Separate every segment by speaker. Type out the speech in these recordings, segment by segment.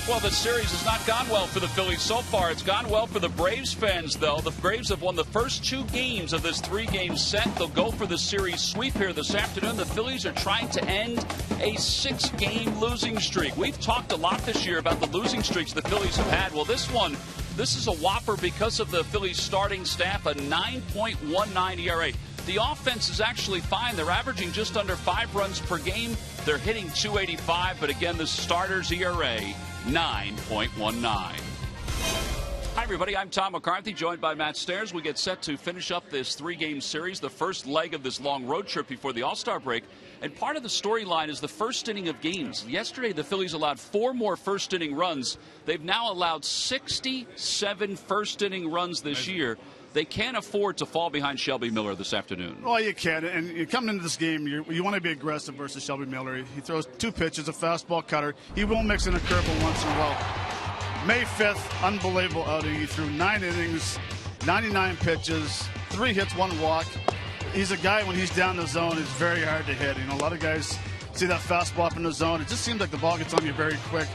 Speaker 1: Well, the series has not gone well for the Phillies so far. It's gone well for the Braves fans, though. The Braves have won the first 2 games of this 3-game set. They'll go for the series sweep here this afternoon. The Phillies are trying to end a 6-game losing streak. We've talked a lot this year about the losing streaks the Phillies have had. Well, this is a whopper because of the Phillies starting staff, a 9.19 ERA. The offense is actually fine. They're averaging just under 5 runs per game. They're hitting .285, but again, the starters ERA, 9.19. Hi, everybody. I'm Tom McCarthy, joined by Matt Stairs. We get set to finish up this 3-game series, the first leg of this long road trip before the All-Star break. And part of the storyline is the first inning of games. Yesterday, the Phillies allowed 4 more first-inning runs. They've now allowed 67 first-inning runs this year. They can't afford to fall behind Shelby Miller this afternoon.
Speaker 2: Well, you can. And you're coming into this game, you want to be aggressive versus Shelby Miller. He throws 2 pitches, a fastball cutter. He will mix in a curveball once in a while. May 5th, unbelievable outing. He threw 9 innings, 99 pitches, 3 hits, 1 walk. He's a guy, when he's down the zone, it's very hard to hit. A lot of guys see that fastball up in the zone. It just seems like the ball gets on you very quick.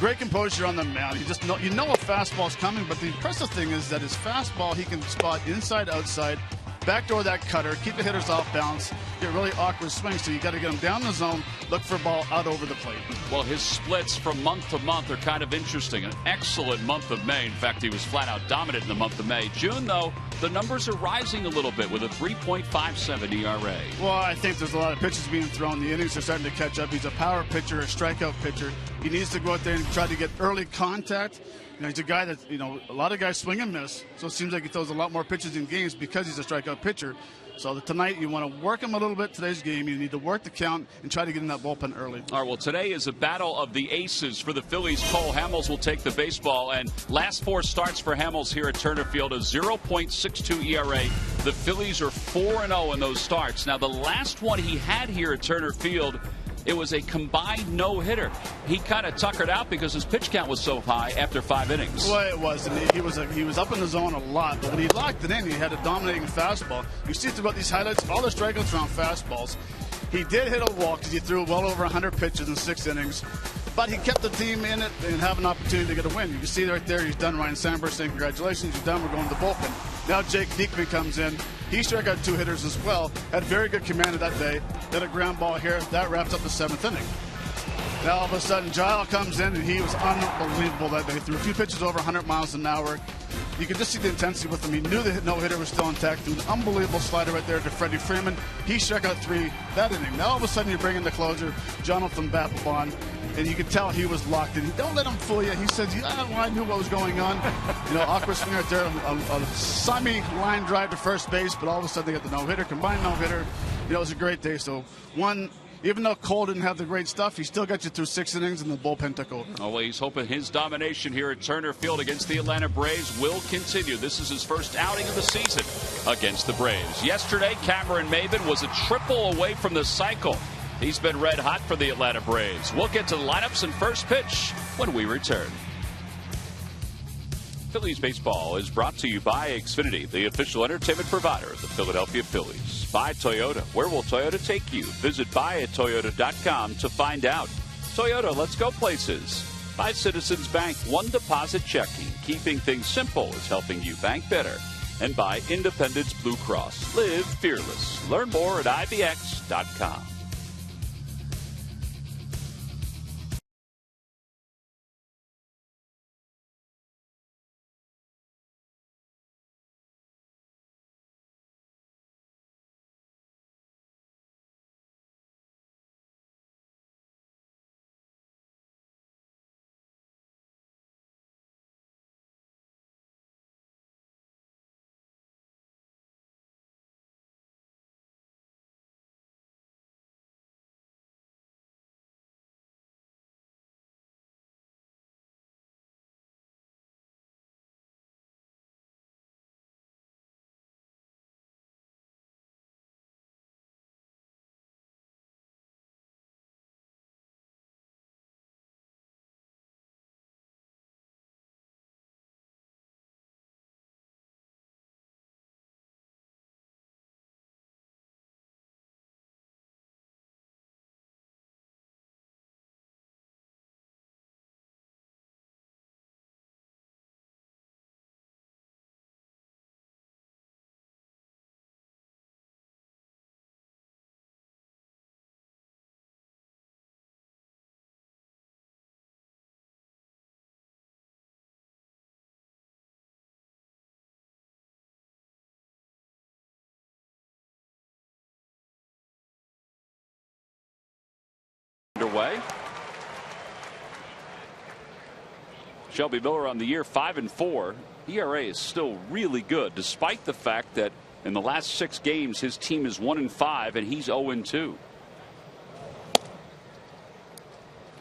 Speaker 2: Great composure on the mound. You know a fastball's coming, but the impressive thing is that his fastball, he can spot inside, outside, backdoor that cutter, keep the hitters off balance, get really awkward swings, so you got to get him down the zone, look for a ball out over the plate.
Speaker 1: Well, his splits from month to month are kind of interesting. An excellent month of May. In fact, he was flat out dominant in the month of May. June, though, the numbers are rising a little bit with a 3.57 ERA.
Speaker 2: Well, I think there's a lot of pitches being thrown. The innings are starting to catch up. He's a power pitcher, a strikeout pitcher. He needs to go out there and try to get early contact. He's a guy that, a lot of guys swing and miss. So it seems like he throws a lot more pitches in games because he's a strikeout pitcher. So tonight, you want to work him a little bit. Today's game, you need to work the count and try to get in that bullpen early.
Speaker 1: All right, well, today is a battle of the aces for the Phillies. Cole Hamels will take the baseball, and last 4 starts for Hamels here at Turner Field, a 0.62 ERA. The Phillies are 4-0 in those starts. Now, the last one he had here at Turner Field, it was a combined no-hitter. He kind of tuckered out because his pitch count was so high after 5 innings.
Speaker 2: Well, it was. And he was up in the zone a lot. But when he locked it in, he had a dominating fastball. You see throughout these highlights, all the strikeouts are on fastballs. He did hit a walk because he threw well over 100 pitches in 6 innings. But he kept the team in it and have an opportunity to get a win. You can see right there, he's done. Ryan Sandberg saying, congratulations, you're done. We're going to the bullpen. Now Jake Diekman comes in. He struck out 2 hitters as well. Had very good command of that day. Hit a ground ball here. That wraps up the 7th inning. Now all of a sudden, Giles comes in, and he was unbelievable that day. Threw a few pitches over 100 miles an hour. You could just see the intensity with him. He knew the no-hitter was still intact. Threw an unbelievable slider right there to Freddie Freeman. He struck out 3 that inning. Now all of a sudden, you bring in the closer, Jonathan Papelbon, and you could tell he was locked in. Don't let him fool you. He says, I knew what was going on. Awkward swing right there, a semi-line drive to first base, but all of a sudden they got the no-hitter, combined no-hitter. It was a great day. So even though Cole didn't have the great stuff, he still got you through 6 innings, and the bullpen took over.
Speaker 1: Oh, well, he's hoping his domination here at Turner Field against the Atlanta Braves will continue. This is his first outing of the season against the Braves. Yesterday, Cameron Maybin was a triple away from the cycle. He's been red hot for the Atlanta Braves. We'll get to the lineups and first pitch when we return. Phillies baseball is brought to you by Xfinity, the official entertainment provider of the Philadelphia Phillies. By Toyota. Where will Toyota take you? Visit buyatoyota.com to find out. Toyota, let's go places. By Citizens Bank, one deposit checking. Keeping things simple is helping you bank better. And by Independence Blue Cross. Live fearless. Learn more at IBX.com. way. Shelby Miller on the year 5-4. ERA is still really good, despite the fact that in the last 6 games his team is 1-5 and he's 0-2.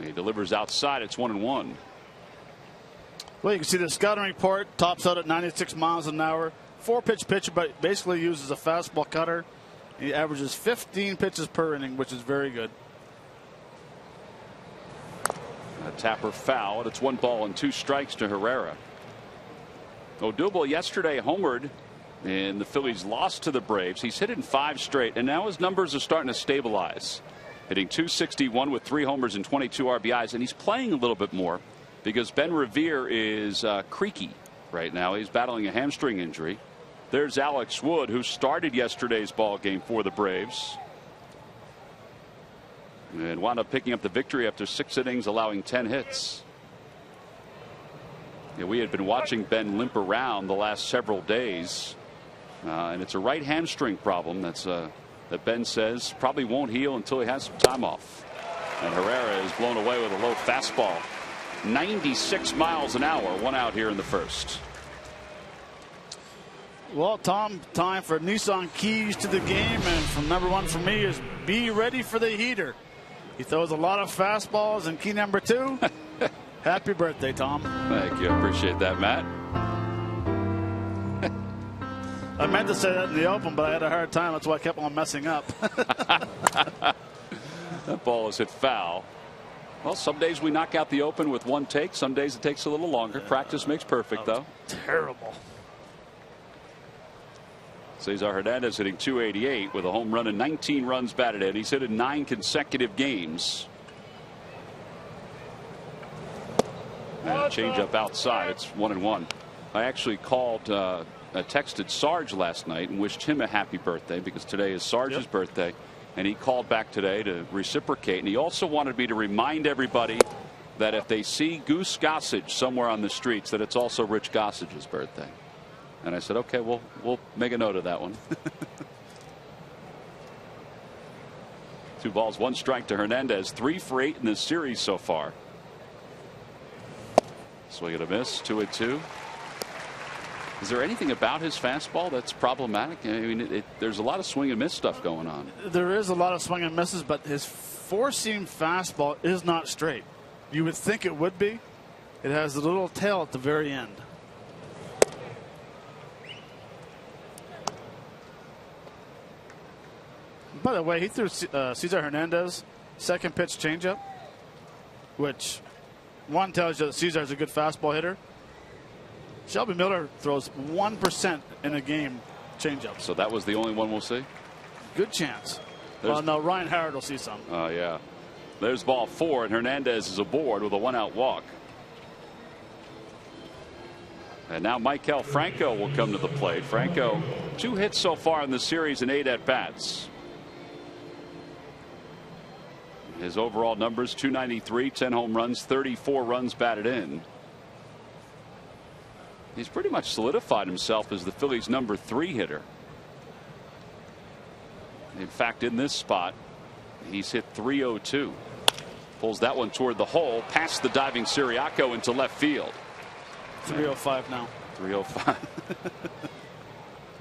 Speaker 1: He delivers outside. It's 1-1.
Speaker 2: Well, you can see the scouting report tops out at 96 miles an hour. 4-pitch pitcher, but basically uses a fastball cutter. He averages 15 pitches per inning, which is very good.
Speaker 1: A tapper foul, and it's 1 ball and 2 strikes to Herrera. Odubel yesterday homered, and the Phillies lost to the Braves. He's hit in 5 straight, and now his numbers are starting to stabilize. Hitting .261 with 3 homers and 22 RBIs, and he's playing a little bit more because Ben Revere is creaky right now. He's battling a hamstring injury. There's Alex Wood, who started yesterday's ball game for the Braves and wound up picking up the victory after 6 innings, allowing 10 hits. Yeah, we had been watching Ben limp around the last several days, and it's a right hamstring problem that Ben says probably won't heal until he has some time off. And Herrera is blown away with a low fastball. 96 miles an hour. 1 out here in the first.
Speaker 2: Well, Tom, time for Nissan keys to the game, and from number 1 for me is be ready for the heater. He throws a lot of fastballs, and key number 2. Happy birthday, Tom.
Speaker 1: Thank you. I appreciate that, Matt.
Speaker 2: I meant to say that in the open, but I had a hard time. That's why I kept on messing up.
Speaker 1: That ball is hit foul. Well, some days we knock out the open with 1 take. Some days it takes a little longer. Practice makes perfect, though.
Speaker 2: Terrible.
Speaker 1: Cesar Hernandez hitting .288 with a home run and 19 runs batted in. He's hit in 9 consecutive games. And change up outside. It's 1-1. I actually texted Sarge last night and wished him a happy birthday because today is Sarge's birthday, and he called back today to reciprocate. And he also wanted me to remind everybody that if they see Goose Gossage somewhere on the streets, that it's also Rich Gossage's birthday. And I said, okay, we'll make a note of that one. 2 balls, 1 strike to Hernandez. 3 for 8 in this series so far. Swing and a miss. 2-2. Is there anything about his fastball that's problematic? I mean, there's a lot of swing and miss stuff going on.
Speaker 2: There is a lot of swing and misses, but his 4-seam fastball is not straight. You would think it would be. It has a little tail at the very end. By the way, he threw Cesar Hernandez 2nd pitch changeup, which one tells you that Cesar is a good fastball hitter. Shelby Miller throws 1% in a game changeup.
Speaker 1: So that was the only one we'll see?
Speaker 2: Good chance. Well, no, Ryan Howard will see some.
Speaker 1: Oh, yeah. There's ball 4, and Hernandez is aboard with a 1-out walk. And now Maikel Franco will come to the plate. Franco, 2 hits so far in the series and 8 at-bats. His overall numbers: .293, 10 home runs, 34 runs batted in. He's pretty much solidified himself as the Phillies' number 3 hitter. In fact, in this spot, he's hit .302. Pulls that one toward the hole, past the diving Siriaco into left field.
Speaker 2: 305 now.
Speaker 1: 305.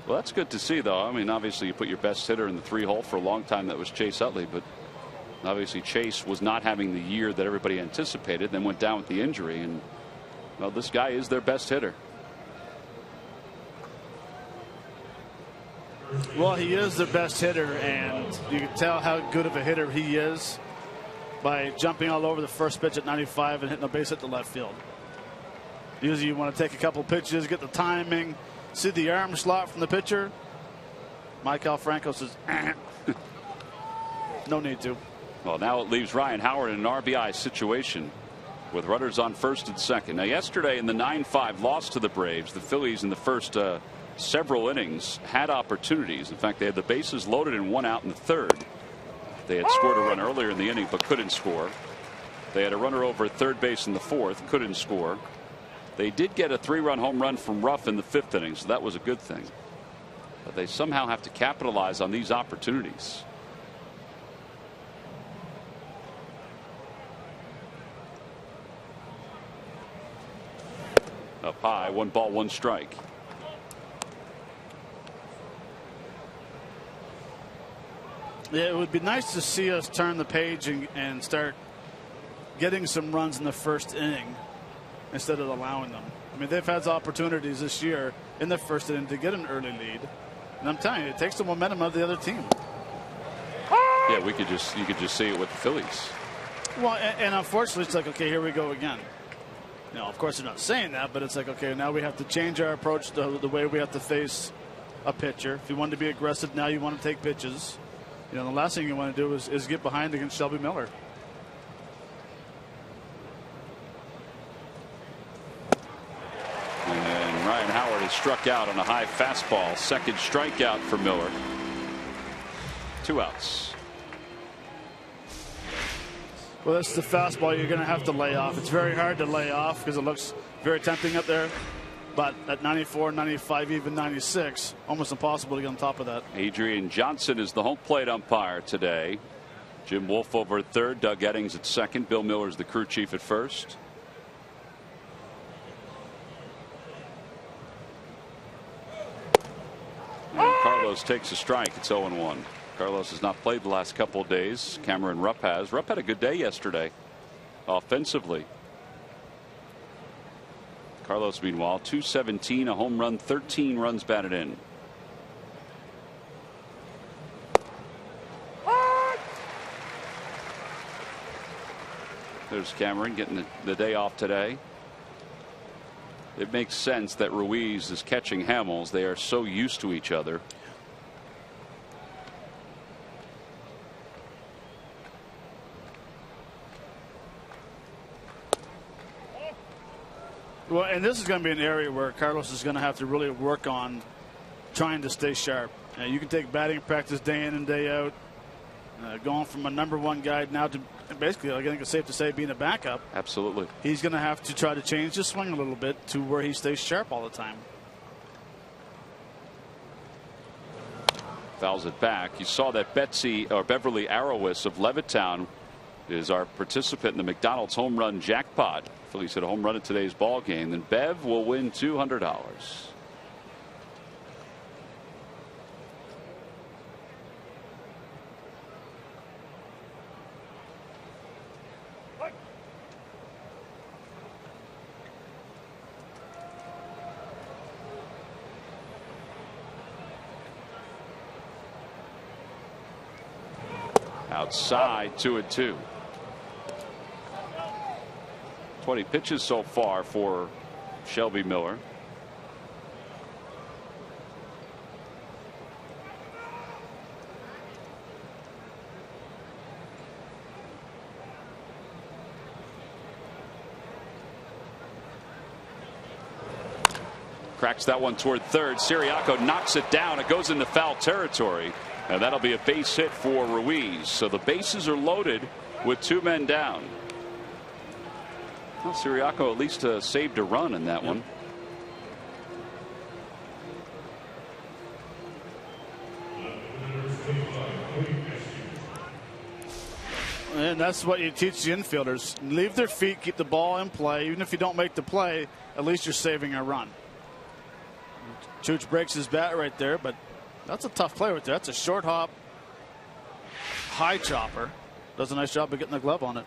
Speaker 1: Well, that's good to see, though. I mean, obviously, you put your best hitter in the 3 hole for a long time. That was Chase Utley, but obviously Chase was not having the year that everybody anticipated, then went down with the injury, and well, this guy is their best hitter.
Speaker 2: Well, he is their best hitter, and you can tell how good of a hitter he is by jumping all over the first pitch at 95 and hitting a base hit to left field. Usually you want to take a couple pitches, get the timing, see the arm slot from the pitcher. Maikel Franco says, no need to.
Speaker 1: Well, now it leaves Ryan Howard in an RBI situation with runners on 1st and 2nd. Now, yesterday in the 9-5 loss to the Braves, the Phillies in the first several innings had opportunities. In fact, they had the bases loaded and 1 out in the 3rd. They had scored a run earlier in the inning but couldn't score. They had a runner over at 3rd base in the 4th, couldn't score. They did get a 3-run home run from Ruff in the 5th inning, so that was a good thing. But they somehow have to capitalize on these opportunities. Up high, 1 ball, 1 strike.
Speaker 2: Yeah, it would be nice to see us turn the page and start getting some runs in the first inning instead of allowing them. I mean, they've had opportunities this year in the first inning to get an early lead, and I'm telling you, it takes the momentum of the other team.
Speaker 1: Yeah, you could just see it with the Phillies.
Speaker 2: Well, and unfortunately, it's like, okay, here we go again. You know, of course, they're not saying that, but it's like, okay, now we have to change our approach to the way we have to face a pitcher. If you want to be aggressive, now you want to take pitches. You know, the last thing you want to do is get behind against Shelby Miller.
Speaker 1: And Ryan Howard has struck out on a high fastball. Second strikeout for Miller. 2 outs.
Speaker 2: Well, that's the fastball you're going to have to lay off. It's very hard to lay off because it looks very tempting up there. But at 94, 95, even 96, almost impossible to get on top of that.
Speaker 1: Adrian Johnson is the home plate umpire today. Jim Wolf over at third. Doug Eddings at second. Bill Miller is the crew chief at first. And Carlos takes a strike. It's 0-1. Carlos has not played the last couple of days. Cameron Rupp has. Rupp had a good day yesterday offensively. Carlos, meanwhile, 217, a home run, 13 runs batted in. There's Cameron getting the day off today. It makes sense that Ruiz is catching Hamels. They are so used to each other.
Speaker 2: Well, and this is going to be an area where Carlos is going to have to really work on trying to stay sharp. You can take batting practice day in and day out, going from a #1 guy now to basically, I think it's safe to say, being a backup.
Speaker 1: Absolutely.
Speaker 2: He's going to have to try to change his swing a little bit to where he stays sharp all the time.
Speaker 1: Fouls it back. You saw that Beverly Arrowis of Levittown is our participant in the McDonald's home run jackpot. Phillies hit a home run in today's ball game. Then Bev will win $200. Outside, 2-2. 20 pitches so far for Shelby Miller. Cracks that one toward third. Siriaco knocks it down. It goes into foul territory. And that'll be a base hit for Ruiz. So the bases are loaded with 2 men down. Well, Siriaco at least saved a run in that one.
Speaker 2: And that's what you teach the infielders. Leave their feet, keep the ball in play. Even if you don't make the play, at least you're saving a run. Chooch breaks his bat right there, but that's a tough play right there. That's a short hop, high chopper. Does a nice job of getting the glove on it.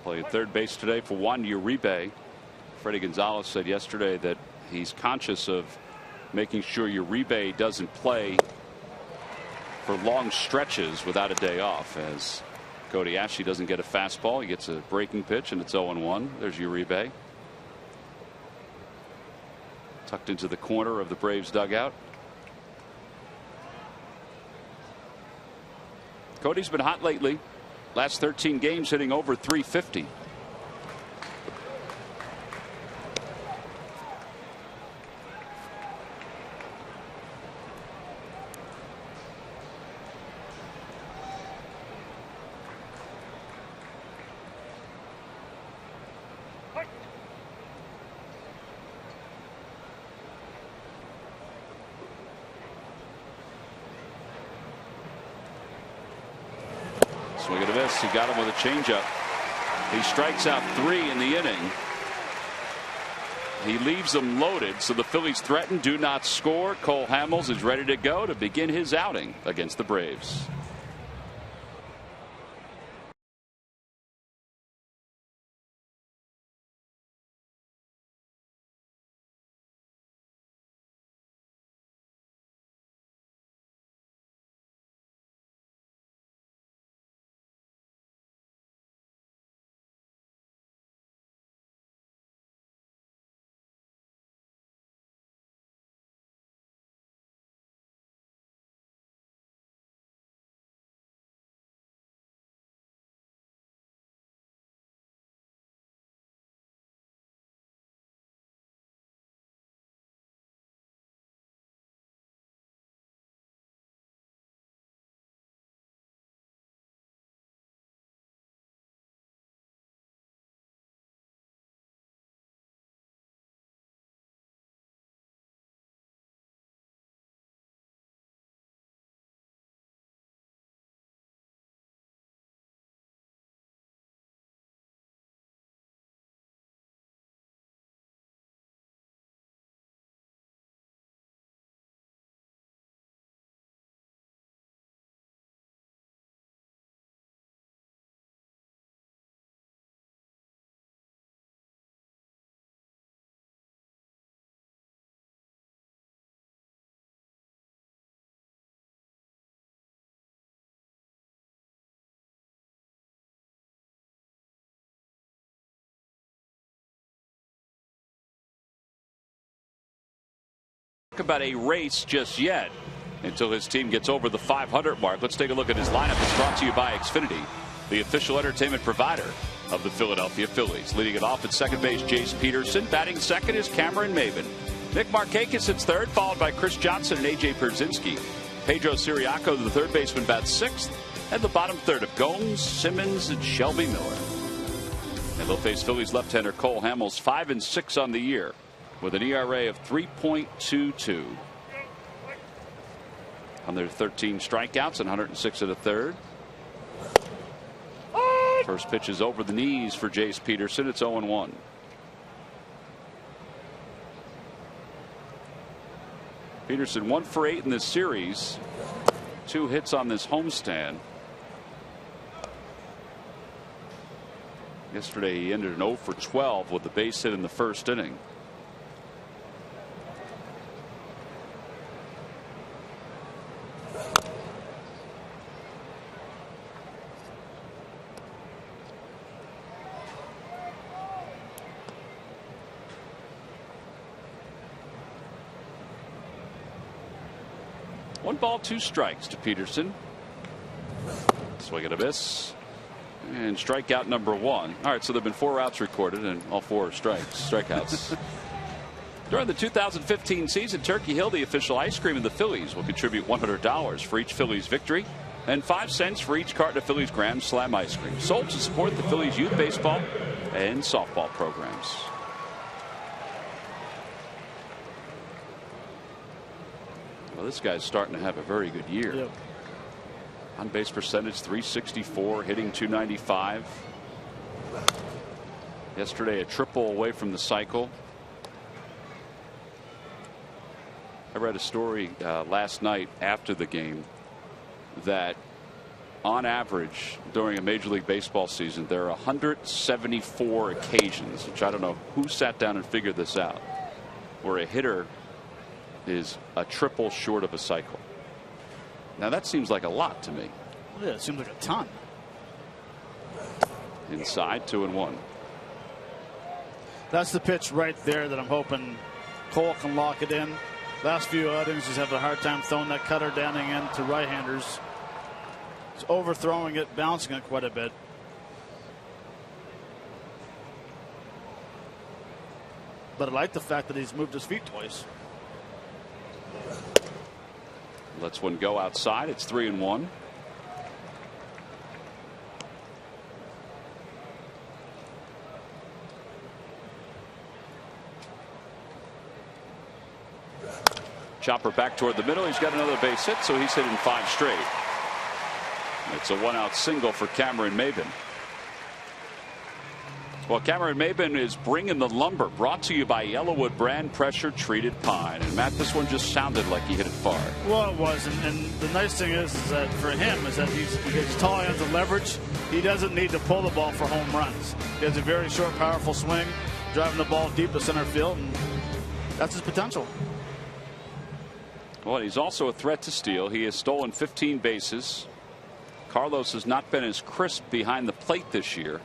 Speaker 1: Played third base today for Juan Uribe. Freddie Gonzalez said yesterday that he's conscious of making sure Uribe doesn't play for long stretches without a day off, as Cody Ashley doesn't get a fastball. He gets a breaking pitch, and it's 0-1. There's Uribe. Tucked into the corner of the Braves dugout. Cody's been hot lately. Last 13 games hitting over 350. Swing and a miss. He got him with a changeup. He strikes out 3 in the inning. He leaves them loaded, so the Phillies threaten, do not score. Cole Hamels is ready to go to begin his outing against the Braves. About a race just yet until his team gets over the 500 mark. Let's take a look at his lineup. It's brought to you by Xfinity, the official entertainment provider of the Philadelphia Phillies. Leading it off at second base, Jace Peterson. Batting second is Cameron Maybin. Nick Markakis sits third, followed by Chris Johnson and A.J. Pierzynski. Pedro Siriaco, the third baseman, bats sixth. And the bottom third of Gomes, Simmons, and Shelby Miller. And they'll face Phillies left-hander Cole Hamels, 5-6 on the year, with an ERA of 3.22. On their 13 strikeouts and 106 and a third. First pitch is over the knees for Jace Peterson. It's 0-1. Peterson 1 for 8 in this series. 2 hits on this homestand. Yesterday he ended an 0 for 12 with the base hit in the first inning. One ball, 2 strikes to Peterson. Swing and a miss. And strikeout number 1. All right, so there have been 4 outs recorded, and all 4 are strikeouts. During the 2015 season, Turkey Hill, the official ice cream of the Phillies, will contribute $100 for each Phillies victory and 5 cents for each carton of Phillies Grand Slam ice cream, sold to support the Phillies youth baseball and softball programs. Well, this guy's starting to have a very good year.
Speaker 2: Yep.
Speaker 1: On base percentage .364, hitting .295. Yesterday a triple away from the cycle. I read a story last night after the game that on average during a Major League Baseball season there are 174 occasions, which I don't know who sat down and figured this out, where a hitter is a triple short of a cycle. Now that seems like a lot to me.
Speaker 2: Yeah, it seems like a ton.
Speaker 1: Inside, 2-1.
Speaker 2: That's the pitch right there that I'm hoping Cole can lock it in. Last few outings he's having a hard time throwing that cutter down in to right-handers. He's overthrowing it, bouncing it quite a bit. But I like the fact that he's moved his feet twice.
Speaker 1: Lets one go outside. It's 3-1. Chopper back toward the middle. He's got another base hit, so he's hitting 5 straight. It's a 1-out single for Cameron Maybin. Well, Cameron Maben is bringing the lumber, brought to you by Yellowwood brand pressure treated pine. And Matt, this one just sounded like he hit it far.
Speaker 2: Well, it was, and the nice thing is that for him is that he's tall, he has the leverage. He doesn't need to pull the ball for home runs. He has a very short, powerful swing, driving the ball deep to center field, and that's his potential.
Speaker 1: Well, he's also a threat to steal. He has stolen 15 bases. Carlos has not been as crisp behind the plate this year.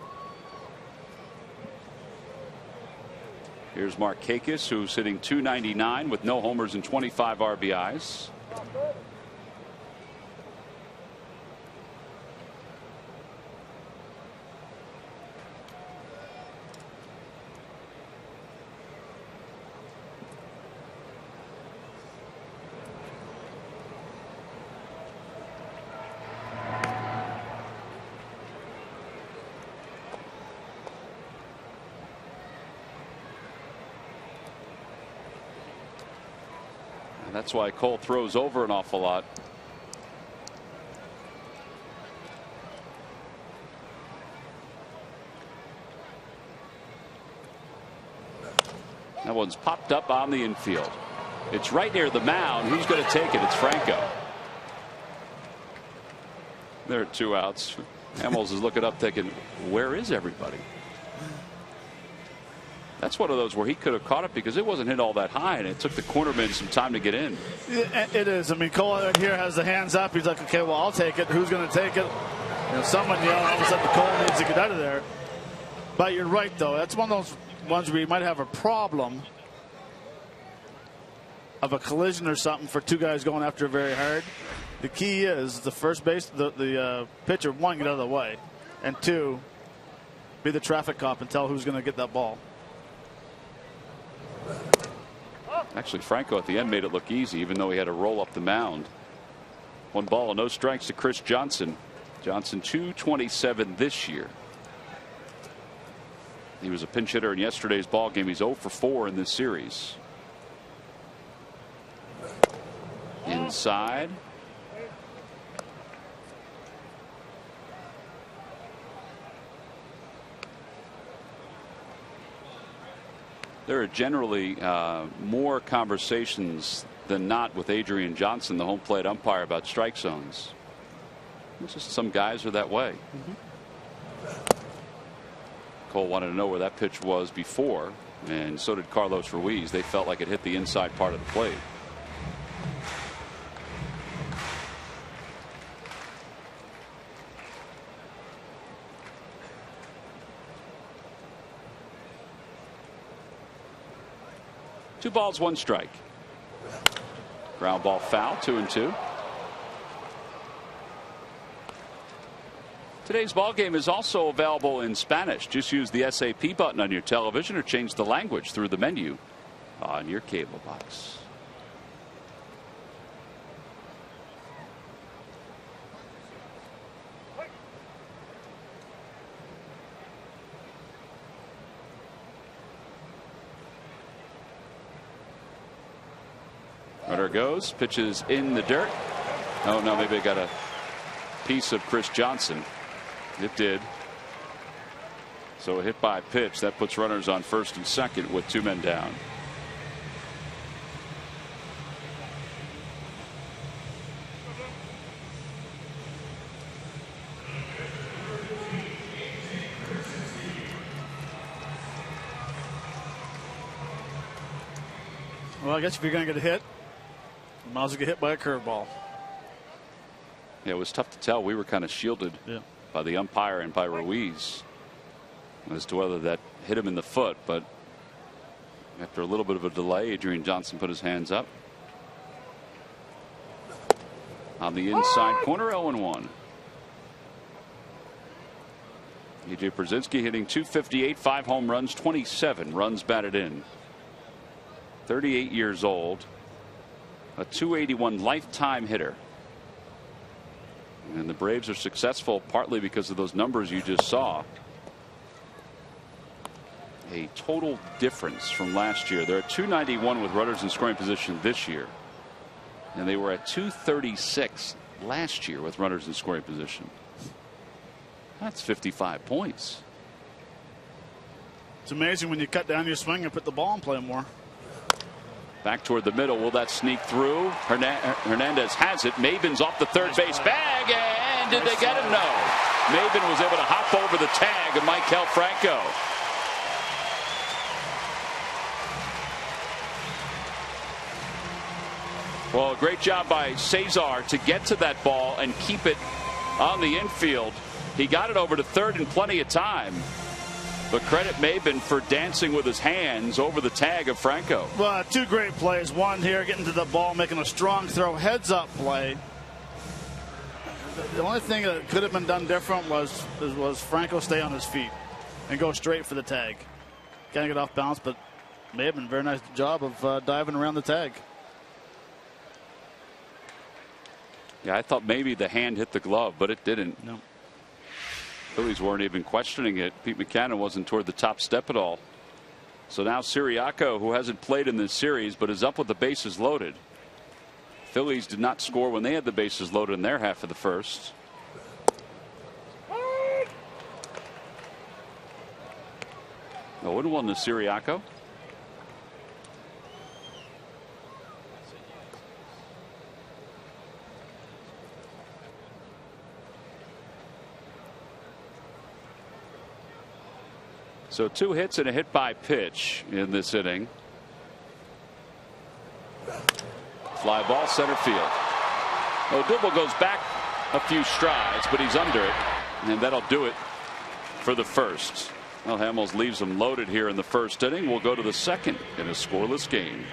Speaker 1: Here's Markakis, who's hitting .299 with no homers and 25 RBIs. That's why Cole throws over an awful lot. That one's popped up on the infield. It's right near the mound. Who's going to take it? It's Franco. There are 2 outs. Hamels is looking up thinking, where is everybody? That's one of those where he could have caught it because it wasn't hit all that high, and it took the cornerman some time to get in.
Speaker 2: It is. I mean, Cole here has the hands up. He's like, okay, well, I'll take it. Who's going to take it? You know, someone, all of a sudden, Cole needs to get out of there. But you're right, though. That's one of those ones where you might have a problem of a collision or something for 2 guys going after very hard. The key is the first base, the pitcher, 1, get out of the way, and 2, be the traffic cop and tell who's going to get that ball.
Speaker 1: Actually, Franco at the end made it look easy, even though he had to roll up the mound. 1 ball, no strikes to Chris Johnson. Johnson .227 this year. He was a pinch hitter in yesterday's ball game. He's 0 for 4 in this series. Inside. There are generally more conversations than not with Adrian Johnson, the home plate umpire, about strike zones. It's just some guys are that way. Cole wanted to know where that pitch was before, and so did Carlos Ruiz. They felt like it hit the inside part of the plate. Two balls, 1 strike. Ground ball foul, 2-2. Today's ball game is also available in Spanish. Just use the SAP button on your television or change the language through the menu on your cable box. Runner goes, pitches in the dirt. Oh no, maybe I got a piece of Chris Johnson. It did. So a hit by pitch that puts runners on first and second with 2 men down.
Speaker 2: Well, I guess if you're going to get a hit, you might as well get hit by a curveball.
Speaker 1: Yeah, it was tough to tell. We were kind of shielded by the umpire and by Ruiz as to whether that hit him in the foot, but after a little bit of a delay, Adrian Johnson put his hands up. On the inside corner, 0-1. E.J. Brzezinski hitting .258, 5 home runs, 27 runs batted in. 38 years old, a .281 lifetime hitter. And the Braves are successful partly because of those numbers you just saw. A total difference from last year. They're at .291 with runners in scoring position this year. And they were at .236 last year with runners in scoring position. That's 55 points.
Speaker 2: It's amazing when you cut down your swing and put the ball in play more.
Speaker 1: Back toward the middle. Will that sneak through? Hernandez has it. Maben's off the third base bag. And did they get him? No. Maben was able to hop over the tag of Maikel Franco. Well, great job by Cesar to get to that ball and keep it on the infield. He got it over to third in plenty of time. But credit Maben for dancing with his hands over the tag of Franco.
Speaker 2: Well, two great plays. One here, getting to the ball, making a strong throw, heads-up play. The only thing that could have been done different was Franco stay on his feet and go straight for the tag. Can't get off balance, but Maben, very nice job of diving around the tag.
Speaker 1: Yeah, I thought maybe the hand hit the glove, but it didn't.
Speaker 2: No.
Speaker 1: Phillies weren't even questioning it. Pete McCann wasn't toward the top step at all. So now Siriaco, who hasn't played in this series but is up with the bases loaded. Phillies did not score when they had the bases loaded in their half of the first. No 1-1 to Siriaco. So 2 hits and a hit by pitch in this inning. Fly ball center field. Odubel goes back a few strides, but he's under it, and that'll do it for the first. Well, Hamels leaves him loaded here in the first inning. We'll go to the second in a scoreless game.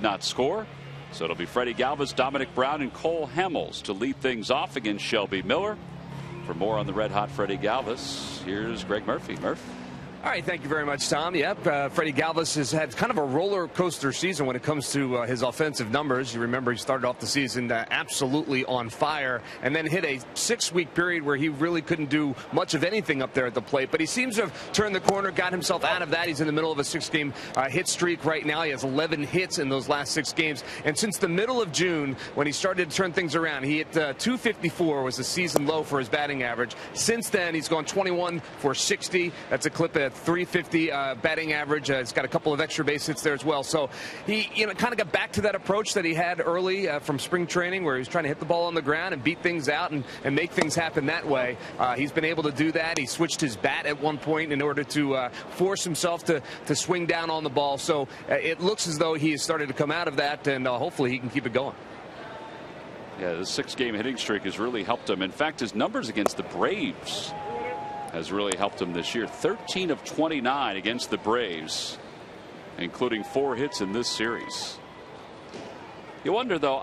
Speaker 1: Not score, so it'll be Freddie Galvis, Dominic Brown, and Cole Hamels to lead things off against Shelby Miller. For more on the red hot Freddie Galvis, here's Greg Murphy. Murph.
Speaker 3: All right, thank you very much, Tom. Yep, Freddie Galvis has had kind of a roller coaster season when it comes to his offensive numbers. You remember he started off the season absolutely on fire and then hit a 6-week period where he really couldn't do much of anything up there at the plate. But he seems to have turned the corner, got himself out of that. He's in the middle of a 6-game hit streak right now. He has 11 hits in those last 6 games. And since the middle of June, when he started to turn things around, he hit 254 was the season low for his batting average. Since then, he's gone 21 for 60. That's a clip at 350 batting average. He's got a couple of extra base hits there as well. So he kind of got back to that approach that he had early from spring training, where he was trying to hit the ball on the ground and beat things out and make things happen that way. He's been able to do that. He switched his bat at one point in order to force himself to swing down on the ball. So it looks as though he has started to come out of that, and hopefully he can keep it going.
Speaker 1: Yeah, the 6-game hitting streak has really helped him. In fact, his numbers against the Braves has really helped him this year. 13 of 29 against the Braves, including 4 hits in this series. You wonder, though,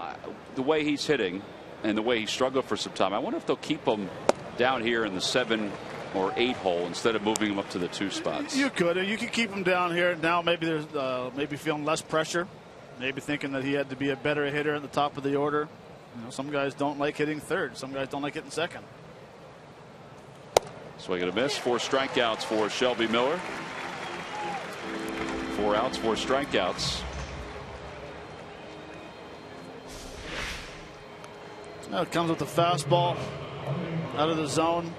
Speaker 1: the way he's hitting and the way he struggled for some time. I wonder if they'll keep him down here in the 7 or 8 hole instead of moving him up to the 2 spots.
Speaker 2: You could keep him down here. Now maybe there's maybe feeling less pressure. Maybe thinking that he had to be a better hitter at the top of the order. You know, some guys don't like hitting third. Some guys don't like hitting second.
Speaker 1: Swing and a miss. 4 strikeouts for Shelby Miller. 4 outs, 4 strikeouts.
Speaker 2: Well, it comes with the fastball out of the zone,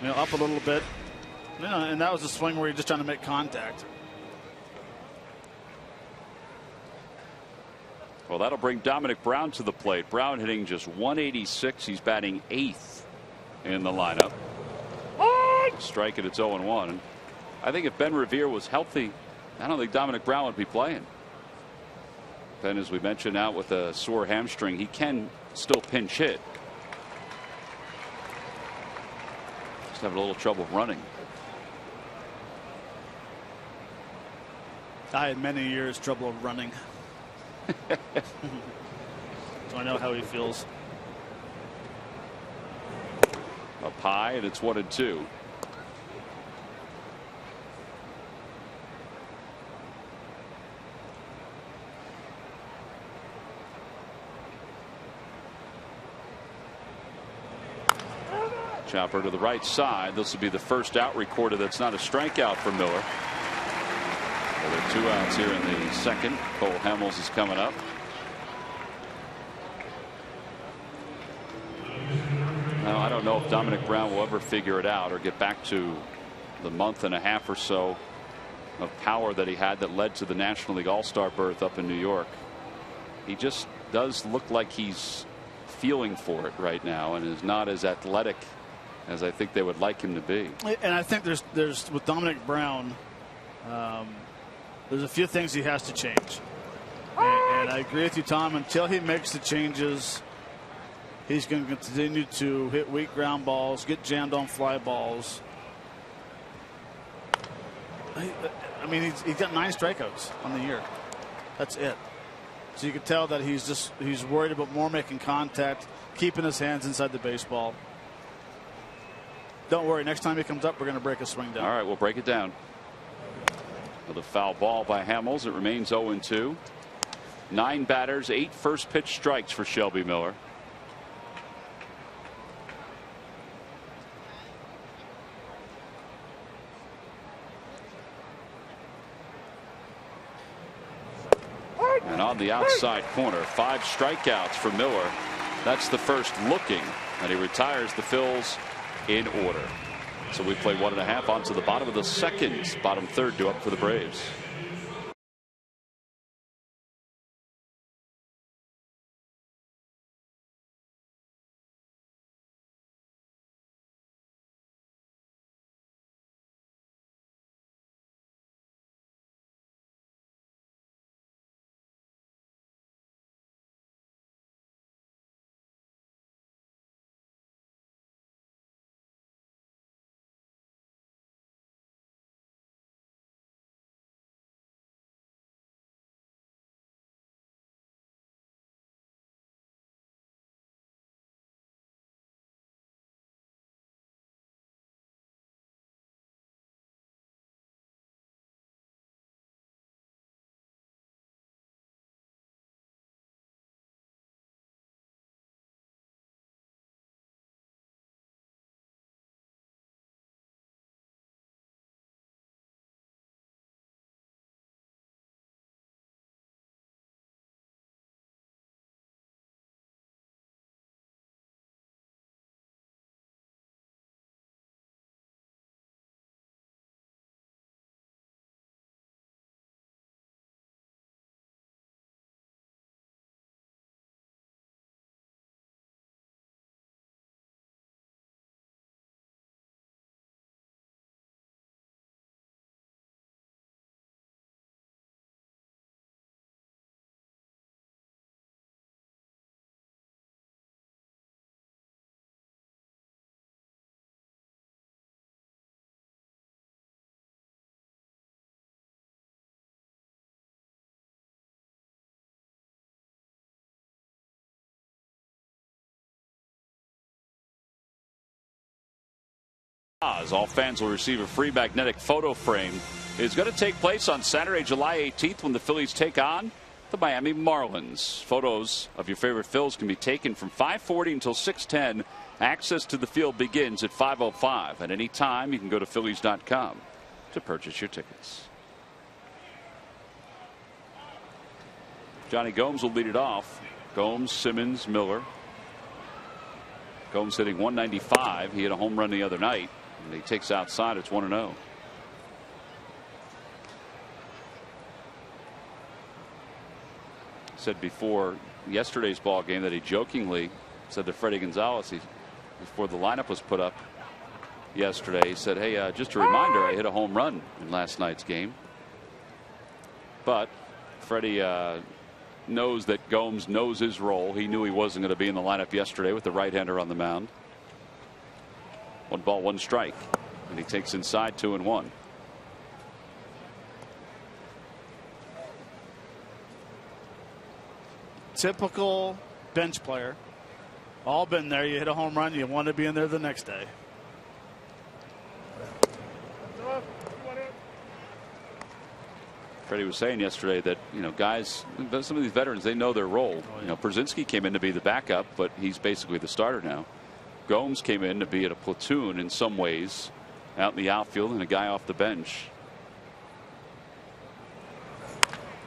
Speaker 2: you know, up a little bit. You know, and that was a swing where you're just trying to make contact.
Speaker 1: Well, that'll bring Dominic Brown to the plate. Brown hitting just 186. He's batting 8th in the lineup. Strike it, it's 0-1. I think if Ben Revere was healthy, I don't think Dominic Brown would be playing. Ben, as we mentioned, out with a sore hamstring, he can still pinch hit. Just having a little trouble running.
Speaker 2: I had many years trouble running. So I know how he feels.
Speaker 1: Up high, and it's 1-2. Chopper to the right side. This will be the first out recorded that's not a strikeout for Miller. Well, there are 2 outs here in the second. Cole Hamels is coming up. Now, I don't know if Dominic Brown will ever figure it out or get back to the month and a half or so of power that he had that led to the National League All-Star berth up in New York. He just does look like he's feeling for it right now and is not as athletic as I think they would like him to be.
Speaker 2: And I think there's with Dominic Brown, there's a few things he has to change. And I agree with you, Tom. Until he makes the changes, he's going to continue to hit weak ground balls, get jammed on fly balls. I mean, he's got 9 strikeouts on the year. That's it. So you can tell that he's worried about more making contact, keeping his hands inside the baseball. Don't worry, next time he comes up, we're going to break a swing down.
Speaker 1: All right, we'll break it down. With a foul ball by Hamels, it remains 0-2. 9 batters, 8 first pitch strikes for Shelby Miller. And on the outside corner, 5 strikeouts for Miller. That's the first looking, and he retires the Phils in order. So we play 1.5 on to the bottom of the second. Bottom third due up for the Braves. All fans will receive a free magnetic photo frame. It's going to take place on Saturday, July 18th, when the Phillies take on the Miami Marlins. Photos of your favorite Phils can be taken from 5:40 until 6:10. Access to the field begins at 5:05. At any time, you can go to Phillies.com to purchase your tickets. Johnny Gomes will lead it off. Gomes, Simmons, Miller. Gomes hitting 195. He hit a home run the other night. And he takes outside. It's 1-0. Said before yesterday's ball game that he jokingly said to Freddie Gonzalez, before the lineup was put up yesterday, he said, hey, just a reminder, I hit a home run in last night's game. But Freddie knows that Gomes knows his role. He knew he wasn't going to be in the lineup yesterday with the right-hander on the mound. 1 ball, 1 strike. And he takes inside 2-1.
Speaker 2: Typical bench player. All been there. You hit a home run, you want to be in there the next day.
Speaker 1: Freddie was saying yesterday that, guys, some of these veterans, they know their role. Brzezinski came in to be the backup, but he's basically the starter now. Gomes came in to be at a platoon in some ways out in the outfield and a guy off the bench.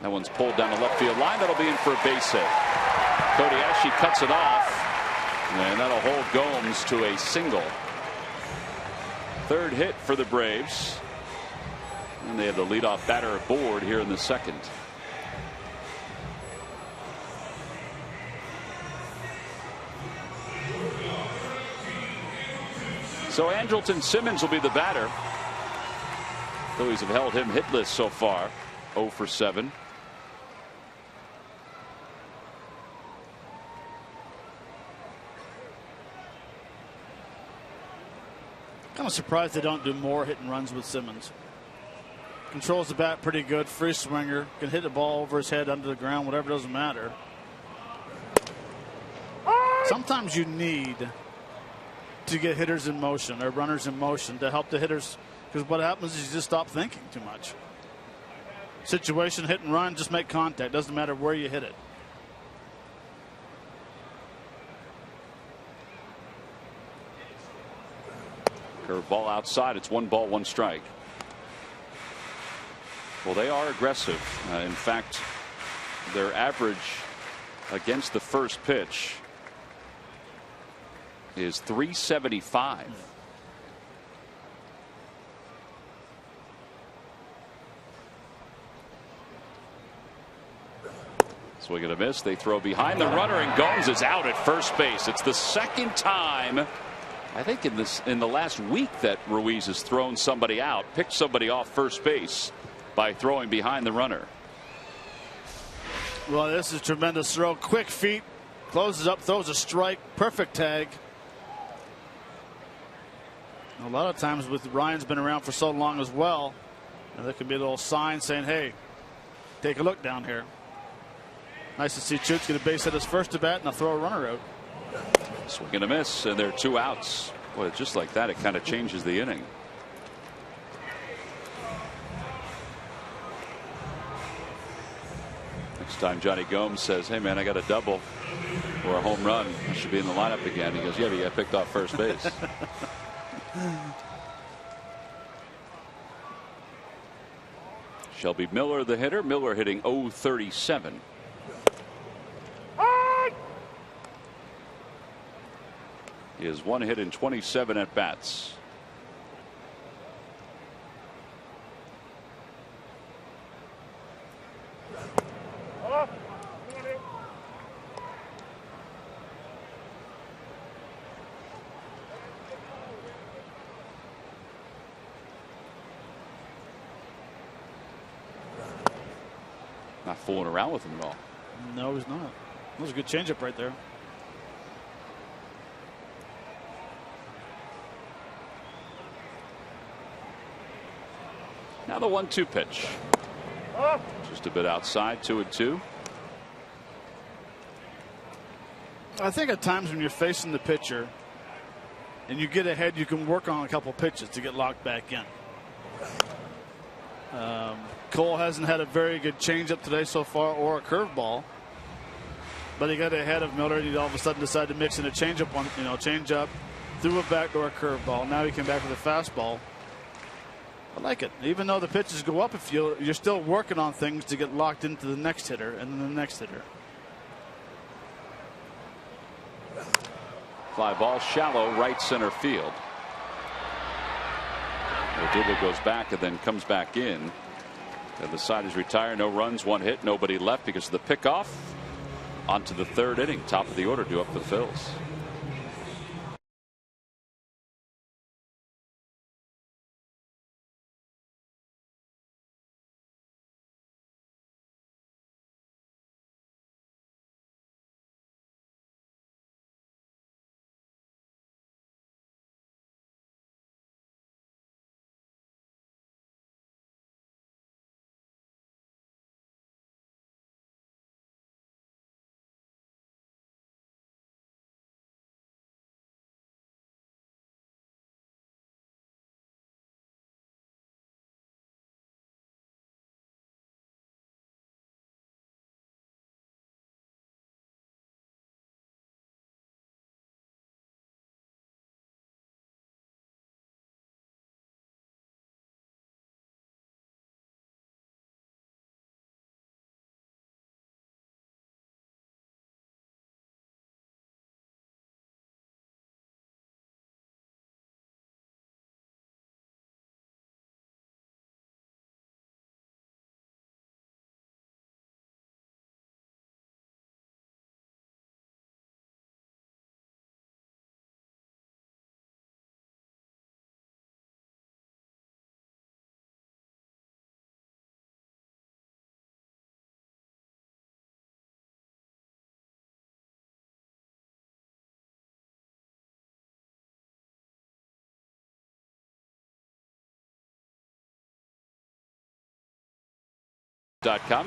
Speaker 1: That one's pulled down the left field line. That'll be in for a base hit. Cody Ashley cuts it off, and that'll hold Gomes to a single. 3rd hit for the Braves. And they have the leadoff batter aboard here in the 2nd. So Andrelton Simmons will be the batter. Phillies have held him hitless so far. 0 for 7.
Speaker 2: Kind of surprised they don't do more hit and runs with Simmons. Controls the bat pretty good. Free swinger. Can hit the ball over his head, under the ground, whatever, doesn't matter. Sometimes you need to get hitters in motion or runners in motion to help the hitters, because what happens is you just stop thinking too much. Situation, hit and run, just make contact. Doesn't matter where you hit it.
Speaker 1: Curve ball outside. It's 1 ball, 1 strike. Well, they are aggressive. In fact, their average against the first pitch is 375. Swing and a miss. They throw behind the runner, and Gomes is out at first base. It's the 2nd time, I think, in the last week that Ruiz has thrown somebody out, picked somebody off first base by throwing behind the runner.
Speaker 2: Well, this is a tremendous throw. Quick feet, closes up, throws a strike, perfect tag. A lot of times with Ryan's been around for so long as well, there could be a little sign saying, hey, take a look down here. Nice to see Chooks get a base hit his first at bat and throw a runner out.
Speaker 1: Swing and a miss, and there are 2 outs. Boy, just like that, it kind of changes the inning. Next time Johnny Gomes says, hey man, I got a double or a home run, I should be in the lineup again. He goes, yeah, but you got picked off first base. Shelby Miller, the hitter. Miller hitting 0-37. He has 1 hit in 27 at bats. Not fooling around with him at all.
Speaker 2: No, he's not. That was a good changeup right there.
Speaker 1: Now the 1-2 pitch. Just a bit outside, 2-2.
Speaker 2: I think at times when you're facing the pitcher, and you get ahead, you can work on a couple pitches to get locked back in. Cole hasn't had a very good changeup today so far, or a curveball, but he got ahead of Miller, and he all of a sudden decided to mix in a changeup, changeup, threw a backdoor curveball. Now he came back with a fastball. I like it. Even though the pitches go up, if you're still working on things to get locked into the next hitter and then the next hitter.
Speaker 1: Fly ball shallow right center field. Odubel goes back and then comes back in. And the side is retired. No runs, 1 hit, nobody left because of the pickoff. On to the 3rd inning. Top of the order due up for the Phils.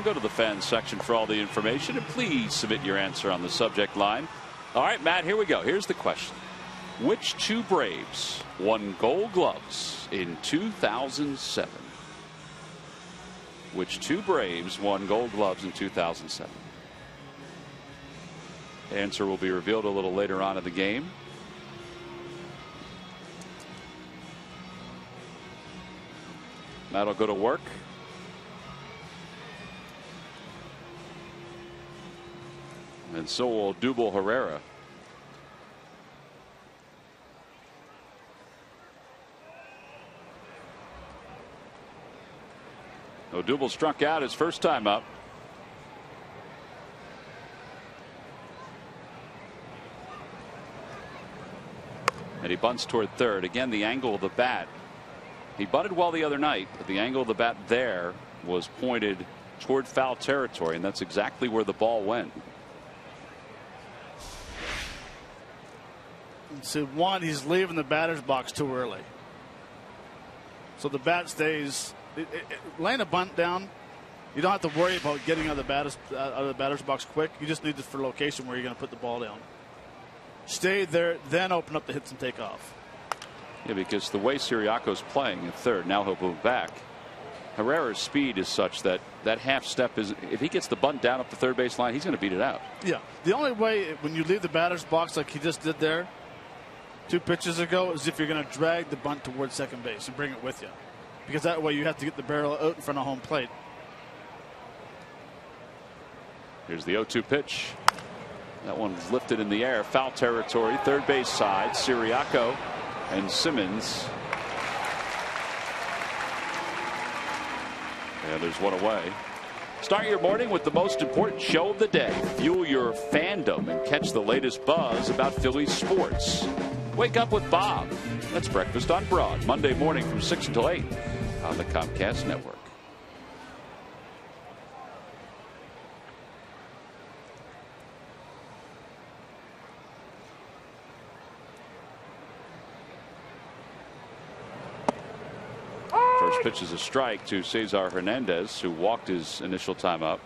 Speaker 1: Go to the fans section for all the information, and please submit your answer on the subject line. All right, Matt, here we go. Here's the question. Which 2 Braves won Gold Gloves in 2007? Which 2 Braves won Gold Gloves in 2007? Answer will be revealed a little later on in the game. Matt will go to work. And so will Odubel Herrera. Odubel struck out his first time up. And he bunts toward 3rd. Again, the angle of the bat. He bunted well the other night, but the angle of the bat there was pointed toward foul territory, and that's exactly where the ball went.
Speaker 2: So one, he's leaving the batter's box too early. So the bat stays. Laying a bunt down, you don't have to worry about getting out of the batter's box quick. You just need it for location where you're going to put the ball down. Stay there, then open up the hits and take off.
Speaker 1: Yeah, because the way Siriaco's playing at 3rd, now he'll move back. Herrera's speed is such that that half step is, if he gets the bunt down up the 3rd base line, he's going to beat it out.
Speaker 2: Yeah, the only way when you leave the batter's box like he just did there 2 pitches ago is if you're going to drag the bunt towards second base and bring it with you, because that way you have to get the barrel out in front of home plate.
Speaker 1: Here's the 0-2 pitch. That one's lifted in the air, foul territory, 3rd base side. Siriaco and Simmons. And there's one away. Start your morning with the most important show of the day. Fuel your fandom and catch the latest buzz about Phillies sports. Wake up with Bob. That's Breakfast on Broad, Monday morning from 6 until 8 on the Comcast Network. First pitch is a strike to Cesar Hernandez, who walked his initial time up.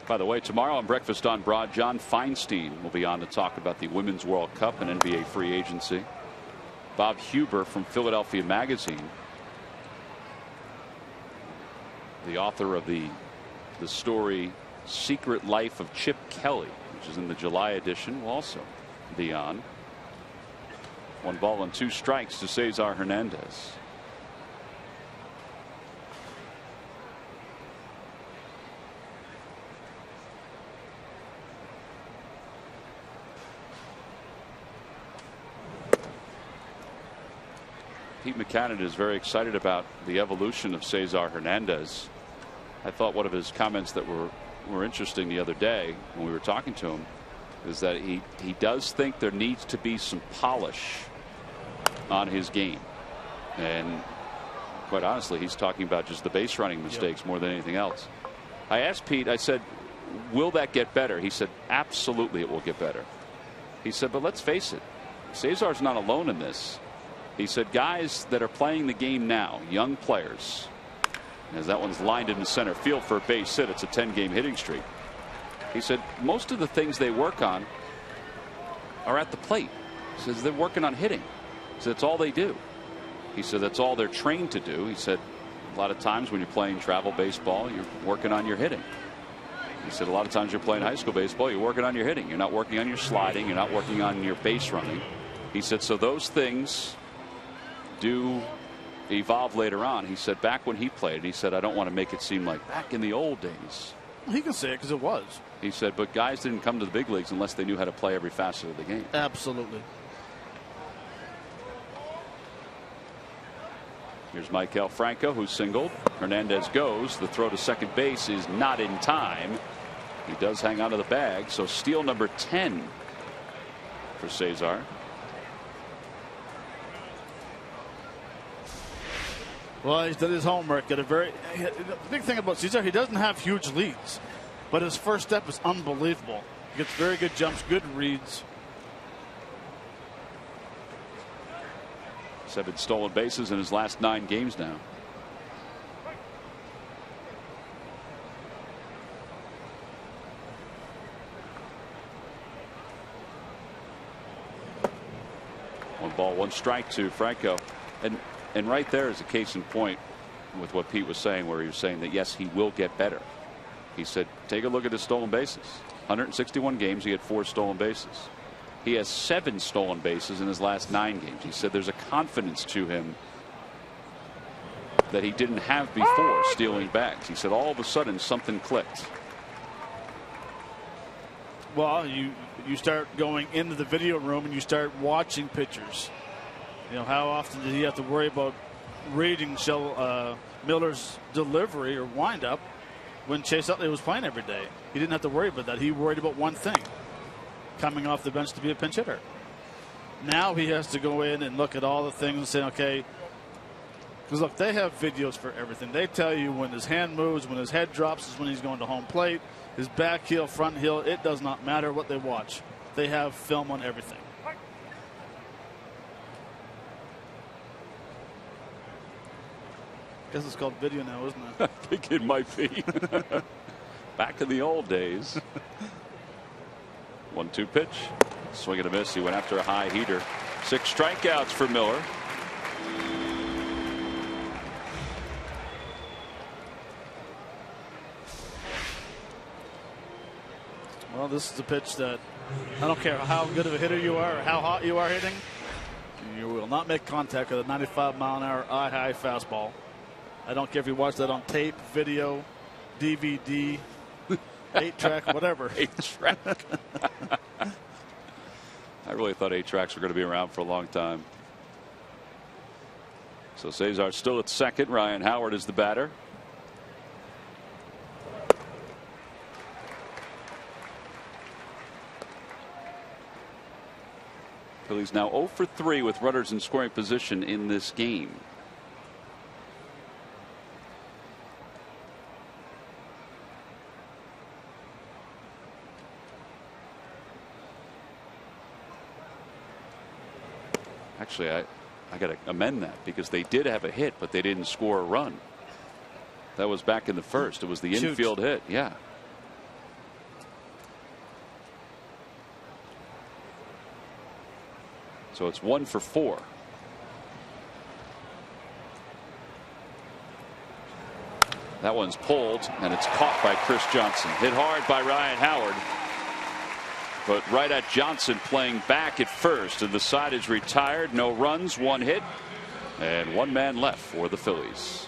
Speaker 1: By the way, tomorrow on Breakfast on Broad, John Feinstein will be on to talk about the Women's World Cup and NBA free agency. Bob Huber from Philadelphia Magazine, the author of the story Secret Life of Chip Kelly, which is in the July edition, will also be on. 1 ball and 2 strikes to Cesar Hernandez. Pete McCannon is very excited about the evolution of Cesar Hernandez. I thought one of his comments that were interesting the other day when we were talking to him is that he does think there needs to be some polish on his game. And quite honestly, he's talking about just the base running mistakes more than anything else. I asked Pete, I said, will that get better? He said, absolutely it will get better. He said, but let's face it, Cesar's not alone in this. He said guys that are playing the game now, young players, as that one's lined into center field for a base hit, it's a 10-game hitting streak. He said most of the things they work on are at the plate. He says they're working on hitting. He said that's all they do. He said that's all they're trained to do. He said a lot of times when you're playing travel baseball, you're working on your hitting. He said a lot of times you're playing high school baseball, you're working on your hitting. You're not working on your sliding. You're not working on your base running. He said so those things do evolve later on. He said back when he played, he said I don't want to make it seem like back in the old days.
Speaker 2: He can say it because it was.
Speaker 1: He said but guys didn't come to the big leagues unless they knew how to play every facet of the game.
Speaker 2: Absolutely.
Speaker 1: Here's Maikel Franco, who singled. Hernandez goes. The throw to second base is not in time. He does hang on to the bag, so steal number 10 for Cesar.
Speaker 2: Well, he's done his homework. The big thing about Cesar, he doesn't have huge leads, but his first step is unbelievable. He gets very good jumps, good reads.
Speaker 1: 7 stolen bases in his last 9 games now. One ball, 1 strike to Franco. And right there is a case in point with what Pete was saying, where he was saying that yes, he will get better. He said take a look at his stolen bases. 161 games, he had 4 stolen bases. He has 7 stolen bases in his last 9 games. He said there's a confidence to him that he didn't have before stealing bags. He said all of a sudden something clicked.
Speaker 2: Well, you start going into the video room and you start watching pitchers. You know, how often did he have to worry about reading Miller's delivery or windup when Chase Utley was playing every day? He didn't have to worry about that. He worried about one thing: coming off the bench to be a pinch hitter. Now he has to go in and look at all the things and say, okay, because look, they have videos for everything. They tell you when his hand moves, when his head drops is when he's going to home plate, his back heel, front heel. It does not matter what they watch. They have film on everything. I guess it's called video now, isn't it?
Speaker 1: I think it might be. Back in the old days. 1-2 pitch. Swing and a miss. He went after a high heater. 6 strikeouts for Miller.
Speaker 2: Well, this is a pitch that I don't care how good of a hitter you are or how hot you are hitting, you will not make contact with a 95-mile-an-hour eye-high fastball. I don't care if you watch that on tape, video, DVD, 8-track, whatever.
Speaker 1: 8-track. I really thought 8-tracks were going to be around for a long time. So Cesar still at second. Ryan Howard is the batter. Phillies now 0 for 3 with runners in scoring position in this game. Actually, I got to amend that because they did have a hit, but they didn't score a run. That was back in the first. It was the infield hit. Yeah. So it's 1 for 4. That one's pulled, and it's caught by Chris Johnson. Hit hard by Ryan Howard. But right at Johnson playing back at first, and the side is retired. No runs, 1 hit, and 1 man left for the Phillies.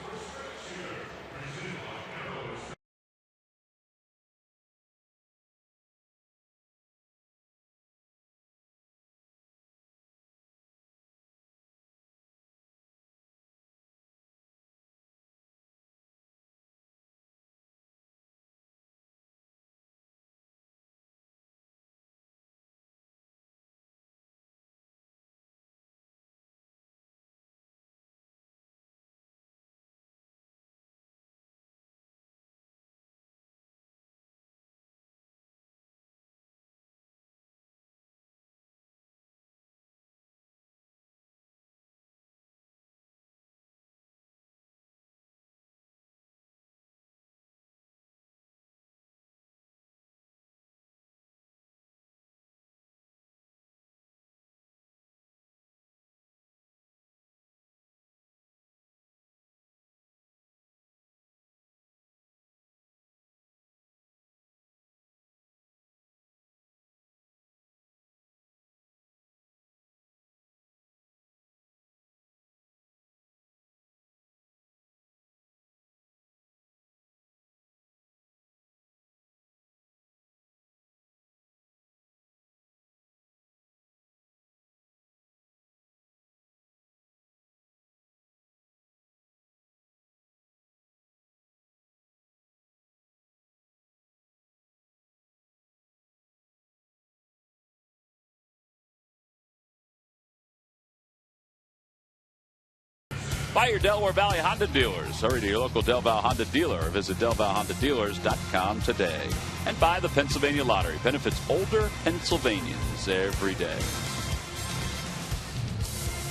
Speaker 1: By your Delaware Valley Honda dealers. Hurry to your local Del Val Honda dealer or visit DelValHondaDealers.com today. And by the Pennsylvania Lottery. Benefits older Pennsylvanians every day.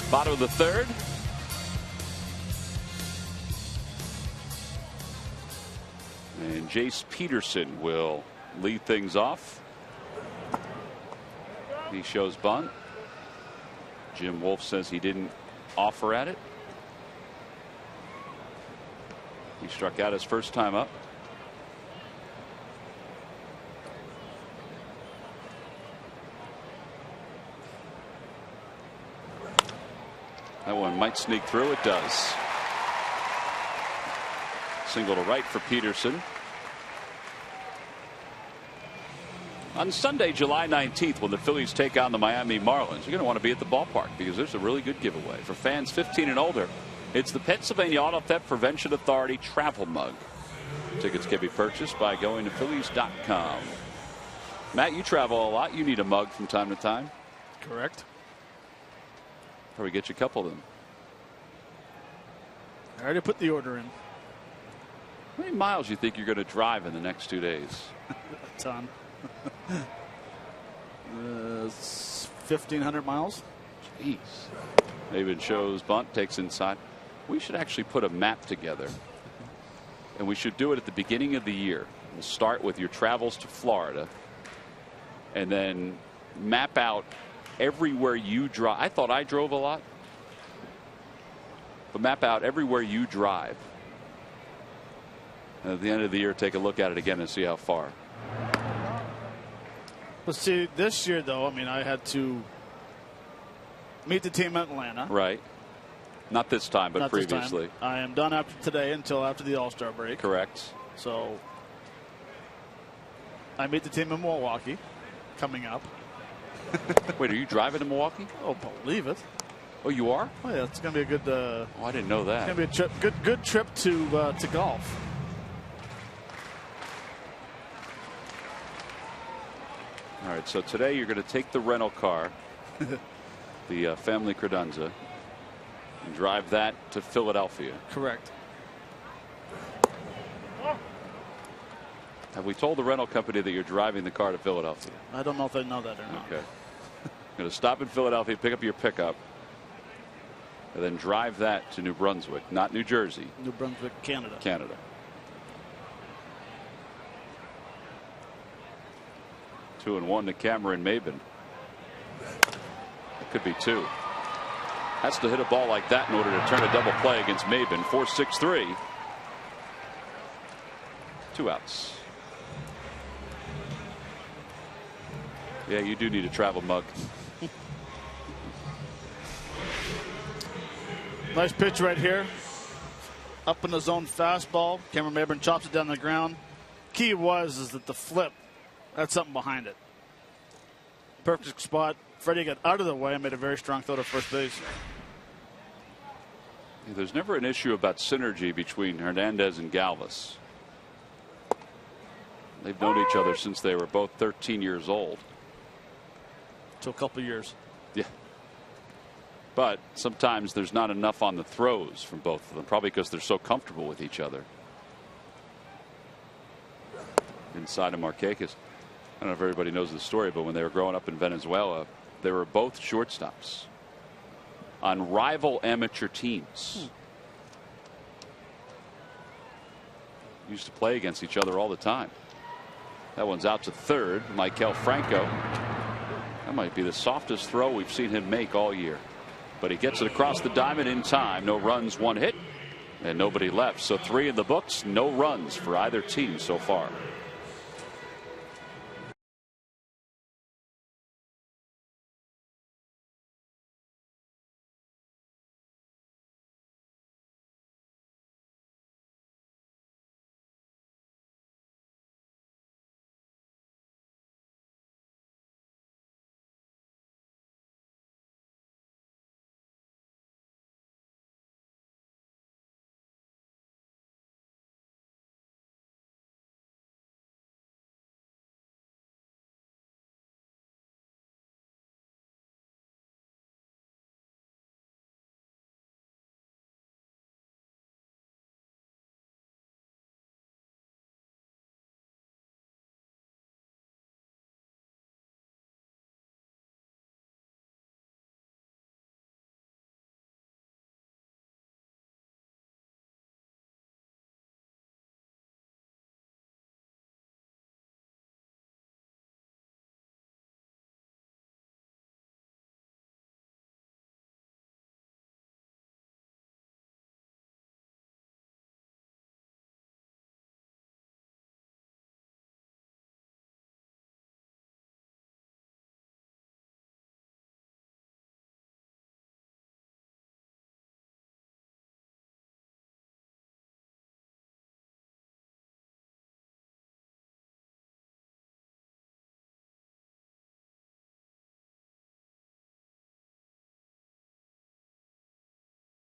Speaker 1: Bottom of the 3rd. And Jace Peterson will lead things off. He shows bunt. Jim Wolf says he didn't offer at it. He struck out his first time up. That one might sneak through. It does. Single to right for Peterson. On Sunday, July 19th, when the Phillies take on the Miami Marlins, you're going to want to be at the ballpark because there's a really good giveaway. For fans 15 and older, it's the Pennsylvania Auto Theft Prevention Authority travel mug. Tickets can be purchased by going to Phillies.com. Matt, you travel a lot. You need a mug from time to time.
Speaker 2: Correct.
Speaker 1: Probably get you a couple of them.
Speaker 2: I already put the order in.
Speaker 1: How many miles do you think you're going to drive in the next 2 days?
Speaker 2: A ton. 1,500 miles.
Speaker 1: Jeez. David shows bunt, takes inside. We should actually put a map together, and we should do it at the beginning of the year. We'll start with your travels to Florida, and then map out everywhere you drive. I thought I drove a lot, but map out everywhere you drive. And at the end of the year, take a look at it again and see how far.
Speaker 2: Let's see, this year, though, I mean, I had to meet the team at Atlanta.
Speaker 1: Right. Not this time, but previously.
Speaker 2: I am done after today until after the All-Star break.
Speaker 1: Correct.
Speaker 2: So I meet the team in Milwaukee coming up.
Speaker 1: Wait, are you driving to Milwaukee?
Speaker 2: Oh, believe it.
Speaker 1: Oh, you are?
Speaker 2: Oh, yeah, it's going to be a good.
Speaker 1: Oh, I didn't know that.
Speaker 2: It's going to be a good trip to golf.
Speaker 1: All right, so today you're going to take the rental car, the family credenza, and drive that to Philadelphia.
Speaker 2: Correct.
Speaker 1: Have we told the rental company that you're driving the car to Philadelphia?
Speaker 2: I don't know if they know that or not.
Speaker 1: Okay. Going to stop in Philadelphia, pick up your pickup, and then drive that to New Brunswick, not New Jersey.
Speaker 2: New Brunswick, Canada.
Speaker 1: Canada. Two and one to Cameron Maben. could be 2. Has to hit a ball like that in order to turn a double play against Maben. 4-6-3. 2 outs. Yeah, you do need a travel mug.
Speaker 2: Nice pitch right here. Up in the zone fastball. Cameron Maben chops it down the ground. Key is that the flip had something behind it. Perfect spot. Freddie got out of the way and made a very strong throw to first base.
Speaker 1: There's never an issue about synergy between Hernandez and Galvis. They've known each other since they were both 13 years old.
Speaker 2: To a couple years.
Speaker 1: Yeah. But sometimes there's not enough on the throws from both of them, probably because they're so comfortable with each other. Inside of Markakis. I don't know if everybody knows the story, but when they were growing up in Venezuela, they were both shortstops on rival amateur teams. Used to play against each other all the time. That one's out to third. Maikel Franco. That might be the softest throw we've seen him make all year. But he gets it across the diamond in time. No runs, 1 hit, and nobody left. So 3 in the books. No runs for either team so far.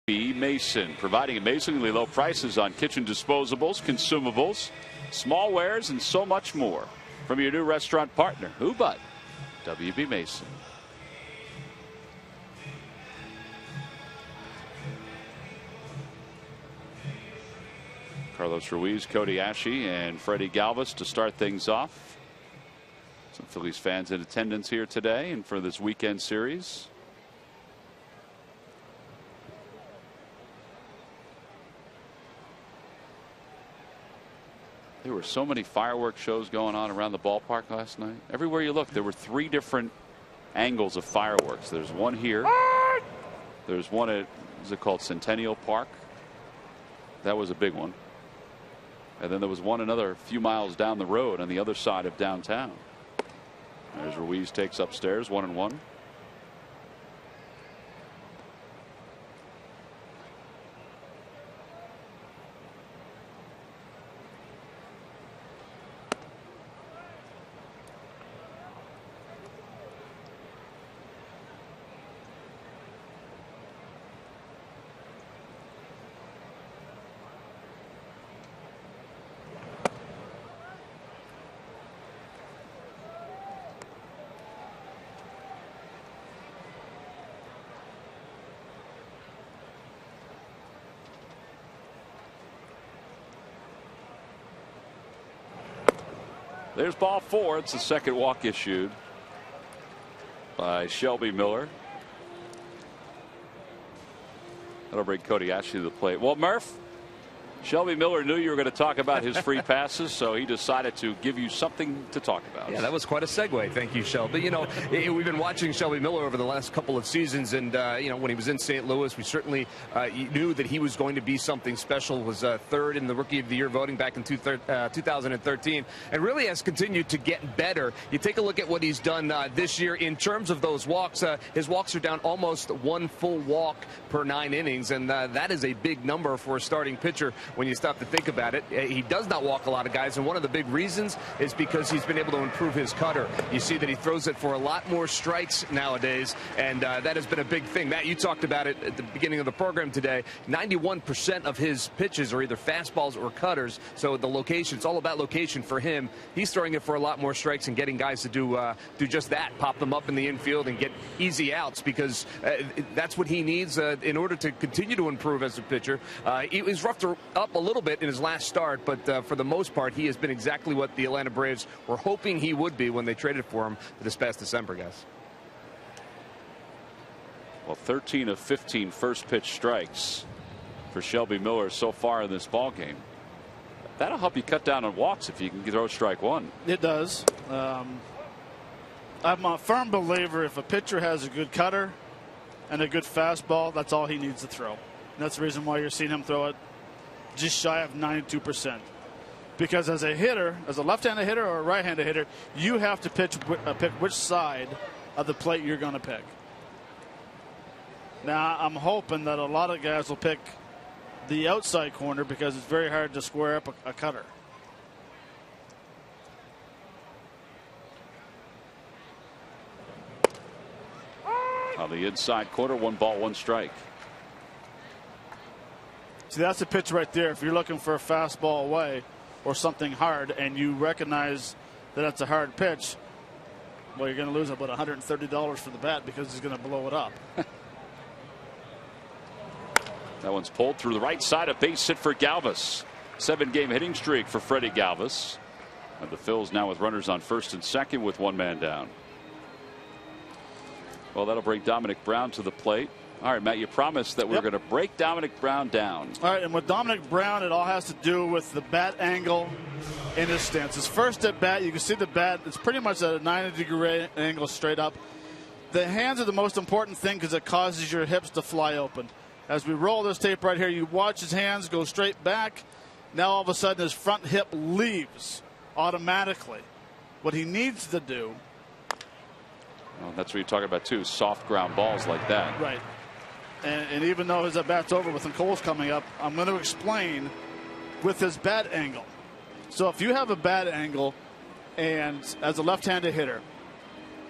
Speaker 1: Mason, providing amazingly low prices on kitchen disposables, consumables, small wares, and so much more. From your new restaurant partner, Who But WB Mason. Carlos Ruiz, Cody Ashe, and Freddie Galvis to start things off. Some Phillies fans in attendance here today and for this weekend series. There were so many fireworks shows going on around the ballpark last night. Everywhere you look, there were 3 different angles of fireworks. There's one here. There's one at, is it called Centennial Park? That was a big one. And then there was one another few miles down the road on the other side of downtown. As Ruiz takes upstairs, 1-1. There's ball 4. It's the second walk issued by Shelby Miller. That'll bring Cody Ashe to the plate. Well, Murph, Shelby Miller knew you were going to talk about his free passes, so he decided to give you something to talk about.
Speaker 3: Yeah, that was quite a segue. Thank you, Shelby. You know, we've been watching Shelby Miller over the last couple of seasons, and you know, when he was in St. Louis, we certainly knew that he was going to be something special. Was third in the Rookie of the Year voting back in 2013, and really has continued to get better. You take a look at what he's done this year in terms of those walks. His walks are down almost 1 full walk per 9 innings, and that is a big number for a starting pitcher when you stop to think about it. He does not walk a lot of guys, and one of the big reasons is because he's been able to improve his cutter. You see that he throws it for a lot more strikes nowadays, and that has been a big thing. Matt, you talked about it at the beginning of the program today. 91% of his pitches are either fastballs or cutters, so the location, it's all about location for him. He's throwing it for a lot more strikes and getting guys to do just that, pop them up in the infield and get easy outs, because that's what he needs in order to continue to improve as a pitcher. He was roughed up a little bit in his last start, but for the most part, he has been exactly what the Atlanta Braves were hoping he would be when they traded for him this past December, guys.
Speaker 1: Well, 13 of 15 first pitch strikes for Shelby Miller so far in this ball game. That'll help you cut down on walks if you can throw strike one.
Speaker 2: It does. I'm a firm believer if a pitcher has a good cutter and a good fastball, that's all he needs to throw. And that's the reason why you're seeing him throw it just shy of 92%. Because as a hitter, as a left-handed hitter or a right-handed hitter, you have to pick which side of the plate you're going to pick. Now, I'm hoping that a lot of guys will pick the outside corner because it's very hard to square up a cutter.
Speaker 1: On the inside corner, 1 ball, 1 strike.
Speaker 2: See, that's a pitch right there. If you're looking for a fastball away or something hard and you recognize that that's a hard pitch, well, you're going to lose about $130 for the bat because he's going to blow it up.
Speaker 1: That one's pulled through the right side, a base hit for Galvis. 7-game hitting streak for Freddie Galvis. And the Phils now with runners on first and second with 1 man down. Well, that'll bring Dominic Brown to the plate. All right, Matt, you promised that we were going to break Dominic Brown down.
Speaker 2: All right, and with Dominic Brown, it all has to do with the bat angle in his stance. His first at bat, you can see the bat, it's pretty much at a 90-degree angle straight up. The hands are the most important thing because it causes your hips to fly open. As we roll this tape right here, you watch his hands go straight back. Now all of a sudden his front hip leaves automatically. What he needs to do.
Speaker 1: Well, that's what you're talking about too, soft ground balls like that.
Speaker 2: Right. And even though his at bat's over with Cole's coming up, I'm going to explain with his bat angle. So if you have a bat angle and as a left-handed hitter,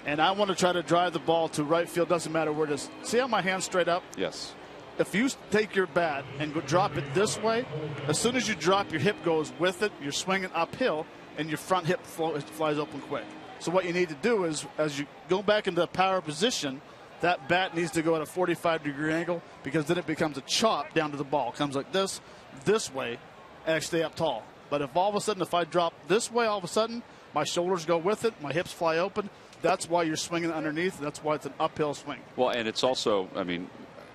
Speaker 2: and I want to try to drive the ball to right field, doesn't matter where it is. See how my hand's straight up?
Speaker 1: Yes.
Speaker 2: If you take your bat and go drop it this way, as soon as you drop, your hip goes with it. You're swinging uphill, and your front hip flies open quick. So what you need to do is, as you go back into the power position, that bat needs to go at a 45-degree angle because then it becomes a chop down to the ball. It comes like this way, and I stay up tall. But if all of a sudden, if I drop this way, all of a sudden, my shoulders go with it, my hips fly open, that's why you're swinging underneath. That's why it's an uphill swing.
Speaker 1: Well, and it's also, I mean,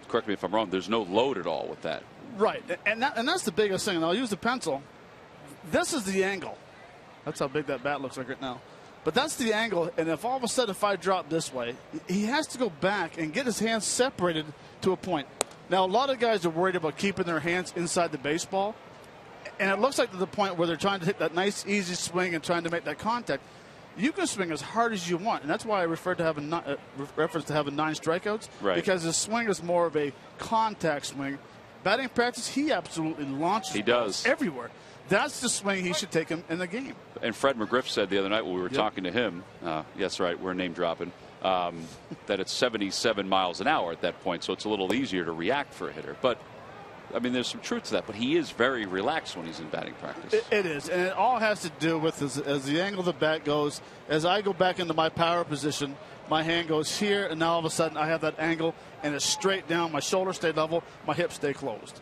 Speaker 1: correct me if I'm wrong, there's no load at all with that.
Speaker 2: Right, and that's the biggest thing. And I'll use the pencil. This is the angle. That's how big that bat looks like right now. But that's the angle, and if all of a sudden if I drop this way, he has to go back and get his hands separated to a point. Now, a lot of guys are worried about keeping their hands inside the baseball, and it looks like to the point where they're trying to hit that nice, easy swing and trying to make that contact. You can swing as hard as you want, and that's why I referred to having reference to having 9 strikeouts,
Speaker 1: right?
Speaker 2: Because his swing is more of a contact swing. Batting practice, he absolutely launches.
Speaker 1: He does
Speaker 2: everywhere. That's the swing he should take him in the game.
Speaker 1: And Fred McGriff said the other night when we were talking to him, yes, right, we're name dropping, that it's 77 miles an hour at that point, so it's a little easier to react for a hitter. But I mean, there's some truth to that, but he is very relaxed when he's in batting practice.
Speaker 2: It is, and it all has to do with as the angle of the bat goes. As I go back into my power position, my hand goes here, and now all of a sudden I have that angle, and it's straight down. My shoulders stay level, my hips stay closed.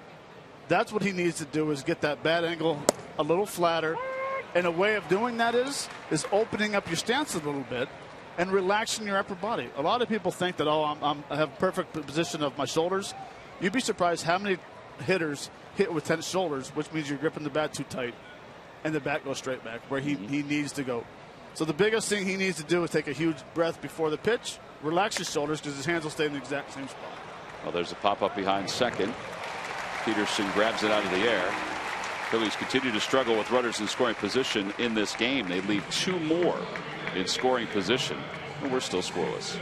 Speaker 2: That's what he needs to do, is get that bat angle a little flatter. And a way of doing that is opening up your stance a little bit and relaxing your upper body. A lot of people think that, I have perfect position of my shoulders. You'd be surprised how many hitters hit with tense shoulders, which means you're gripping the bat too tight, and the bat goes straight back where he needs to go. So the biggest thing he needs to do is take a huge breath before the pitch, relax his shoulders because his hands will stay in the exact same spot.
Speaker 1: Well, there's a pop-up behind second. Peterson grabs it out of the air. Phillies continue to struggle with runners in scoring position in this game. They leave 2 more in scoring position, and we're still scoreless.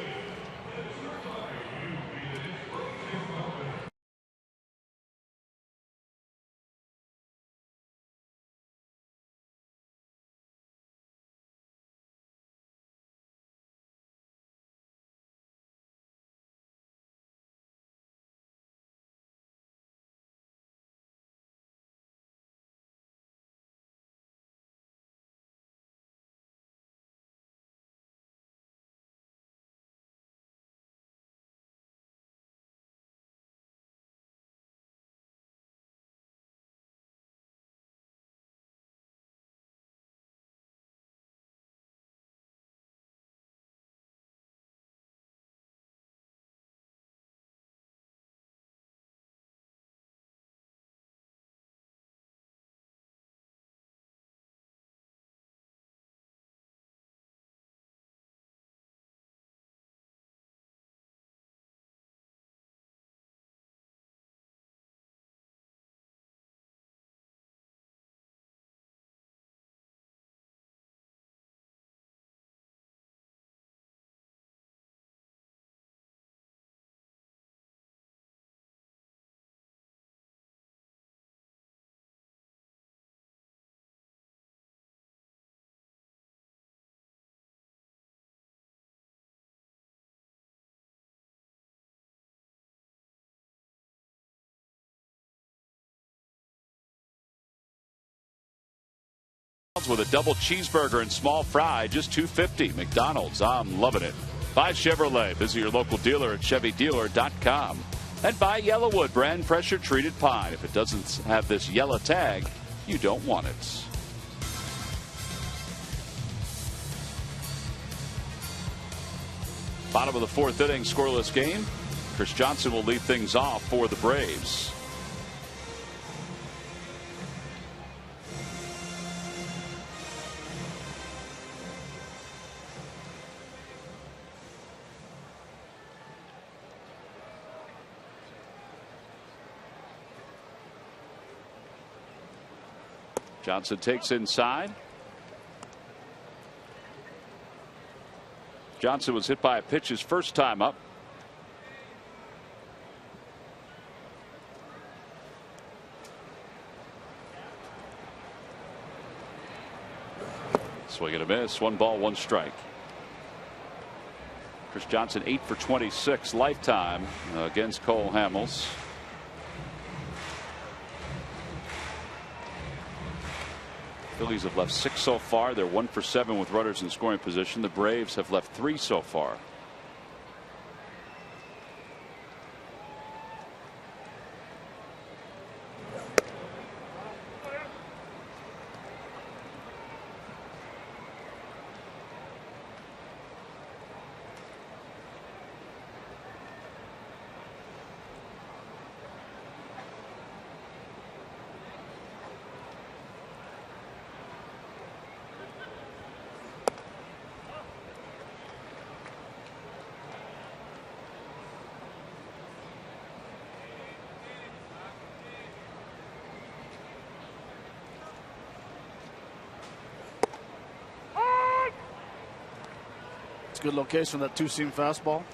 Speaker 1: With a double cheeseburger and small fry, just $2.50. McDonald's, I'm loving it. Buy Chevrolet. Visit your local dealer at ChevyDealer.com. And buy Yellowwood brand pressure treated pine. If it doesn't have this yellow tag, you don't want it. Bottom of the 4th inning, scoreless game. Chris Johnson will lead things off for the Braves. Johnson takes inside. Johnson was hit by a pitch his first time up. Swing and a miss. 1 ball, 1 strike. Chris Johnson 8 for 26 lifetime against Cole Hamels. Phillies have left 6 so far. They're 1 for 7 with runners in scoring position. The Braves have left 3 so far.
Speaker 2: Good location, that 2-seam fastball.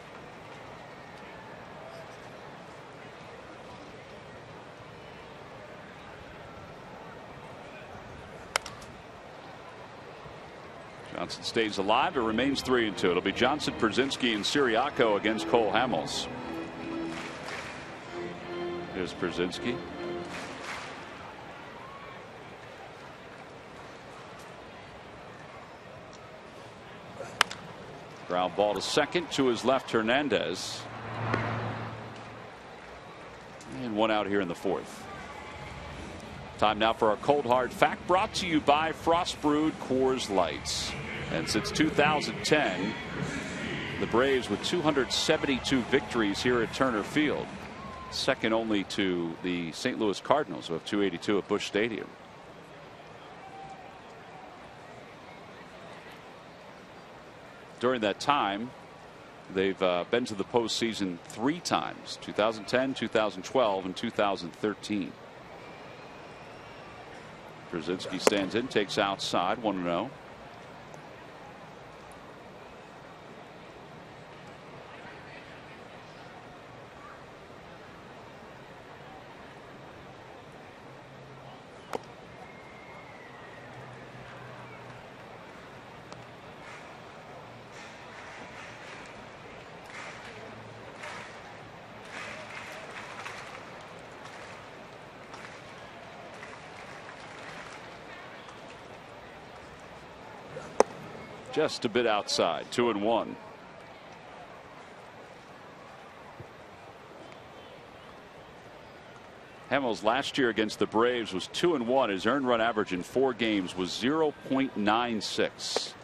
Speaker 1: Johnson stays alive. It remains 3-2. It'll be Johnson, Pierzynski, and Siriaco against Cole Hamels. Here's Pierzynski. Ground ball to second, to his left, Hernandez. And 1 out here in the 4th. Time now for our cold hard fact, brought to you by Frost Brewed Coors Lights. And since 2010, the Braves with 272 victories here at Turner Field. second only to the St. Louis Cardinals, who have 282 at Busch Stadium. During that time, they've been to the postseason 3 times: 2010, 2012, and 2013. Brzezinski stands in, takes outside, 1-0. Just a bit outside. 2-1. Hamels last year against the Braves was 2-1. His earned run average in 4 games was 0.96.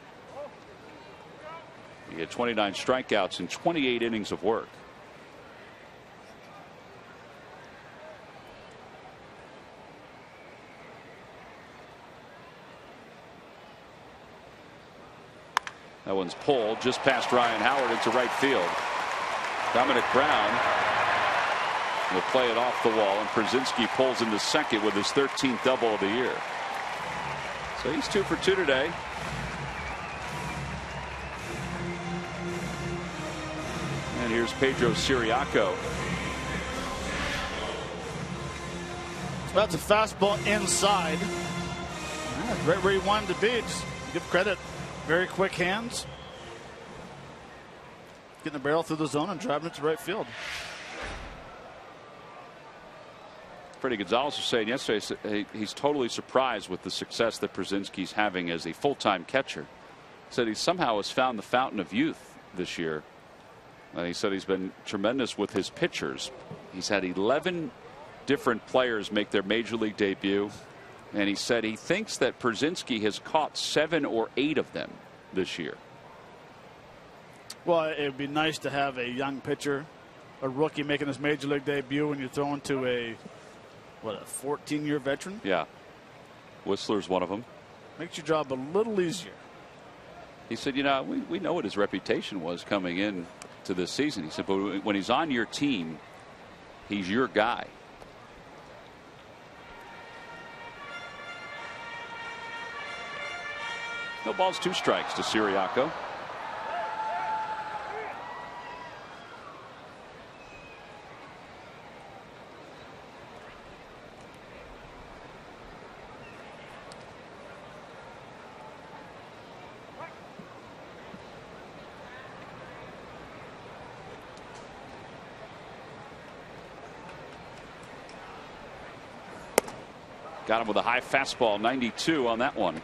Speaker 1: He had 29 strikeouts in 28 innings of work. That one's pulled just past Ryan Howard into right field. Dominic Brown will play it off the wall, and Brzezinski pulls into second with his 13th double of the year. So he's 2 for 2 today. And here's Pedro Ciriaco.
Speaker 2: That's a fastball inside. Right where he wanted to be. Just give credit. Very quick hands. Getting the barrel through the zone and driving it to right field.
Speaker 1: Freddie Gonzalez was saying yesterday he's totally surprised with the success that Brzezinski's having as a full-time catcher. Said he somehow has found the fountain of youth this year. And he said he's been tremendous with his pitchers. He's had 11 different players make their major league debut. And he said he thinks that Brzezinski has caught 7 or 8 of them this year.
Speaker 2: Well, it would be nice to have a young pitcher, a rookie making his major league debut, when you're throwing to a 14-year veteran.
Speaker 1: Yeah. Whistler's one of them.
Speaker 2: Makes your job a little easier.
Speaker 1: He said, you know, we know what his reputation was coming in to this season. He said, but when he's on your team, he's your guy. No balls, 2 strikes to Ciriaco. Got him with a high fastball, 92 on that one.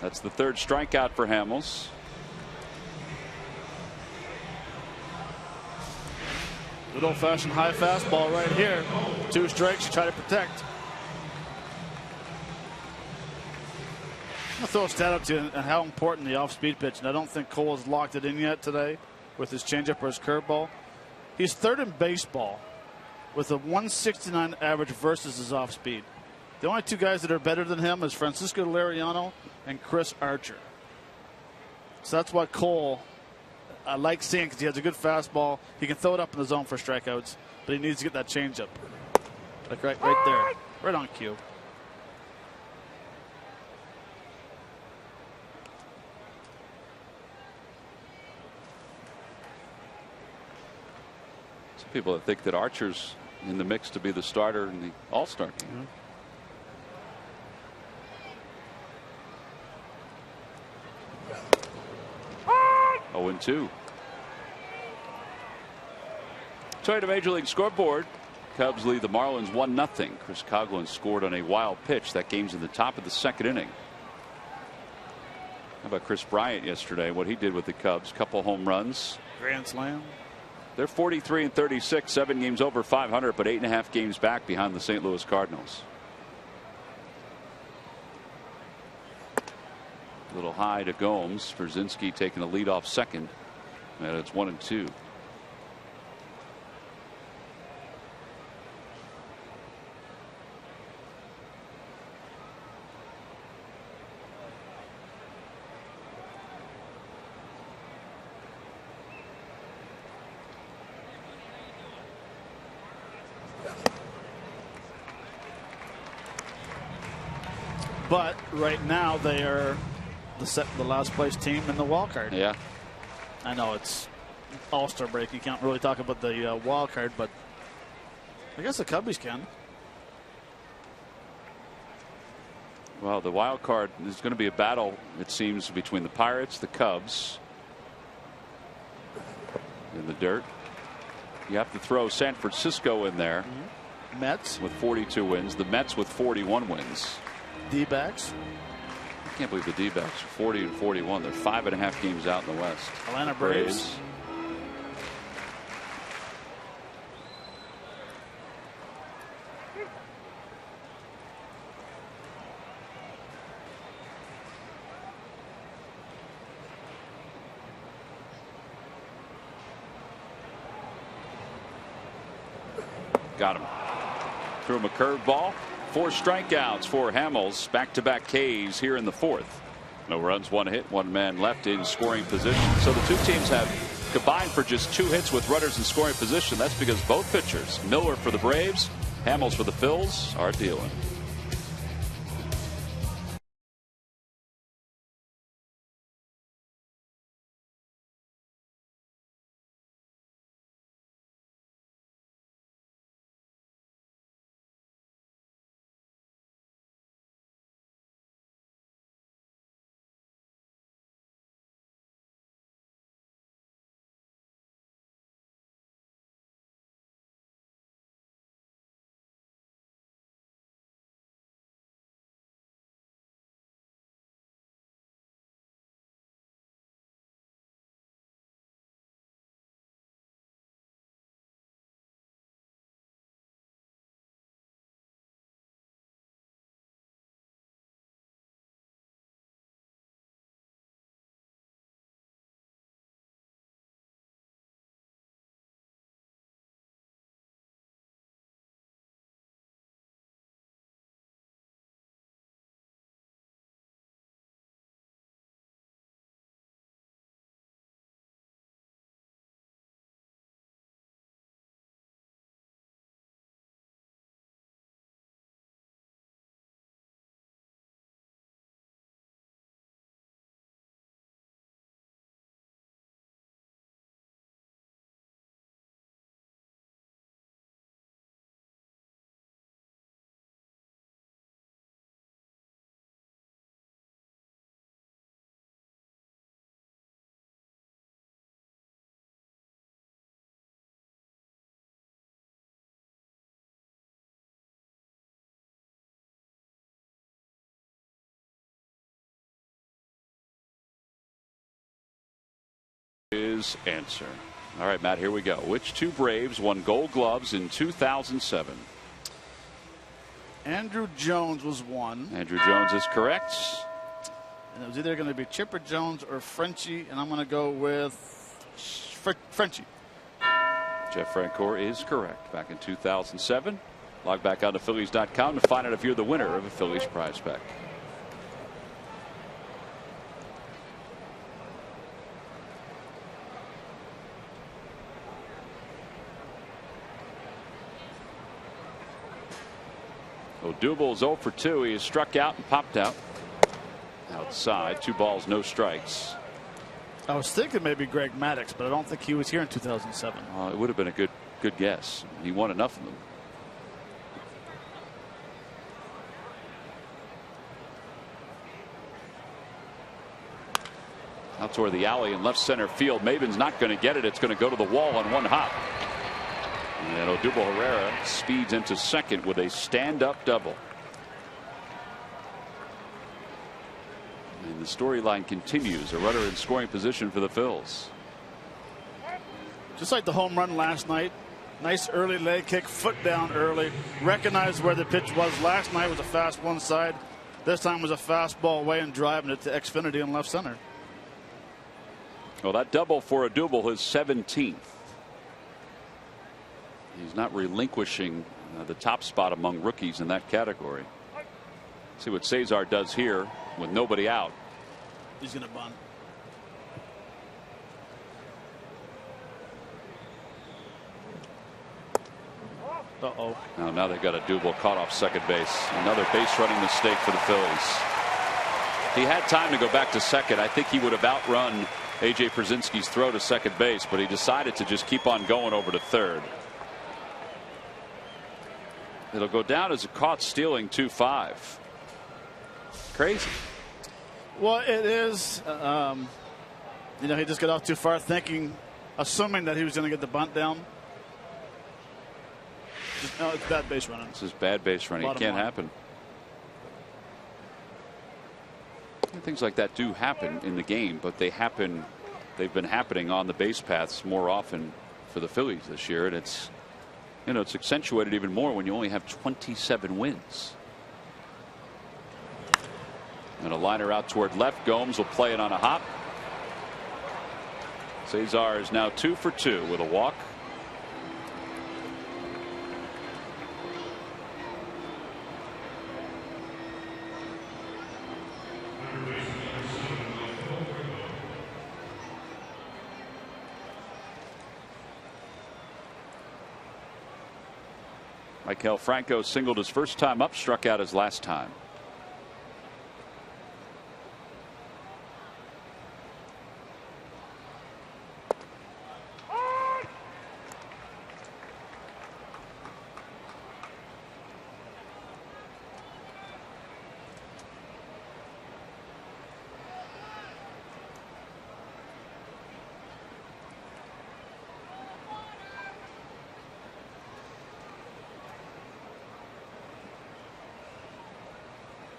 Speaker 1: That's the 3rd strikeout for Hamels.
Speaker 2: Good old-fashioned high fastball right here. 2 strikes, you try to protect. I'm going to throw a stat up to you on how important the off-speed pitch, and I don't think Cole has locked it in yet today with his changeup or his curveball. He's 3rd in baseball with a 169 average versus his off-speed. The only 2 guys that are better than him is Francisco Lariano and Chris Archer. So that's what Cole I like seeing, because he has a good fastball. He can throw it up in the zone for strikeouts, but he needs to get that changeup. Like right there. Right on cue.
Speaker 1: Some people that think that Archer's in the mix to be the starter in the All-Star game.
Speaker 2: Mm-hmm.
Speaker 1: 0-2. Sorry to Major League Scoreboard. Cubs lead the Marlins 1-0. Chris Coughlin scored on a wild pitch. That game's in the top of the 2nd inning. How about Chris Bryant yesterday? What he did with the Cubs. Couple home runs.
Speaker 2: Grand slam.
Speaker 1: They're 43-36, 7 games over 500, but 8.5 games back behind the St. Louis Cardinals. A little high to Gomes. Brzezinski taking a lead off second. And it's 1-2.
Speaker 2: But right now they are the last place team in the wild card.
Speaker 1: Yeah.
Speaker 2: I know it's All-Star break. You can't really talk about the wild card, but I guess the Cubbies can.
Speaker 1: Well, the wild card is going to be a battle, it seems, between the Pirates, the Cubs, in the dirt. You have to throw San Francisco in there.
Speaker 2: Mets
Speaker 1: with 42 wins. The Mets with 41 wins.
Speaker 2: D-backs.
Speaker 1: I can't believe the D-backs are 40 and 41. They're 5.5 games out in the West.
Speaker 2: Atlanta Braves.
Speaker 1: Got him. Threw him a curveball. 4 strikeouts for Hamels. Back-to-back Ks here in the 4th. No runs, 1 hit, 1 man left in scoring position. So the two teams have combined for just 2 hits with runners in scoring position. That's because both pitchers, Miller for the Braves, Hamels for the Phillies, are dealing. His answer. All right, Matt, here we go. Which 2 Braves won Gold Gloves in 2007?
Speaker 2: Andrew Jones was 1.
Speaker 1: Andrew Jones is correct.
Speaker 2: And it was either going to be Chipper Jones or Frenchie, and I'm going to go with Frenchie.
Speaker 1: Jeff Francoeur is correct. Back in 2007. Log back on to Phillies.com to find out if you're the winner of a Phillies prize pack. Odubel's 0 for 2. He is struck out and popped out. Outside. 2 balls, no strikes.
Speaker 2: I was thinking maybe Greg Maddux, but I don't think he was here in 2007.
Speaker 1: It would have been a good guess. He won enough of them. Out toward the alley in left center field. Maven's not going to get it. It's going to go to the wall on 1 hop. And Odubel Herrera speeds into second with a stand-up double. And the storyline continues. A runner in scoring position for the Phils.
Speaker 2: Just like the home run last night. Nice early leg kick, foot down early. Recognized where the pitch was. Last night was a fast one side. This time was a fastball away and driving it to Xfinity in left center.
Speaker 1: Well, that double for Odubel, his 17th. He's not relinquishing the top spot among rookies in that category. See what Cesar does here with nobody out.
Speaker 2: He's going to bunt. Uh-oh.
Speaker 1: Now they've got a duel caught off second base. Another base running mistake for the Phillies. He had time to go back to second. I think he would have outrun A.J. Przinsky's throw to second base, but he decided to just keep on going over to third. It'll go down as a caught stealing 2-5. Crazy.
Speaker 2: Well, it is. You know, he just got off too far, assuming that he was going to get the bunt down. No, it's bad base running.
Speaker 1: This is bad base running. It can't happen. Things like that do happen in the game, but they've been happening on the base paths more often for the Phillies this year, and it's accentuated even more when you only have 27 wins. And a liner out toward left. Gomes will play it on a hop. Cesar is now 2 for 2 with a walk. Maikel Franco singled his first time up, struck out his last time.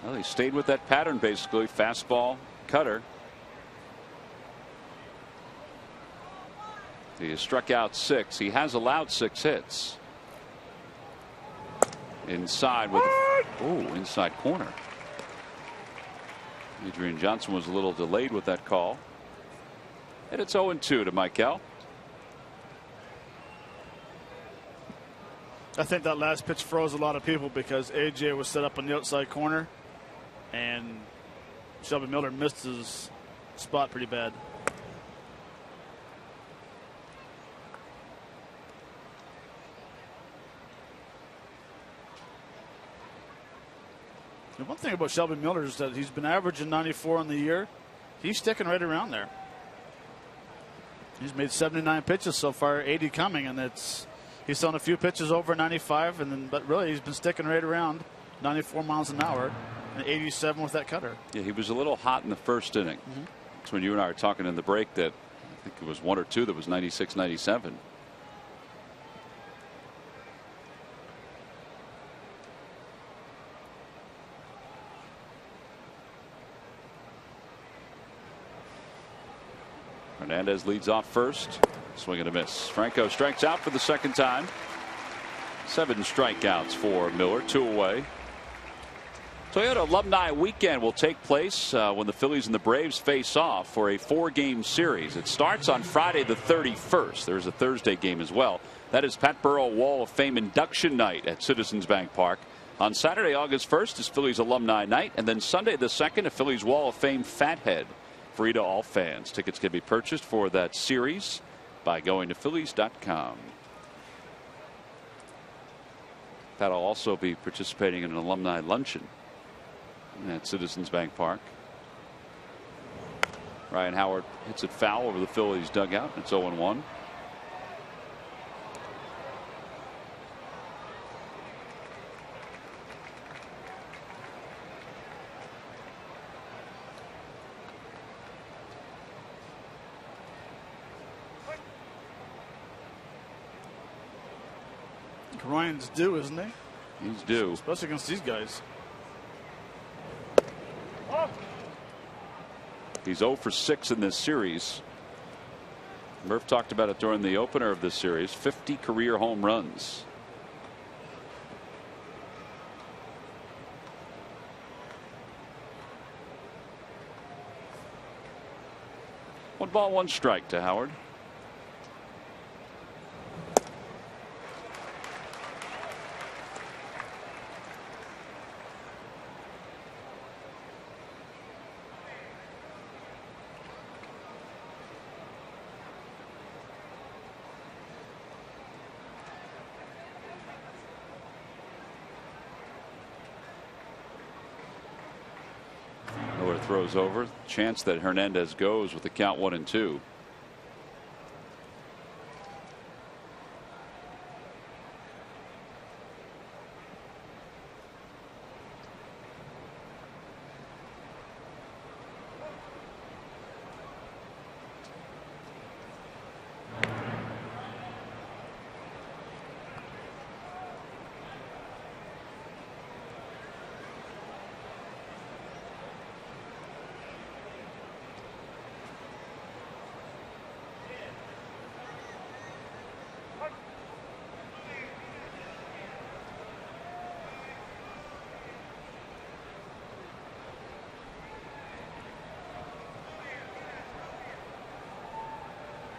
Speaker 1: Well, he stayed with that pattern basically. Fastball, cutter. He has struck out 6. He has allowed 6 hits. Inside with inside corner. Adrian Johnson was a little delayed with that call. And it's 0-2 to Maikel.
Speaker 2: I think that last pitch froze a lot of people because AJ was set up on the outside corner. And Shelby Miller missed his spot pretty bad. The one thing about Shelby Miller is that he's been averaging 94 on the year. He's sticking right around there. He's made 79 pitches so far, 80 coming, and he's thrown a few pitches over 95, but really he's been sticking right around 94 miles an hour. 87 with that cutter. Yeah,
Speaker 1: he was a little hot in the first inning. That's when you and I were talking in the break that I think it was 1 or 2 that was 96, 97. Hernandez leads off first. Swing and a miss. Franco strikes out for the second time. 7 strikeouts for Miller, 2 away. Toyota Alumni Weekend will take place when the Phillies and the Braves face off for a 4-game series. It starts on Friday the 31st. There's a Thursday game as well. That is Pat Burrell Wall of Fame induction night at Citizens Bank Park. On Saturday, August 1st is Phillies Alumni Night, and then Sunday the 2nd, a Phillies Wall of Fame Fathead, free to all fans. Tickets can be purchased for that series by going to Phillies.com. Pat will also be participating in an alumni luncheon at Citizens Bank Park. Ryan Howard hits it foul over the Phillies dugout. It's 0-1.
Speaker 2: Ryan's due, isn't he?
Speaker 1: He's due.
Speaker 2: Especially against these guys.
Speaker 1: He's 0 for 6 in this series. Murph talked about it during the opener of this series. 50 career home runs. One ball, one strike to Howard. throws over. Chance that Hernandez goes with the count 1-2.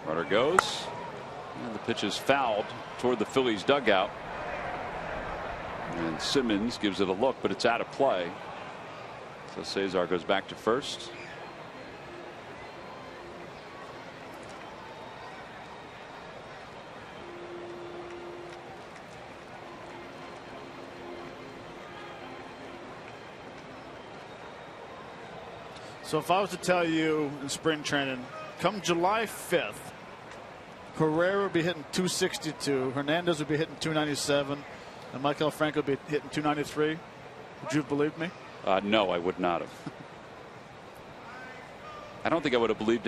Speaker 1: Runner goes, and the pitch is fouled toward the Phillies dugout. And Simmons gives it a look, but it's out of play. So Cesar goes back to first.
Speaker 2: So if I was to tell you in spring training, come July 5th, Herrera would be hitting 262, Hernandez would be hitting 297, and Michael Franco would be hitting 293. Would you have believed me?
Speaker 1: No, I would not have. I don't think I would have believed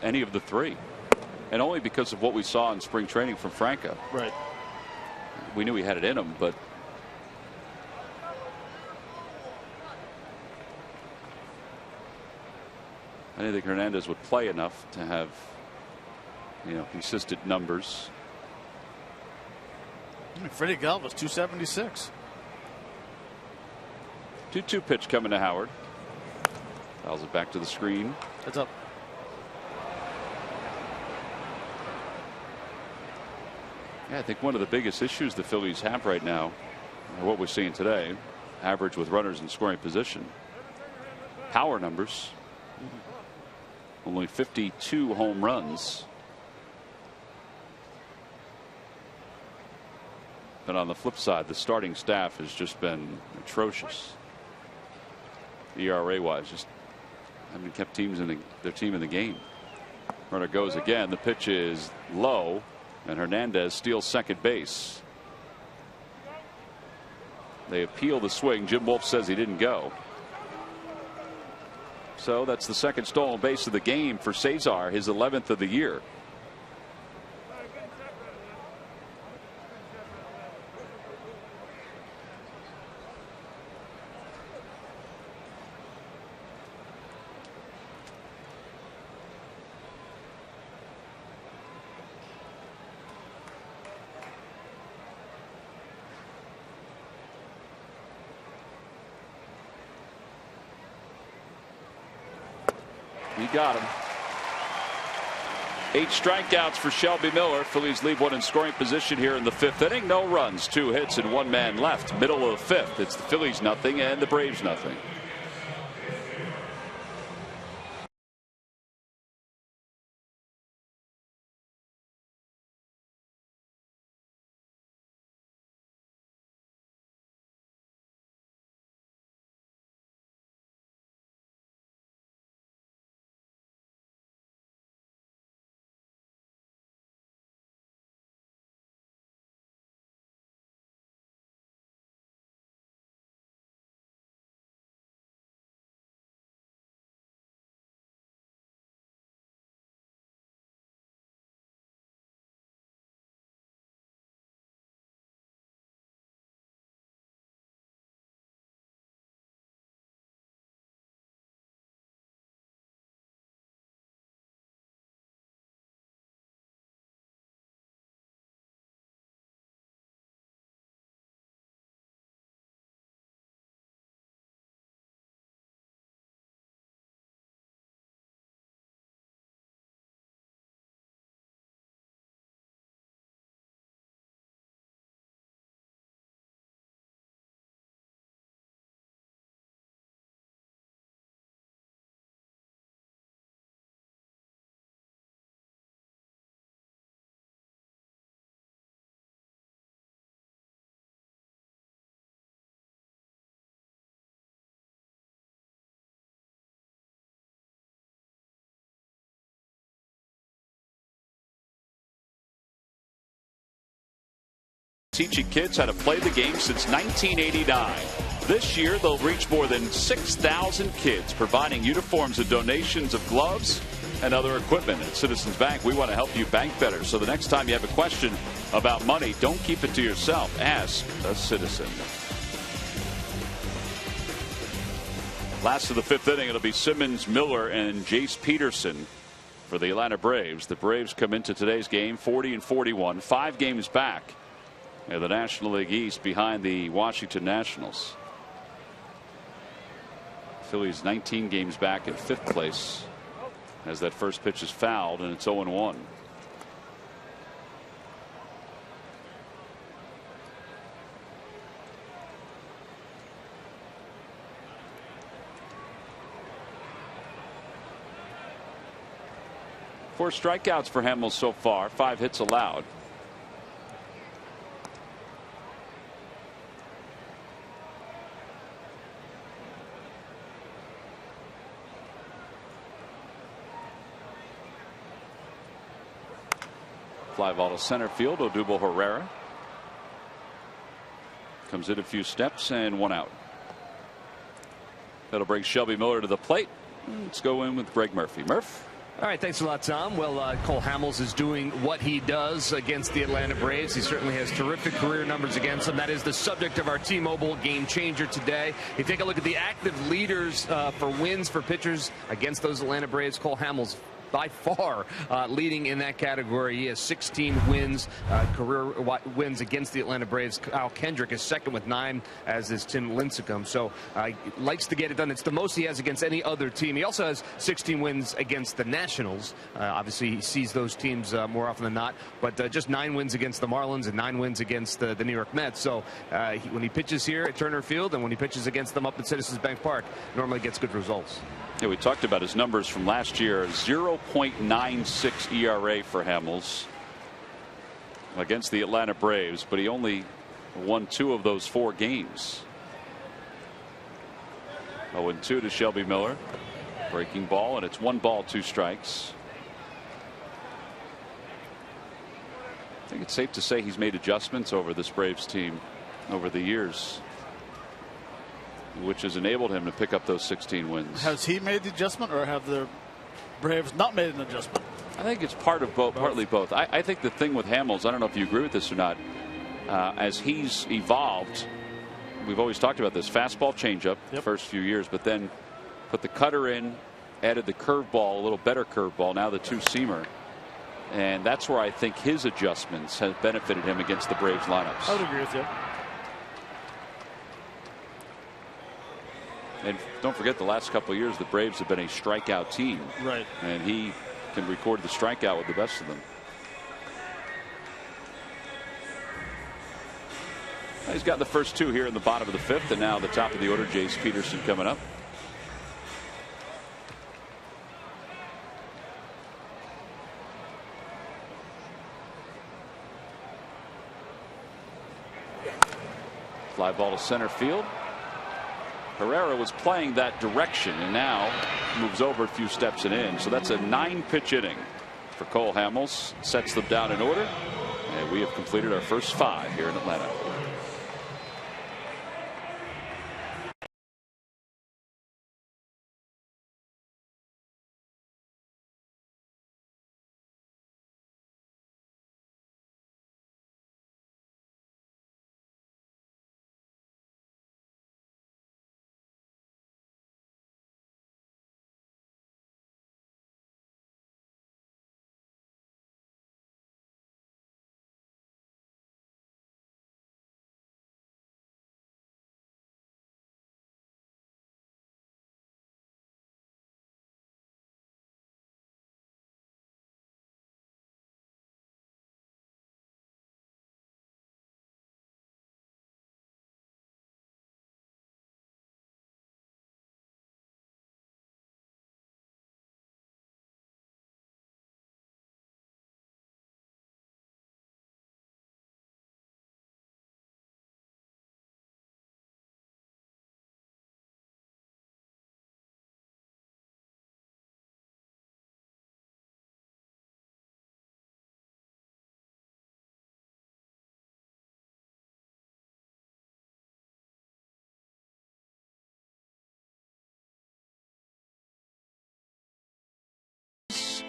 Speaker 1: any of the three, and only because of what we saw in spring training from Franco.
Speaker 2: Right.
Speaker 1: We knew he had it in him, but I didn't think Hernandez would play enough to have, consistent numbers.
Speaker 2: Freddie Galvis 276.
Speaker 1: 2-2 pitch coming to Howard. Fouls it back to the screen.
Speaker 2: Heads up.
Speaker 1: Yeah, I think one of the biggest issues the Phillies have right now, or what we're seeing today, average with runners in scoring position. Power numbers. Only 52 home runs. But on the flip side, the starting staff has just been atrocious. ERA wise, just haven't kept their team in the game. Runner goes again. The pitch is low, and Hernandez steals second base. They appeal the swing. Jim Wolf says he didn't go. So that's the second stolen base of the game for Cesar, his 11th of the year. He got him. 8 strikeouts for Shelby Miller. Phillies leave one in scoring position here in the 5th inning. No runs, 2 hits, and 1 man left. Middle of the 5th. It's the Phillies nothing and the Braves nothing. teaching kids how to play the game since 1989. This year, they'll reach more than 6,000 kids, providing uniforms and donations of gloves and other equipment. At Citizens Bank, we want to help you bank better. So the next time you have a question about money, don't keep it to yourself. Ask a citizen. Last of the fifth inning, it'll be Simmons, Miller, and Jace Peterson for the Atlanta Braves. The Braves come into today's game 40-41, 5 games back in the National League East behind the Washington Nationals. Phillies 19 games back in 5th place as that first pitch is fouled, and it's 0-1. Four strikeouts for Hamels so far, 5 hits allowed. Fly ball to center field. Odubel Herrera comes in a few steps and 1 out. That'll bring Shelby Miller to the plate. Let's go in with Greg Murphy. Murph.
Speaker 3: All right, thanks a lot, Tom. Well, Cole Hamels is doing what he does against the Atlanta Braves. He certainly has terrific career numbers against them. That is the subject of our T-Mobile Game Changer today. You take a look at the active leaders for wins for pitchers against those Atlanta Braves. Cole Hamels by far leading in that category. He has 16 wins, career wins against the Atlanta Braves. Kyle Kendrick is second with 9, as is Tim Lincecum. So likes to get it done. It's the most he has against any other team. He also has 16 wins against the Nationals. Obviously, he sees those teams more often than not. But just 9 wins against the Marlins and 9 wins against the New York Mets. So when he pitches here at Turner Field and when he pitches against them up at Citizens Bank Park, normally gets good results.
Speaker 1: Yeah, we talked about his numbers from last year. 0.96 ERA for Hamels against the Atlanta Braves, but he only won 2 of those 4 games. 0-2 to Shelby Miller. Breaking ball, and it's 1 ball, 2 strikes. I think it's safe to say he's made adjustments over this Braves team over the years, which has enabled him to pick up those 16 wins.
Speaker 2: Has he made the adjustment, or have the Braves not made an adjustment?
Speaker 1: I think it's part of both, partly both. I think the thing with Hamels, I don't know if you agree with this or not, as he's evolved, we've always talked about this fastball changeup the first few years, but then put the cutter in, added the curveball, a little better curveball, now the 2-seamer. And that's where I think his adjustments have benefited him against the Braves lineups.
Speaker 2: I would agree with you.
Speaker 1: And don't forget, the last couple of years, the Braves have been a strikeout team.
Speaker 2: Right.
Speaker 1: And he can record the strikeout with the best of them. He's got the first 2 here in the bottom of the 5th, and now the top of the order, Jace Peterson coming up. Fly ball to center field. Herrera was playing that direction and now moves over a few steps and in. So that's a 9-pitch inning for Cole Hamels. Sets them down in order. And we have completed our first 5 here in Atlanta.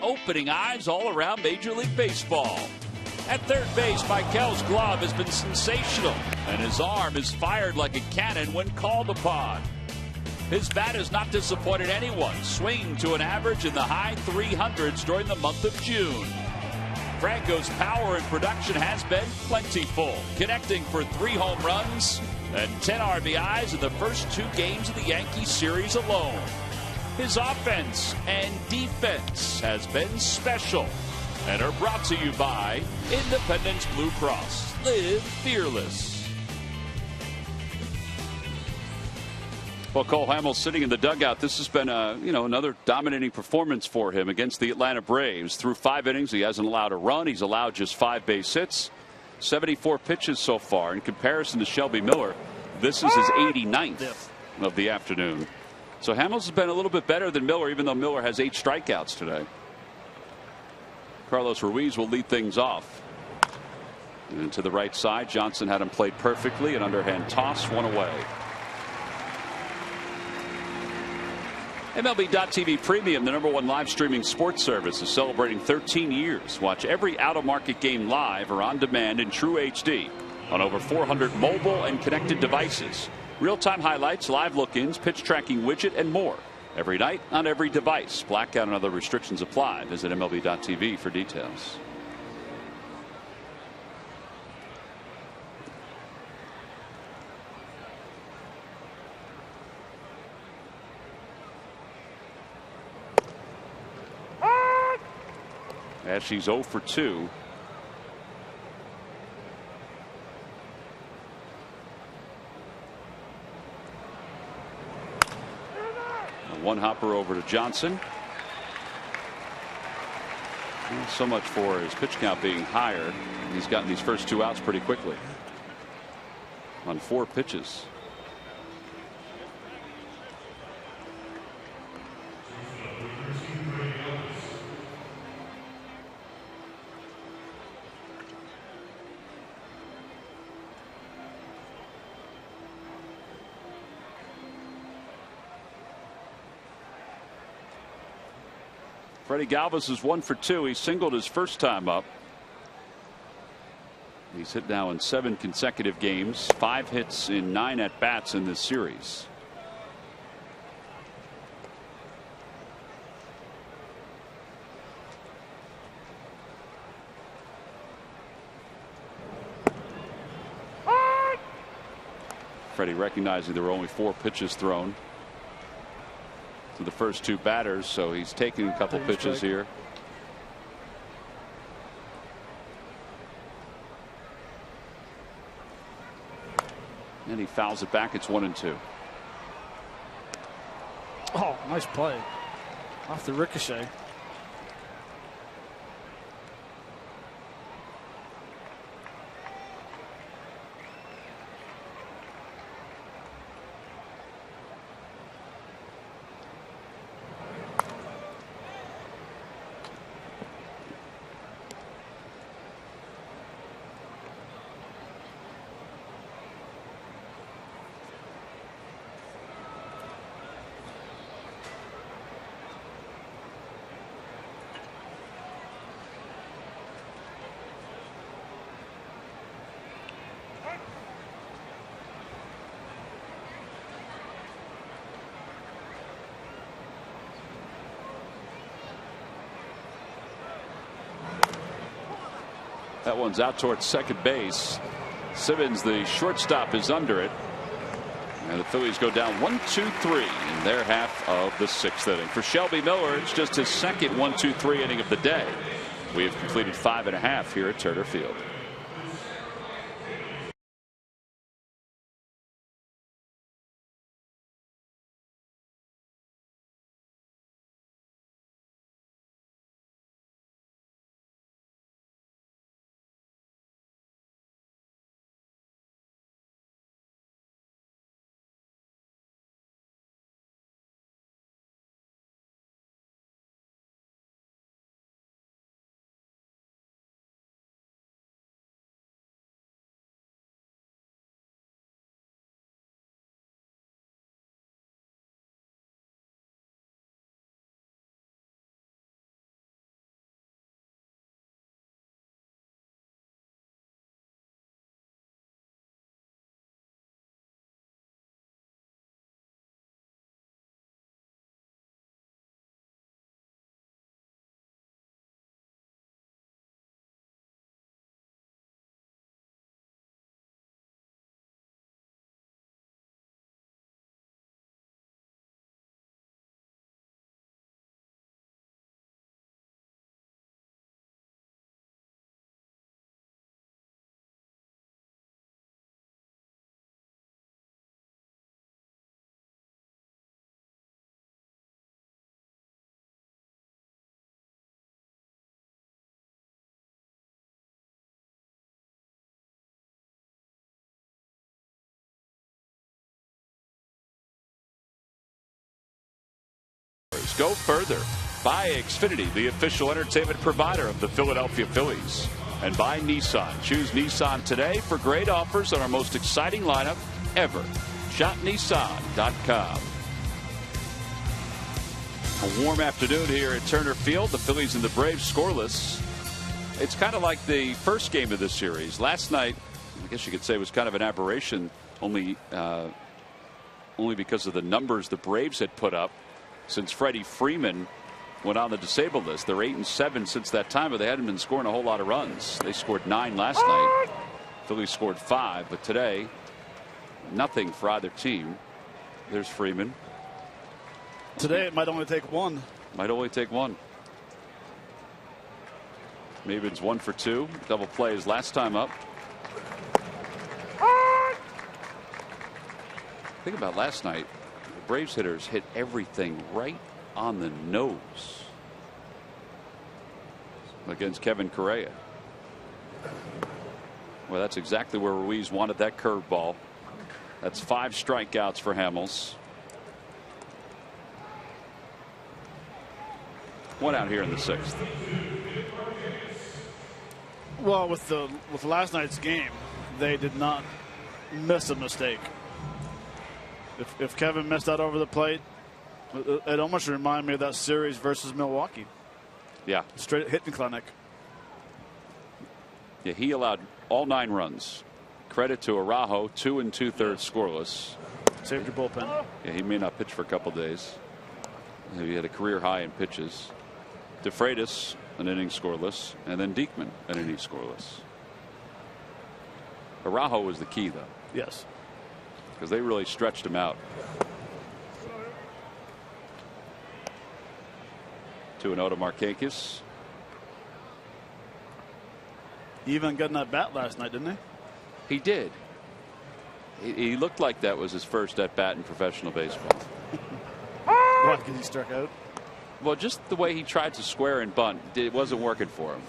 Speaker 1: opening eyes all around Major League Baseball. At third base, Mikel's glove has been sensational, and his arm is fired like a cannon when called upon. His bat has not disappointed anyone, swinging to an average in the high 300s during the month of June. Franco's power and production has been plentiful, connecting for 3 home runs and 10 RBIs in the first 2 games of the Yankees series alone. His offense and defense has been special and are brought to you by Independence Blue Cross. Live fearless. Well, Cole Hamels sitting in the dugout. This has been another dominating performance for him against the Atlanta Braves. Through 5 innings, he hasn't allowed a run. He's allowed just 5 base hits, 74 pitches so far. In comparison to Shelby Miller, this is his 89th of the afternoon. So Hamels has been a little bit better than Miller, even though Miller has 8 strikeouts today. Carlos Ruiz will lead things off. And to the right side, Johnson had him played perfectly. An underhand toss, 1 away. MLB.TV Premium, the #1 live streaming sports service, is celebrating 13 years. Watch every out-of-market game live or on demand in true HD on over 400 mobile and connected devices. Real-time highlights, live look-ins, pitch tracking widget, and more. Every night on every device. Blackout and other restrictions apply. Visit MLB.TV for details. As she's 0 for 2. One hopper over to Johnson. So much for his pitch count being higher. He's gotten these first 2 outs pretty quickly on 4 pitches. Freddie Galvis is 1 for 2. He singled his first time up. He's hit now in 7 consecutive games, 5 hits in 9 at bats in this series. Freddie recognizing there were only 4 pitches thrown to the first 2 batters, so he's taking a couple pitches here. And he fouls it back. It's 1-2.
Speaker 2: Oh, nice play off the ricochet.
Speaker 1: That one's out towards second base. Simmons, the shortstop, is under it. And the Phillies go down 1-2-3 in their half of the 6th inning. For Shelby Miller, it's just his second 1-2-3 inning of the day. We have completed 5.5 here at Turner Field. go further. By Xfinity, the official entertainment provider of the Philadelphia Phillies. And by Nissan. Choose Nissan today for great offers on our most exciting lineup ever. ShopNissan.com. A warm afternoon here at Turner Field. The Phillies and the Braves scoreless. It's kind of like the first game of this series. Last night, I guess you could say, was kind of an aberration, only because of the numbers the Braves had put up since Freddie Freeman went on the disabled list. They're 8-7 since that time, but they hadn't been scoring a whole lot of runs. They scored 9 last night. Phillies scored 5, but today, nothing for either team. There's Freeman.
Speaker 2: Today it might only take one.
Speaker 1: Might only take one. Maven's 1 for 2. Double play his last time up. Think about last night. The Braves hitters hit everything right on the nose against Kevin Correa. Well, that's exactly where Ruiz wanted that curveball. That's 5 strikeouts for Hamels. 1 out here in the 6th.
Speaker 2: Well, with last night's game, they did not miss a mistake. If Kevin missed that over the plate, it almost reminded me of that series versus Milwaukee.
Speaker 1: Yeah.
Speaker 2: Straight hitting clinic.
Speaker 1: Yeah, he allowed all 9 runs. Credit to Araujo, 2 2/3 scoreless.
Speaker 2: Saved your bullpen.
Speaker 1: Yeah, he may not pitch for a couple days. He had a career high in pitches. DeFreitas, an inning scoreless, and then Diekman, an inning scoreless. Araujo was the key, though.
Speaker 2: Yes.
Speaker 1: Because they really stretched him out. 2-0 to Markakis.
Speaker 2: Even getting that bat last night, didn't he?
Speaker 1: He did. He looked like that was his first at bat in professional baseball.
Speaker 2: What? Because he struck out?
Speaker 1: Well, just the way he tried to square and bunt, it wasn't working for him.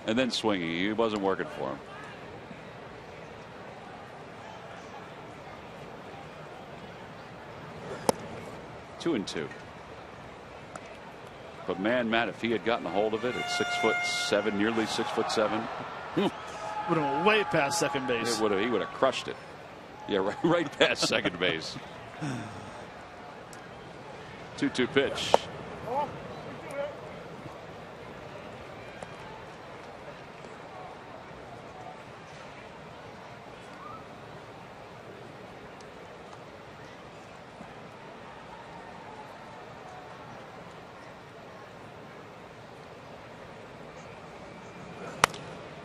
Speaker 1: And then swinging, it wasn't working for him. Two and 2. But man, Matt, if he had gotten a hold of it at 6'7", nearly 6'7",
Speaker 2: would have went way past second base.
Speaker 1: He would have crushed it. Yeah, right past second base. 2-2 pitch.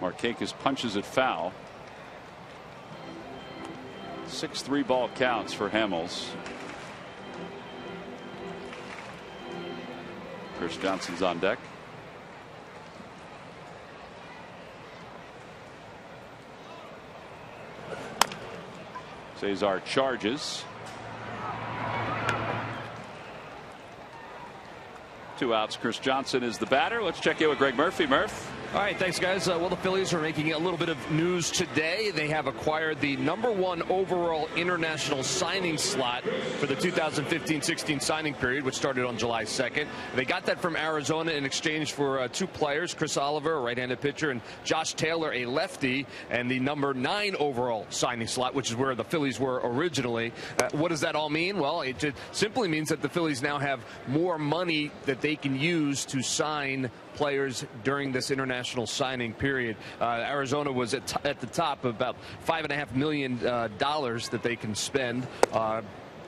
Speaker 1: Markakis punches it foul. 6-3 ball counts for Hamels. Chris Johnson's on deck. Cesar charges. 2 outs. Chris Johnson is the batter. Let's check in with Greg Murphy. Murph.
Speaker 3: All right, thanks, guys. Well, the Phillies are making a little bit of news today. They have acquired the #1 overall international signing slot for the 2015-16 signing period, which started on July 2nd. They got that from Arizona in exchange for 2 players, Chris Oliver, a right-handed pitcher, and Josh Taylor, a lefty, and the #9 overall signing slot, which is where the Phillies were originally. What does that all mean? Well, it simply means that the Phillies now have more money that they can use to sign players during this international signing period. Arizona was at the top of about $5.5 million that they can spend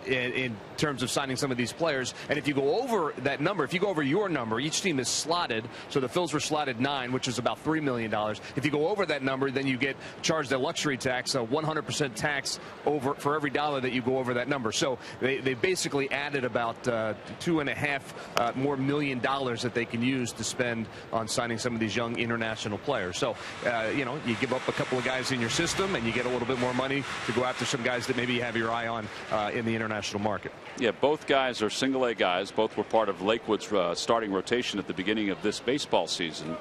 Speaker 3: in terms of signing some of these players. And if you go over that number, if you go over your number, each team is slotted. So the Phils were slotted 9, which is about $3 million. If you go over that number, then you get charged a luxury tax, a 100% tax over for every dollar that you go over that number. So they basically added about $2.5 more million that they can use to spend on signing some of these young international players. So you know, you give up a couple of guys in your system and you get a little bit more money to go after some guys that maybe you have your eye on in the international market.
Speaker 1: Yeah, both guys are single-A guys. Both were part of Lakewood's starting rotation at the beginning of this baseball season.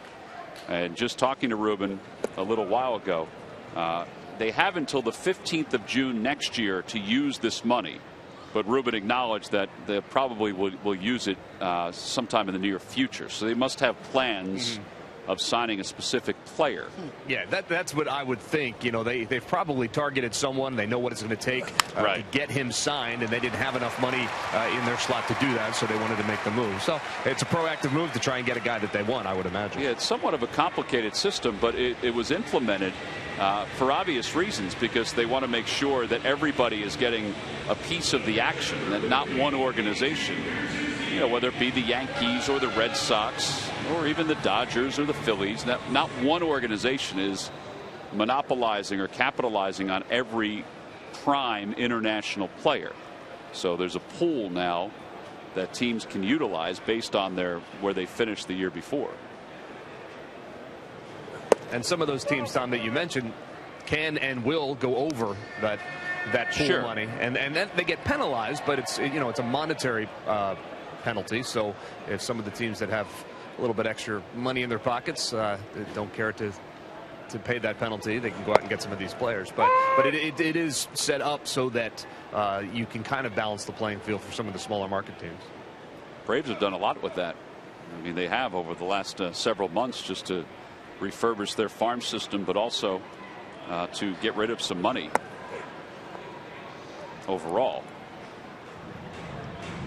Speaker 1: And just talking to Ruben a little while ago, they have until the 15th of June next year to use this money. But Ruben acknowledged that they probably will use it sometime in the near future. So they must have plans of signing a specific player.
Speaker 3: Yeah, that's what I would think. You know, they've probably targeted someone. They know what it's going to take to get him signed, and they didn't have enough money in their slot to do that, so they wanted to make the move. So it's a proactive move to try and get a guy that they want, I would imagine.
Speaker 1: Yeah, it's somewhat of a complicated system, but it was implemented for obvious reasons, because they want to make sure that everybody is getting a piece of the action, that not one organization, you know, whether it be the Yankees or the Red Sox or even the Dodgers or the Phillies, not one organization is monopolizing or capitalizing on every prime international player. So there's a pool now that teams can utilize based on where they finished the year before.
Speaker 3: And some of those teams, Tom, that you mentioned can and will go over that pool money, and then they get penalized, but it's, you know, it's a monetary penalty. So if some of the teams that have a little bit extra money in their pockets don't care to pay that penalty, they can go out and get some of these players. But it is set up so that you can kind of balance the playing field for some of the smaller market teams.
Speaker 1: Braves have done a lot with that. I mean, they have over the last several months, just to refurbish their farm system, but also to get rid of some money overall.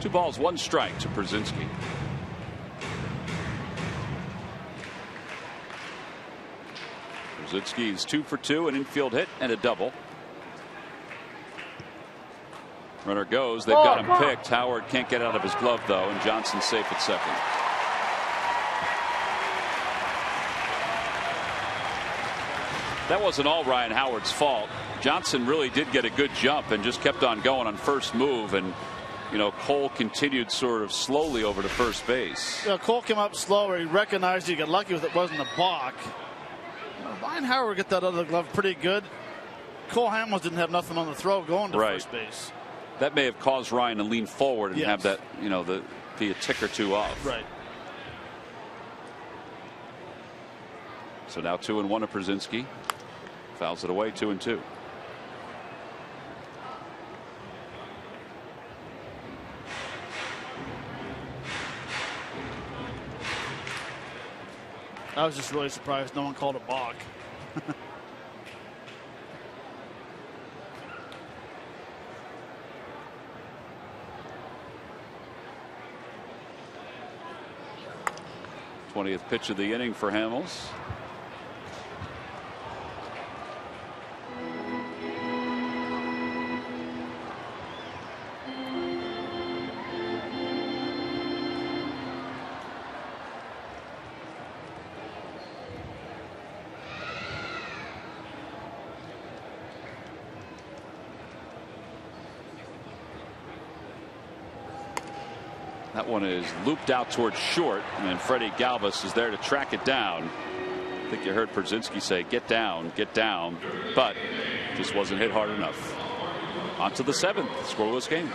Speaker 1: 2 balls, 1 strike to Brzezinski. Brzezinski's 2 for 2, an infield hit and a double. Runner goes. They've got him picked. Howard can't get out of his glove, though, and Johnson's safe at second. That wasn't all Ryan Howard's fault. Johnson really did get a good jump and just kept on going on first move, and you know, Cole continued sort of slowly over to first base.
Speaker 2: Yeah, Cole came up slower. He recognized he got lucky with it wasn't a balk. Ryan Howard got that other glove pretty good. Cole Hamels didn't have nothing on the throw going to first base.
Speaker 1: That may have caused Ryan to lean forward and have that, you know, be a tick or two off.
Speaker 2: Right.
Speaker 1: So now 2-1 to Brzezinski. Fouls it away, 2-2.
Speaker 2: I was just really surprised no one called a balk.
Speaker 1: th pitch of the inning for Hamels. That one is looped out towards short, and Freddie Galvis is there to track it down. I think you heard Brzezinski say, get down, but just wasn't hit hard enough. On to the 7th, scoreless game.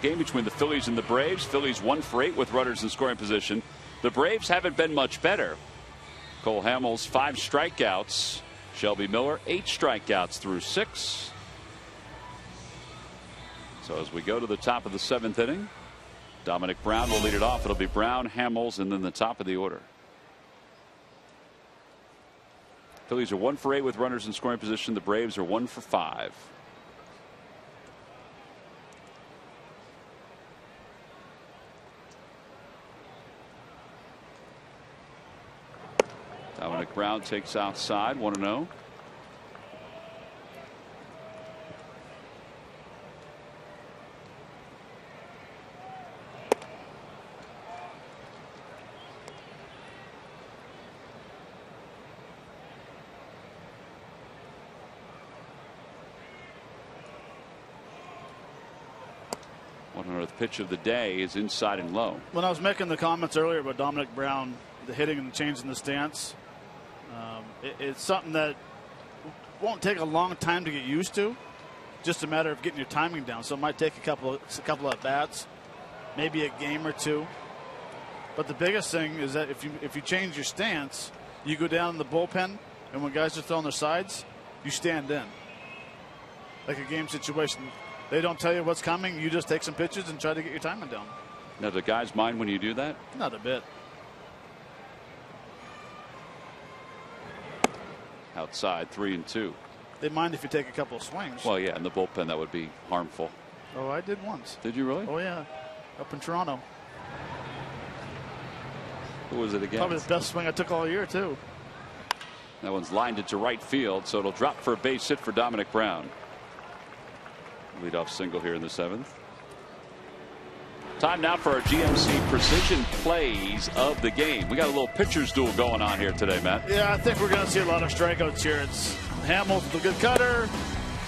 Speaker 1: Game between the Phillies and the Braves. Phillies 1 for 8 with runners in scoring position. The Braves haven't been much better. Cole Hamels 5 strikeouts. Shelby Miller 8 strikeouts through 6. So as we go to the top of the 7th inning, Dominic Brown will lead it off. It'll be Brown, Hamels, and then the top of the order. Phillies are 1 for 8 with runners in scoring position. The Braves are 1 for 5. Dominic Brown takes outside, 1-0. Pitch of the day is inside and low.
Speaker 2: When I was making the comments earlier about Dominic Brown, the hitting and the change in the stance, it's something that won't take a long time to get used to. Just a matter of getting your timing down. So it might take a couple of at bats, maybe a game or two. But the biggest thing is that if you change your stance, you go down in the bullpen, and when guys are throwing their sides, you stand in. Like a game situation. They don't tell you what's coming. You just take some pitches and try to get your timing down.
Speaker 1: Now, do guys mind when you do that?
Speaker 2: Not a bit.
Speaker 1: Outside, 3-2.
Speaker 2: They mind if you take a couple of swings.
Speaker 1: Well, yeah, in the bullpen that would be harmful.
Speaker 2: Oh, I did once.
Speaker 1: Did you really?
Speaker 2: Oh, yeah. Up in Toronto.
Speaker 1: Who was it against?
Speaker 2: Probably the best swing I took all year, too.
Speaker 1: That one's lined into right field, so it'll drop for a base hit for Dominic Brown. Leadoff single here in the 7th. Time now for our GMC precision plays of the game. We got a little pitcher's duel going on here today, Matt.
Speaker 2: Yeah, I think we're going to see a lot of strikeouts here. It's Hamels with a good cutter,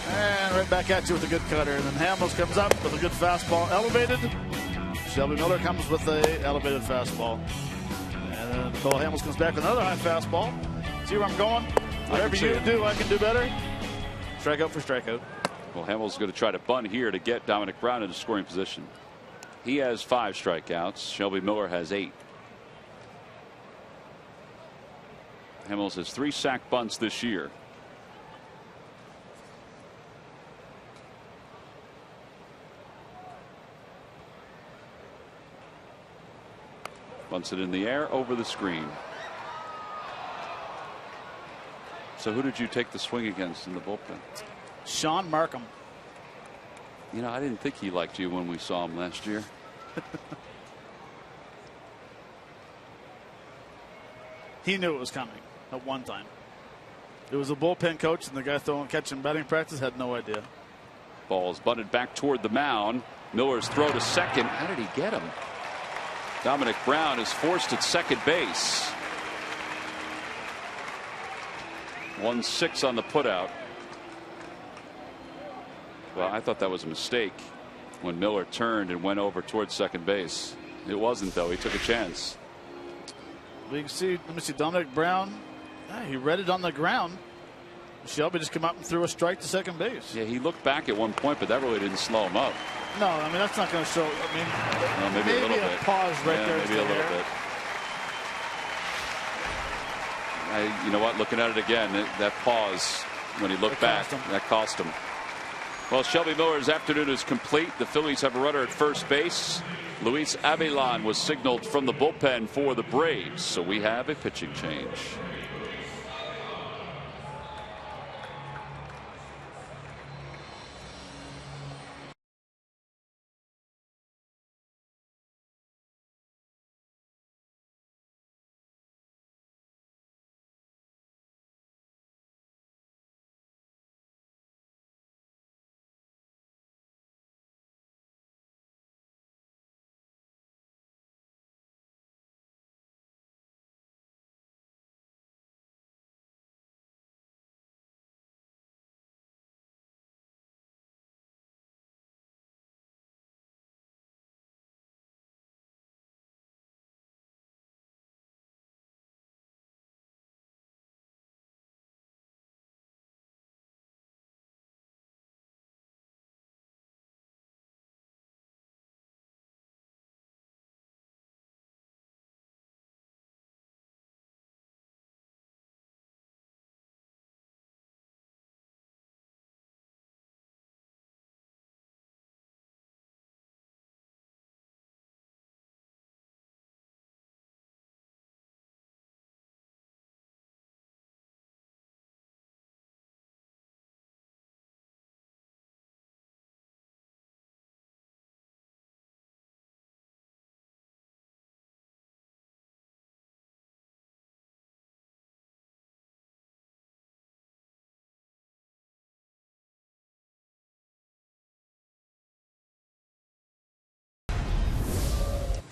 Speaker 2: and right back at you with a good cutter. And then Hamels comes up with a good fastball, elevated. Shelby Miller comes with a elevated fastball. And then Cole Hamels comes back with another high fastball. See where I'm going? Whatever you do, I can do better. Strikeout for strikeout.
Speaker 1: Well, Hamels is going to try to bunt here to get Dominic Brown into scoring position. He has 5 strikeouts. Shelby Miller has 8. Hamels has 3 sack bunts this year. Bunts it in the air over the screen. So who did you take the swing against in the bullpen?
Speaker 2: Sean Markham.
Speaker 1: You know, I didn't think he liked you when we saw him last year.
Speaker 2: He knew it was coming at one time. It was a bullpen coach, and the guy throwing catching batting practice had no idea.
Speaker 1: Ball is bunted back toward the mound. Miller's throw to second. How did he get him? Dominic Brown is forced at second base. 1-6 on the putout. Well, I thought that was a mistake when Miller turned and went over towards second base. It wasn't, though. He took a chance.
Speaker 2: We can see, let me see, Dominic Brown. He read it on the ground. Shelby just came up and threw a strike to second base.
Speaker 1: Yeah, he looked back at one point, but that really didn't slow him up.
Speaker 2: No, I mean, that's not going to show. I mean,
Speaker 1: well, maybe a little bit.
Speaker 2: Pause right there.
Speaker 1: Maybe a little bit. You know what? Looking at it again, that pause when he looked back, that cost him. Well, Shelby Miller's afternoon is complete. The Phillies have a runner at first base. Luis Avilan was signaled from the bullpen for the Braves, so we have a pitching change.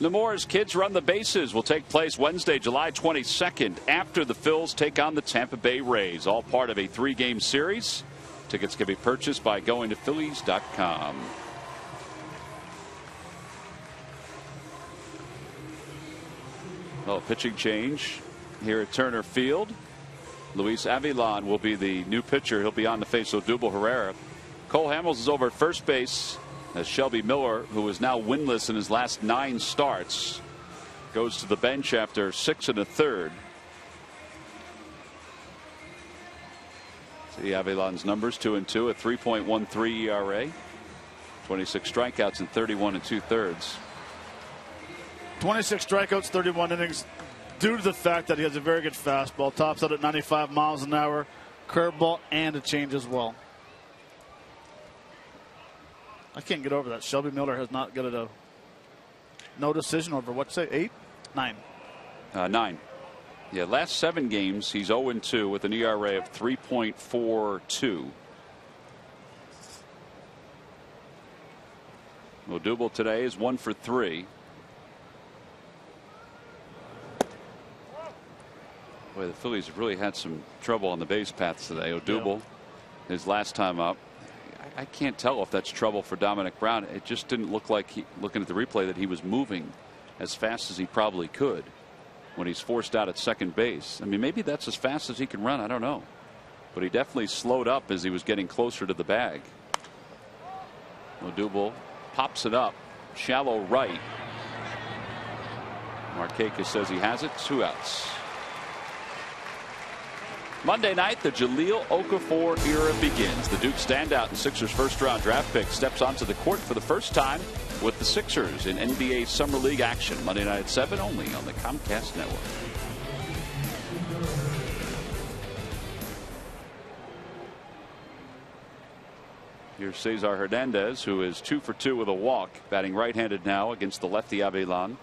Speaker 1: Nemours Kids Run the Bases will take place Wednesday, July 22nd, after the Phils take on the Tampa Bay Rays. All part of a 3-game series. Tickets can be purchased by going to Phillies.com. Well, pitching change here at Turner Field. Luis Avilan will be the new pitcher. He'll be on to face Odubel Herrera. Cole Hamels is over at first base, as Shelby Miller, who is now winless in his last 9 starts, goes to the bench after 6 1/3. See Avilan's numbers: 2-2, a 3.13 ERA, 26 strikeouts in 31 2/3.
Speaker 2: 26 strikeouts, 31 innings, due to the fact that he has a very good fastball, tops out at 95 miles an hour, curveball, and a change as well. I can't get over that. Shelby Miller has not got no decision over, what, say, 8? 9.
Speaker 1: 9. Yeah, last 7 games, he's 0-2 with an ERA of 3.42. Odubel today is 1 for 3. Boy, the Phillies have really had some trouble on the base paths today. Odubel, his last time up. I can't tell if that's trouble for Dominic Brown. It just didn't look like, looking at the replay, that he was moving as fast as he probably could when he's forced out at second base. I mean, maybe that's as fast as he can run. I don't know. But he definitely slowed up as he was getting closer to the bag. Odubel pops it up. Shallow right. Markakis says he has it. 2 outs. Monday night, the Jahlil Okafor era begins. The Duke standout and Sixers first-round draft pick steps onto the court for the first time with the Sixers in NBA Summer League action. Monday night at 7, only on the Comcast Network. Here's Cesar Hernandez, who is 2 for 2 with a walk, batting right-handed now against the lefty Avilan.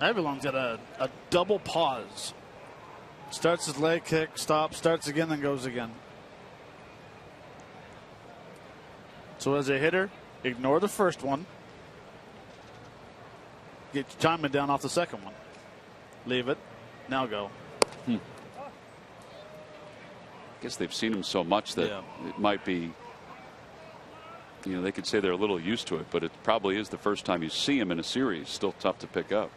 Speaker 2: Avilan's got a double pause. Starts his leg kick, stops, starts again, then goes again. So as a hitter, ignore the first one. Get your timing down off the second one. Leave it. Now go.
Speaker 1: I guess they've seen him so much that it might be, you know, they could say they're a little used to it, but it probably is the first time you see him in a series. Still tough to pick up.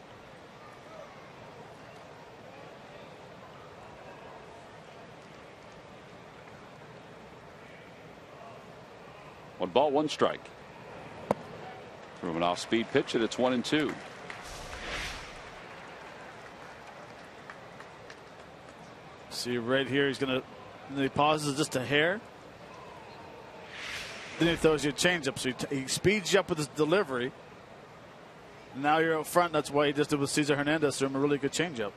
Speaker 1: One ball, 1 strike. From an off-speed pitch, and it's 1-2.
Speaker 2: See right here, he pauses just a hair. Then he throws you a changeup, so he speeds you up with his delivery. Now you're out front. That's why he just did with Cesar Hernandez. Threw him a really good changeup.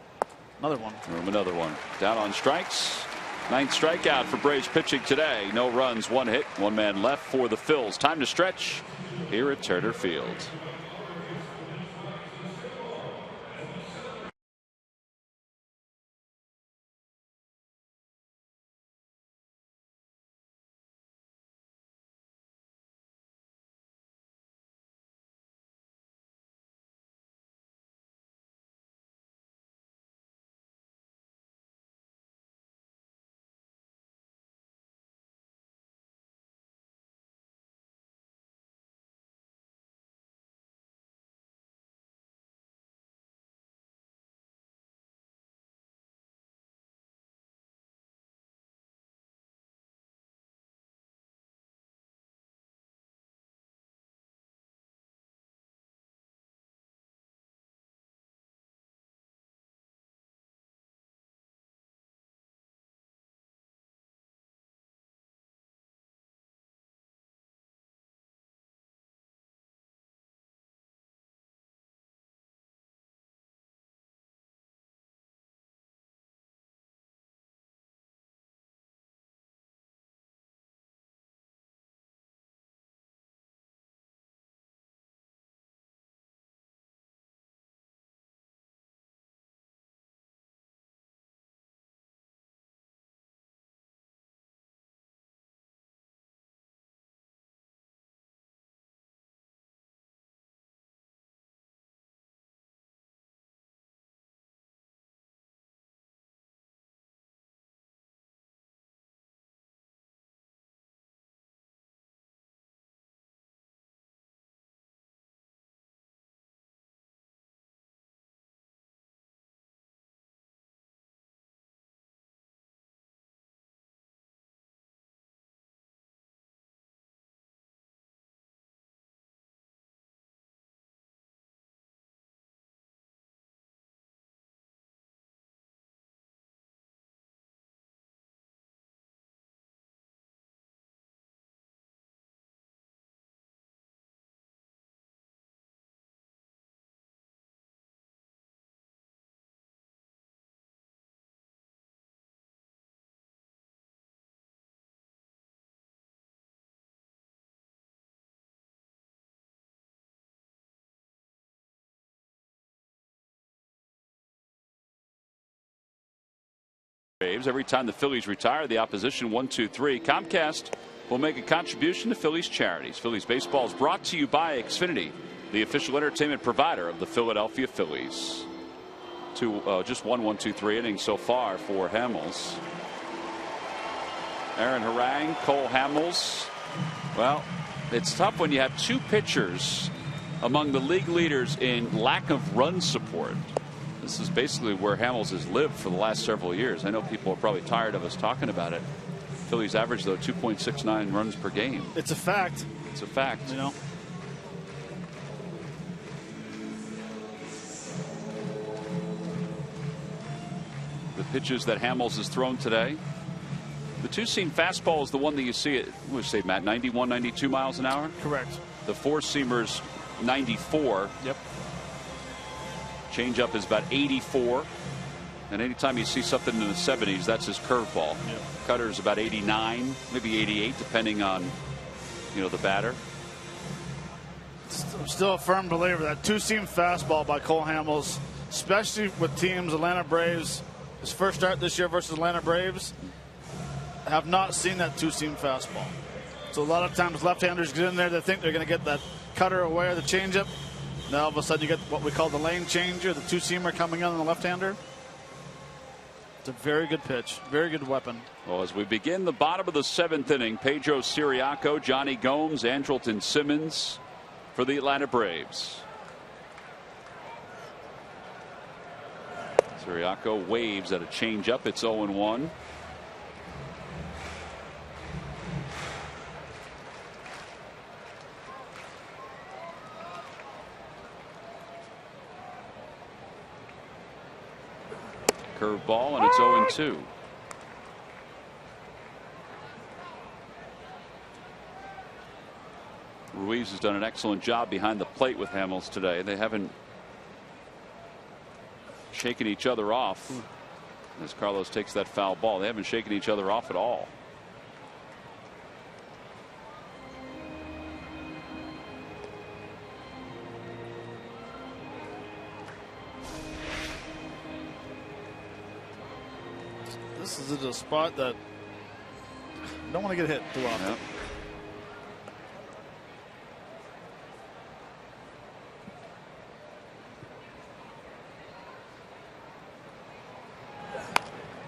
Speaker 2: Another one.
Speaker 1: Another one. Down on strikes. 9th strikeout for Braves pitching today. No runs, 1 hit, 1 man left for the Phils. Time to stretch here at Turner Field. Braves. Every time the Phillies retire, the opposition 1-2-3. Comcast will make a contribution to Phillies charities. Phillies baseball is brought to you by Xfinity, the official entertainment provider of the Philadelphia Phillies. Just 1-2-3 innings so far for Hamels. Aaron Harang, Cole Hamels. Well, it's tough when you have two pitchers among the league leaders in lack of run support. This is basically where Hamels has lived for the last several years. I know people are probably tired of us talking about it. Phillies average, though, 2.69 runs per game.
Speaker 2: It's a fact.
Speaker 1: It's a fact.
Speaker 2: You know.
Speaker 1: The pitches that Hamels has thrown today. The two-seam fastball is the one that you see at, what would you say, Matt, 91, 92 miles an hour?
Speaker 2: Correct.
Speaker 1: The four-seamer's 94.
Speaker 2: Yep.
Speaker 1: Changeup is about 84. And anytime you see something in the 70s, that's his curveball.
Speaker 2: Yep.
Speaker 1: Cutter is about 89, maybe 88, depending on, the batter.
Speaker 2: I'm still a firm believer that two-seam fastball by Cole Hamels, especially with teams, Atlanta Braves, his first start this year versus Atlanta Braves, have not seen that two-seam fastball. So a lot of times left-handers get in there, they think they're going to get that cutter away or the changeup. Now all of a sudden you get what we call the lane changer, the two-seamer coming in on the left-hander. It's a very good pitch, very good weapon.
Speaker 1: Well, as we begin the bottom of the 7th inning, Pedro Ciriaco, Johnny Gomes, Andrelton Simmons for the Atlanta Braves. Ciriaco waves at a changeup. It's 0-1. Curveball, and it's 0-2. Ruiz has done an excellent job behind the plate with Hamels today. They haven't shaken each other off as Carlos takes that foul ball. They haven't shaken each other off at all.
Speaker 2: This is a spot that you don't want to get hit too often.
Speaker 1: Yep.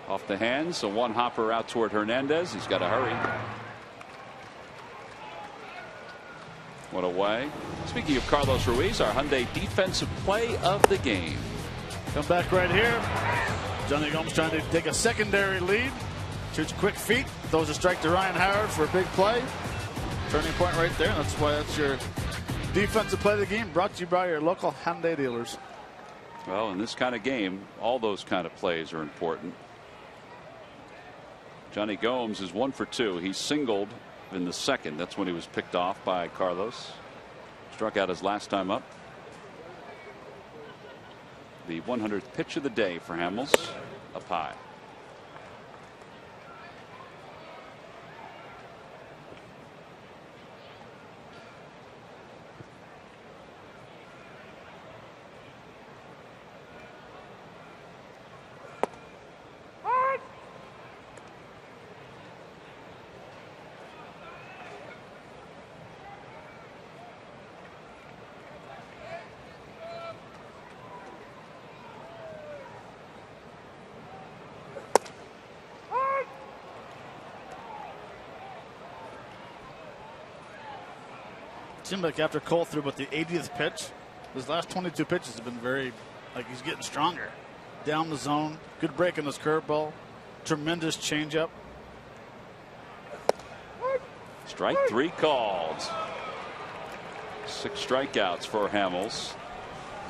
Speaker 1: Off the hands, so one hopper out toward Hernandez. He's got to hurry. What a way. Speaking of Carlos Ruiz, our Hyundai defensive play of the game.
Speaker 2: Come back right here. Johnny Gomes trying to take a secondary lead. Shoots quick feet. Throws a strike to Ryan Howard for a big play. Turning point right there. That's your defensive play of the game, brought to you by your local Hyundai dealers.
Speaker 1: Well, in this kind of game, all those kind of plays are important. Johnny Gomes is 1 for 2. He singled in the second. That's when he was picked off by Carlos. Struck out his last time up. The 100th pitch of the day for Hamels, up high.
Speaker 2: Seemed like after Cole threw about the 80th pitch, his last 22 pitches have been very, he's getting stronger. Down the zone, good break on his curveball, tremendous changeup.
Speaker 1: Strike 3 called. 6 strikeouts for Hamels.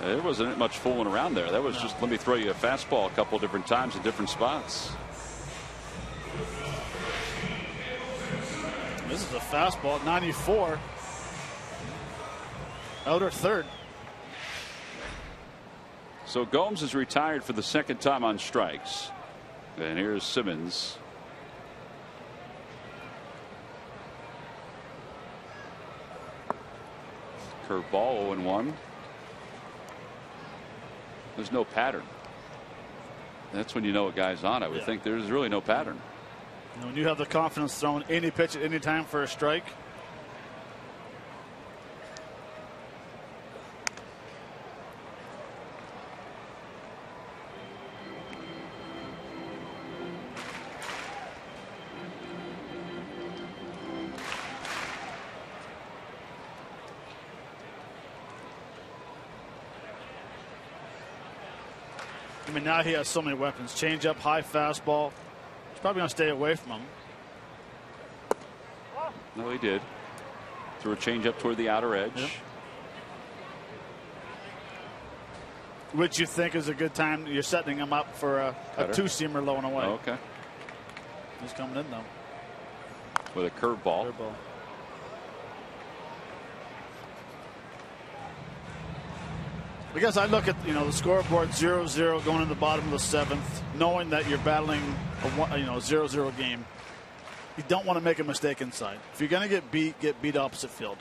Speaker 1: There wasn't much fooling around there. That was just, let me throw you a fastball a couple different times in different spots.
Speaker 2: This is a fastball at 94. Outer third.
Speaker 1: So Gomes is retired for the second time on strikes. And here's Simmons. Curveball 0-1. There's no pattern. That's when you know a guy's on. I would think there's really no pattern.
Speaker 2: When you have the confidence throwing any pitch at any time for a strike. I mean, now he has so many weapons. Changeup, high fastball. He's probably going to stay away from him.
Speaker 1: No, he did. Threw a changeup toward the outer edge.
Speaker 2: Yep. Which you think is a good time. You're setting him up for a two-seamer low and away.
Speaker 1: Oh, okay.
Speaker 2: He's coming in, though.
Speaker 1: With a curveball.
Speaker 2: I guess I look at the scoreboard 0-0 going in the bottom of the 7th, knowing that you're battling a 0-0 game. You don't want to make a mistake inside. If you're going to get beat opposite field.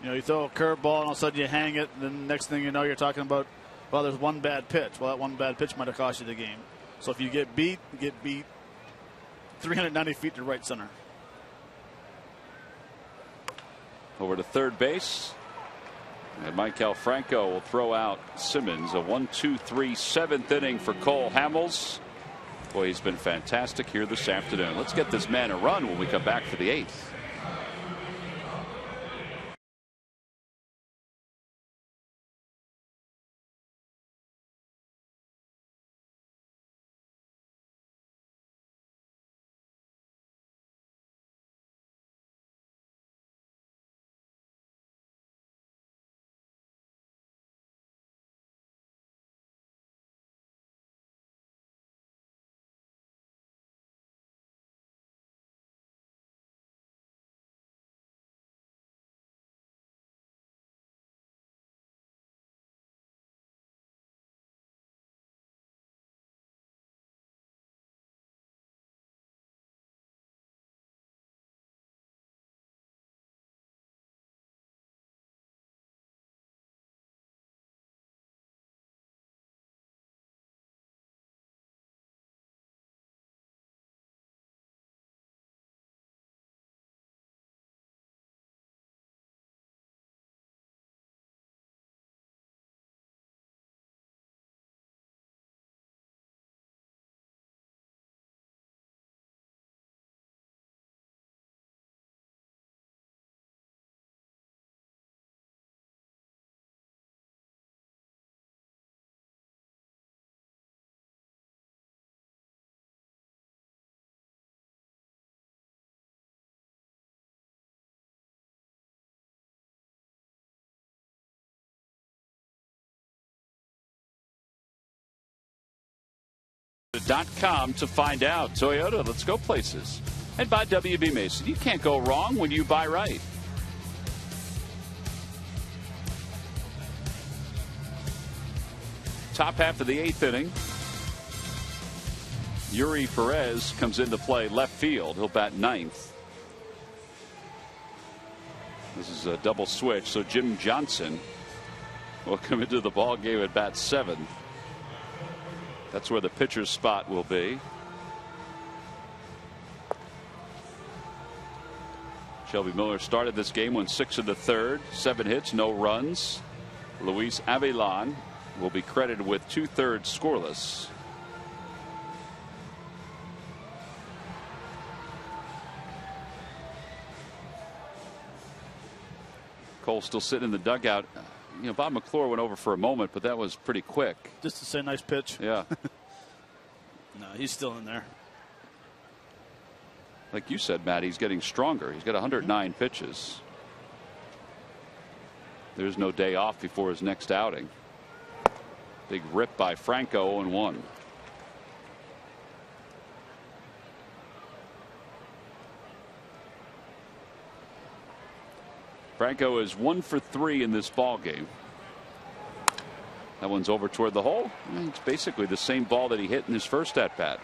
Speaker 2: You throw a curveball and all of a sudden you hang it, and then the next thing you know you're talking about, well, there's one bad pitch. Well, that one bad pitch might have cost you the game. So if you get beat, 390 feet to right center.
Speaker 1: Over to third base. And Michael Franco will throw out Simmons. A 1-2-3 7th inning for Cole Hamels. Boy, he's been fantastic here this afternoon. Let's get this man a run when we come back for the 8th. .com to find out. Toyota, let's go places. And by W.B. Mason. You can't go wrong when you buy right. Top half of the 8th inning. Yuri Perez comes into play left field. He'll bat 9th. This is a double switch, so Jim Johnson will come into the ball game at bat 7th. That's where the pitcher's spot will be. Shelby Miller started this game, went 6 in the 3rd, 7 hits, no runs. Luis Avilan will be credited with 2/3 scoreless. Cole still sitting in the dugout. Bob McClure went over for a moment, but that was pretty quick.
Speaker 2: Just to say nice pitch.
Speaker 1: Yeah.
Speaker 2: No, he's still in there.
Speaker 1: Like you said, Matt, he's getting stronger. He's got 109 pitches. There's no day off before his next outing. Big rip by Franco, 0-1. Franco is 1 for 3 in this ball game. That one's over toward the hole. It's basically the same ball that he hit in his first at bat.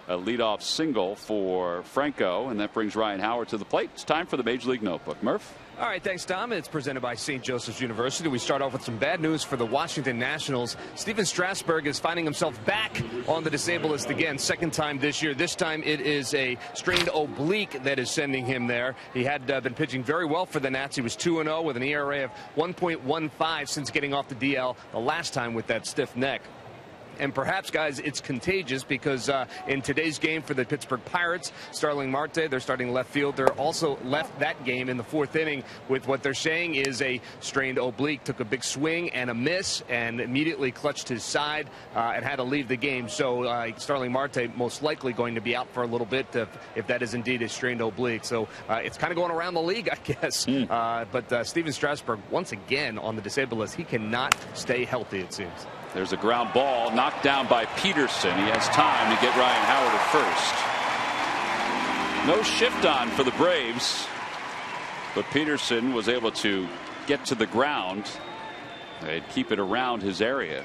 Speaker 1: A A leadoff single for Franco, and that brings Ryan Howard to the plate. It's time for the Major League Notebook. Murph?
Speaker 3: All right, thanks, Tom. It's presented by St. Joseph's University. We start off with some bad news for the Washington Nationals. Steven Strasburg is finding himself back on the disabled list again, second time this year. This time it is a strained oblique that is sending him there. He had been pitching very well for the Nats. He was 2-0 with an ERA of 1.15 since getting off the DL the last time with that stiff neck. And perhaps, guys, it's contagious because in today's game for the Pittsburgh Pirates, Starling Marte, their starting left fielder, also left that game in the fourth inning with what they're saying is a strained oblique. Took a big swing and a miss and immediately clutched his side and had to leave the game. So Starling Marte most likely going to be out for a little bit if that is indeed a strained oblique. So it's kind of going around the league, I guess. But Steven Strasburg, once again on the disabled list, he cannot stay healthy, it seems.
Speaker 1: There's a ground ball knocked down by Peterson. He has time to get Ryan Howard at first. No shift on for the Braves, but Peterson was able to get to the ground and keep it around his area.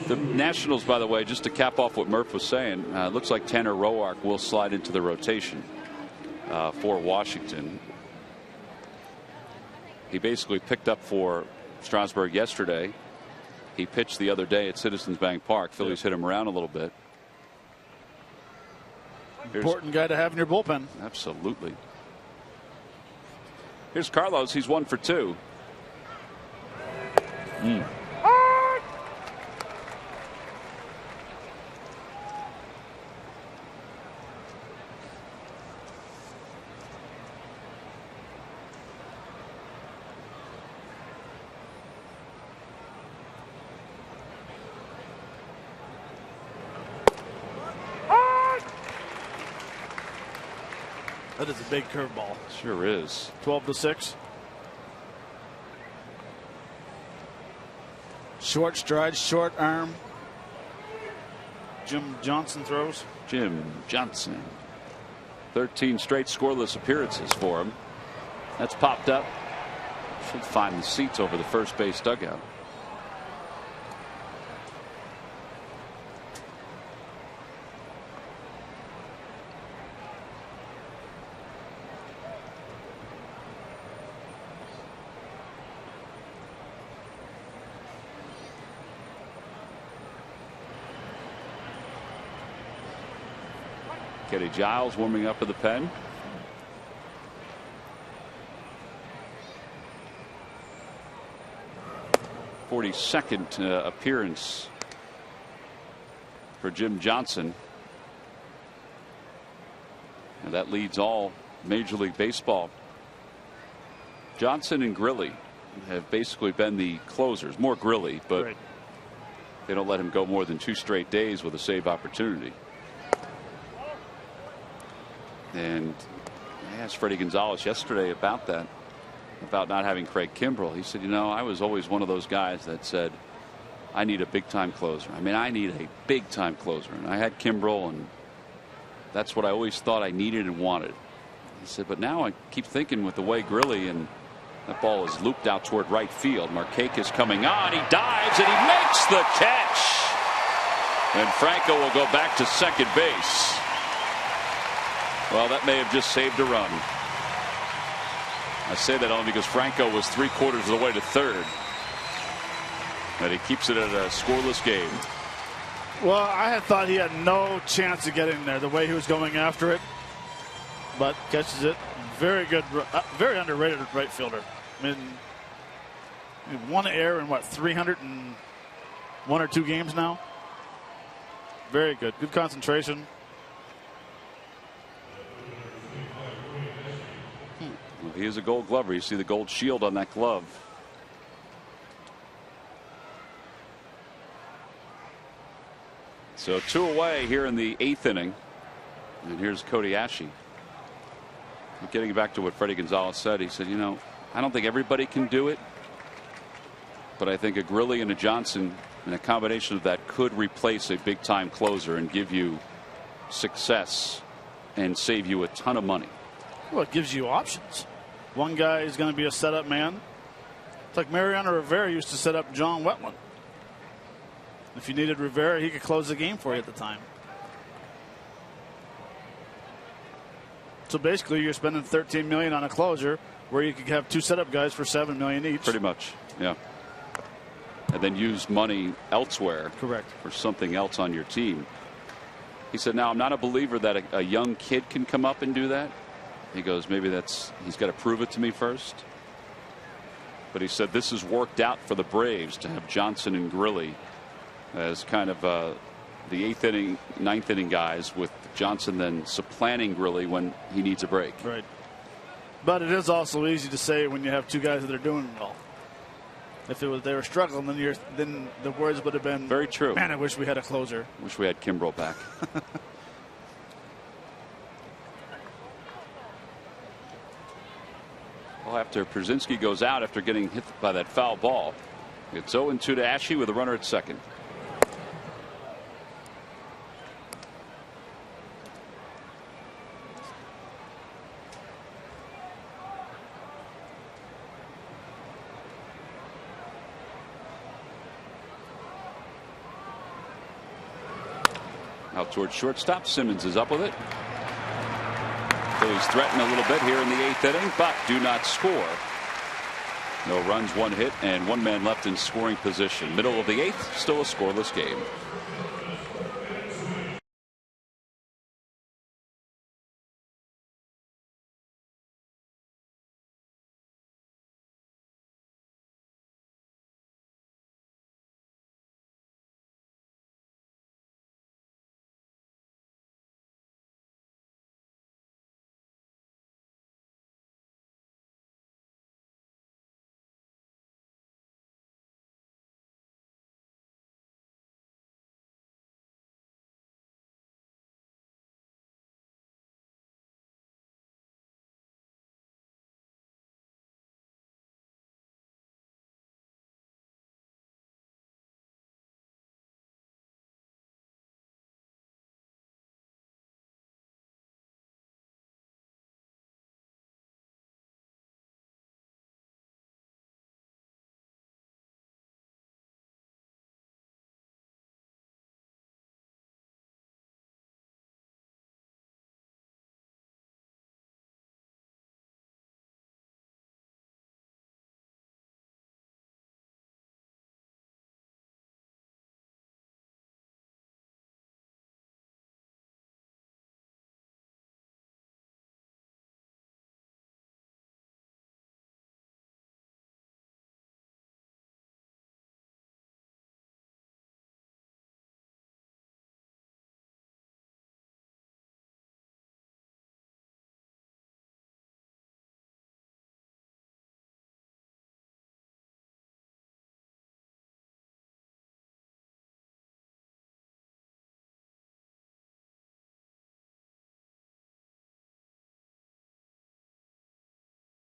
Speaker 1: The Nationals, by the way, just to cap off what Murph was saying, looks like Tanner Roark will slide into the rotation for Washington. He basically picked up for Strasburg yesterday. He pitched the other day at Citizens Bank Park. Phillies hit him around a little bit.
Speaker 2: Important guy to have in your bullpen.
Speaker 1: Absolutely. Here's Carlos. He's 1 for 2.
Speaker 2: That is a big curveball.
Speaker 1: Sure is.
Speaker 2: 12-6. Short stride, short arm. Jim Johnson throws.
Speaker 1: Jim Johnson. 13 straight scoreless appearances for him. That's popped up. Should find the seats over the first base dugout. Kenny Giles warming up in the pen. (42nd) appearance for Jim Johnson. And that leads all Major League Baseball. Johnson and Grilly have basically been the closers. More Grilly, but
Speaker 2: Right.
Speaker 1: They don't let him go more than 2 straight days with a save opportunity. And I asked Freddie Gonzalez yesterday about that, about not having Craig Kimbrell. He said, you know, I was always one of those guys that said, I need a big-time closer. I mean, I need a big-time closer. And I had Kimbrell, and that's what I always thought I needed and wanted. He said, but now I keep thinking with the way Grilly and that ball is looped out toward right field. Markakis coming on. He dives, and he makes the catch. And Franco will go back to second base. Well, that may have just saved a run. I say that only because Franco was 3/4 of the way to third. But he keeps it at a scoreless game.
Speaker 2: Well, I had thought he had no chance of getting there the way he was going after it. But catches it. Very good, very underrated right fielder. I mean, one error in what, 301 or 2 games now? Very good. Good concentration.
Speaker 1: Well, he is a Gold Glover. You see the gold shield on that glove. So 2 away here in the 8th inning. And here's Cody Ashe. Getting back to what Freddie Gonzalez said, he said, you know, I don't think everybody can do it, but I think a Grilly and a Johnson and a combination of that could replace a big time closer and give you success and save you a ton of money.
Speaker 2: Well, it gives you options. One guy is going to be a setup man. It's like Mariano Rivera used to set up John Wetland. If you needed Rivera, he could close the game for you at the time. So basically, you're spending $13 million on a closer, where you could have 2 setup guys for $7 million each.
Speaker 1: Pretty much, yeah. And then use money elsewhere.
Speaker 2: Correct.
Speaker 1: For something else on your team. He said, now I'm not a believer that a young kid can come up and do that. He goes, maybe he's got to prove it to me first. But he said this has worked out for the Braves to have Johnson and Grilli as kind of the 8th inning, 9th inning guys, with Johnson then supplanting Grilli when he needs a break.
Speaker 2: Right. But it is also easy to say when you have 2 guys that are doing well. If they were struggling, then the words would have been
Speaker 1: very true.
Speaker 2: Man, I wish we had a closer.
Speaker 1: Wish we had Kimbrel back. Well, after Przinsky goes out after getting hit by that foul ball, it's 0-2 to Ashe with a runner at second. Out towards shortstop. Simmons is up with it. Phillies threaten a little bit here in the 8th inning, but do not score. No runs, 1 hit, and 1 man left in scoring position. Middle of the 8th, still a scoreless game.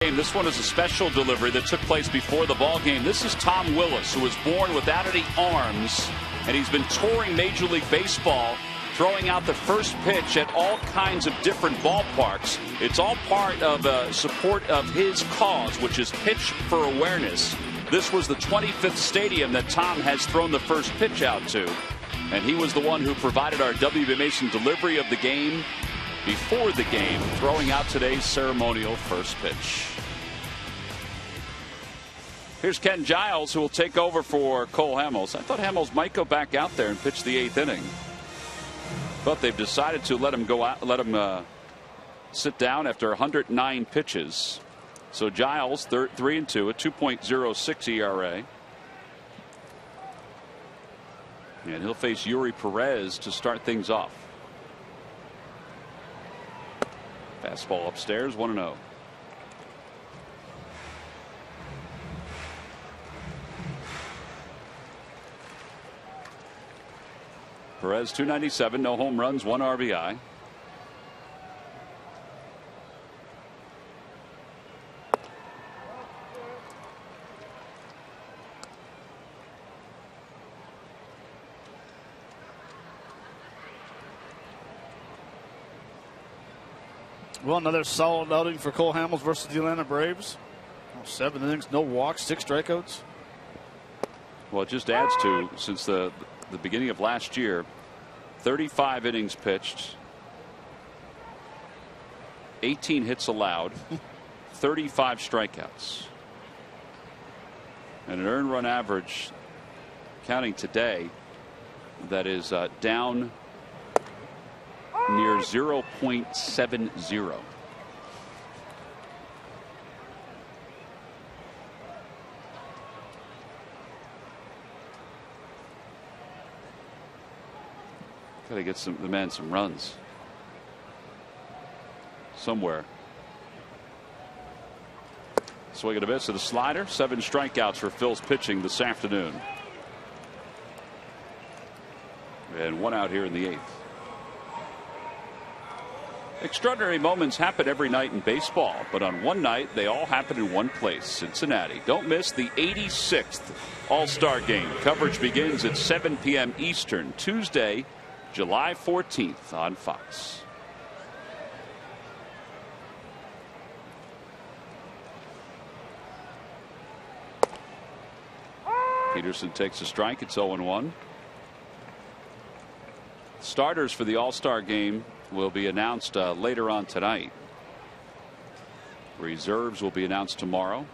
Speaker 1: This one is a special delivery that took place before the ball game. This is Tom Willis, who was born without any arms, and he's been touring Major League Baseball, throwing out the first pitch at all kinds of different ballparks. It's all part of support of his cause, which is Pitch for Awareness. This was the 25th stadium that Tom has thrown the first pitch out to, and he was the one who provided our W.B. Mason delivery of the game before the game, throwing out today's ceremonial first pitch. Here's Ken Giles, who will take over for Cole Hamels. I thought Hamels might go back out there and pitch the 8th inning, but they've decided to let him go out, let him sit down after 109 pitches. So Giles, 3-2, a 2.06 ERA, and he'll face Yuri Perez to start things off. Fastball upstairs, 1-0. Perez, 297, no home runs, 1 RBI.
Speaker 2: Well, another solid outing for Cole Hamels versus the Atlanta Braves. 7 innings, no walks, 6 strikeouts.
Speaker 1: Well, it just adds to, since the the beginning of last year. 35 innings pitched, 18 hits allowed, 35 strikeouts, and an earned run average, counting today, that is down near 0.70. Got to get the man some runs somewhere. Swing and a miss to the slider. 7 strikeouts for Phil's pitching this afternoon. And 1 out here in the 8th. Extraordinary moments happen every night in baseball, but on one night they all happen in one place, Cincinnati. Don't miss the 86th All-Star Game. Coverage begins at 7 p.m. Eastern, Tuesday, July 14th on Fox. Peterson takes a strike. It's 0-1. Starters for the All-Star Game will be announced later on tonight. Reserves will be announced tomorrow.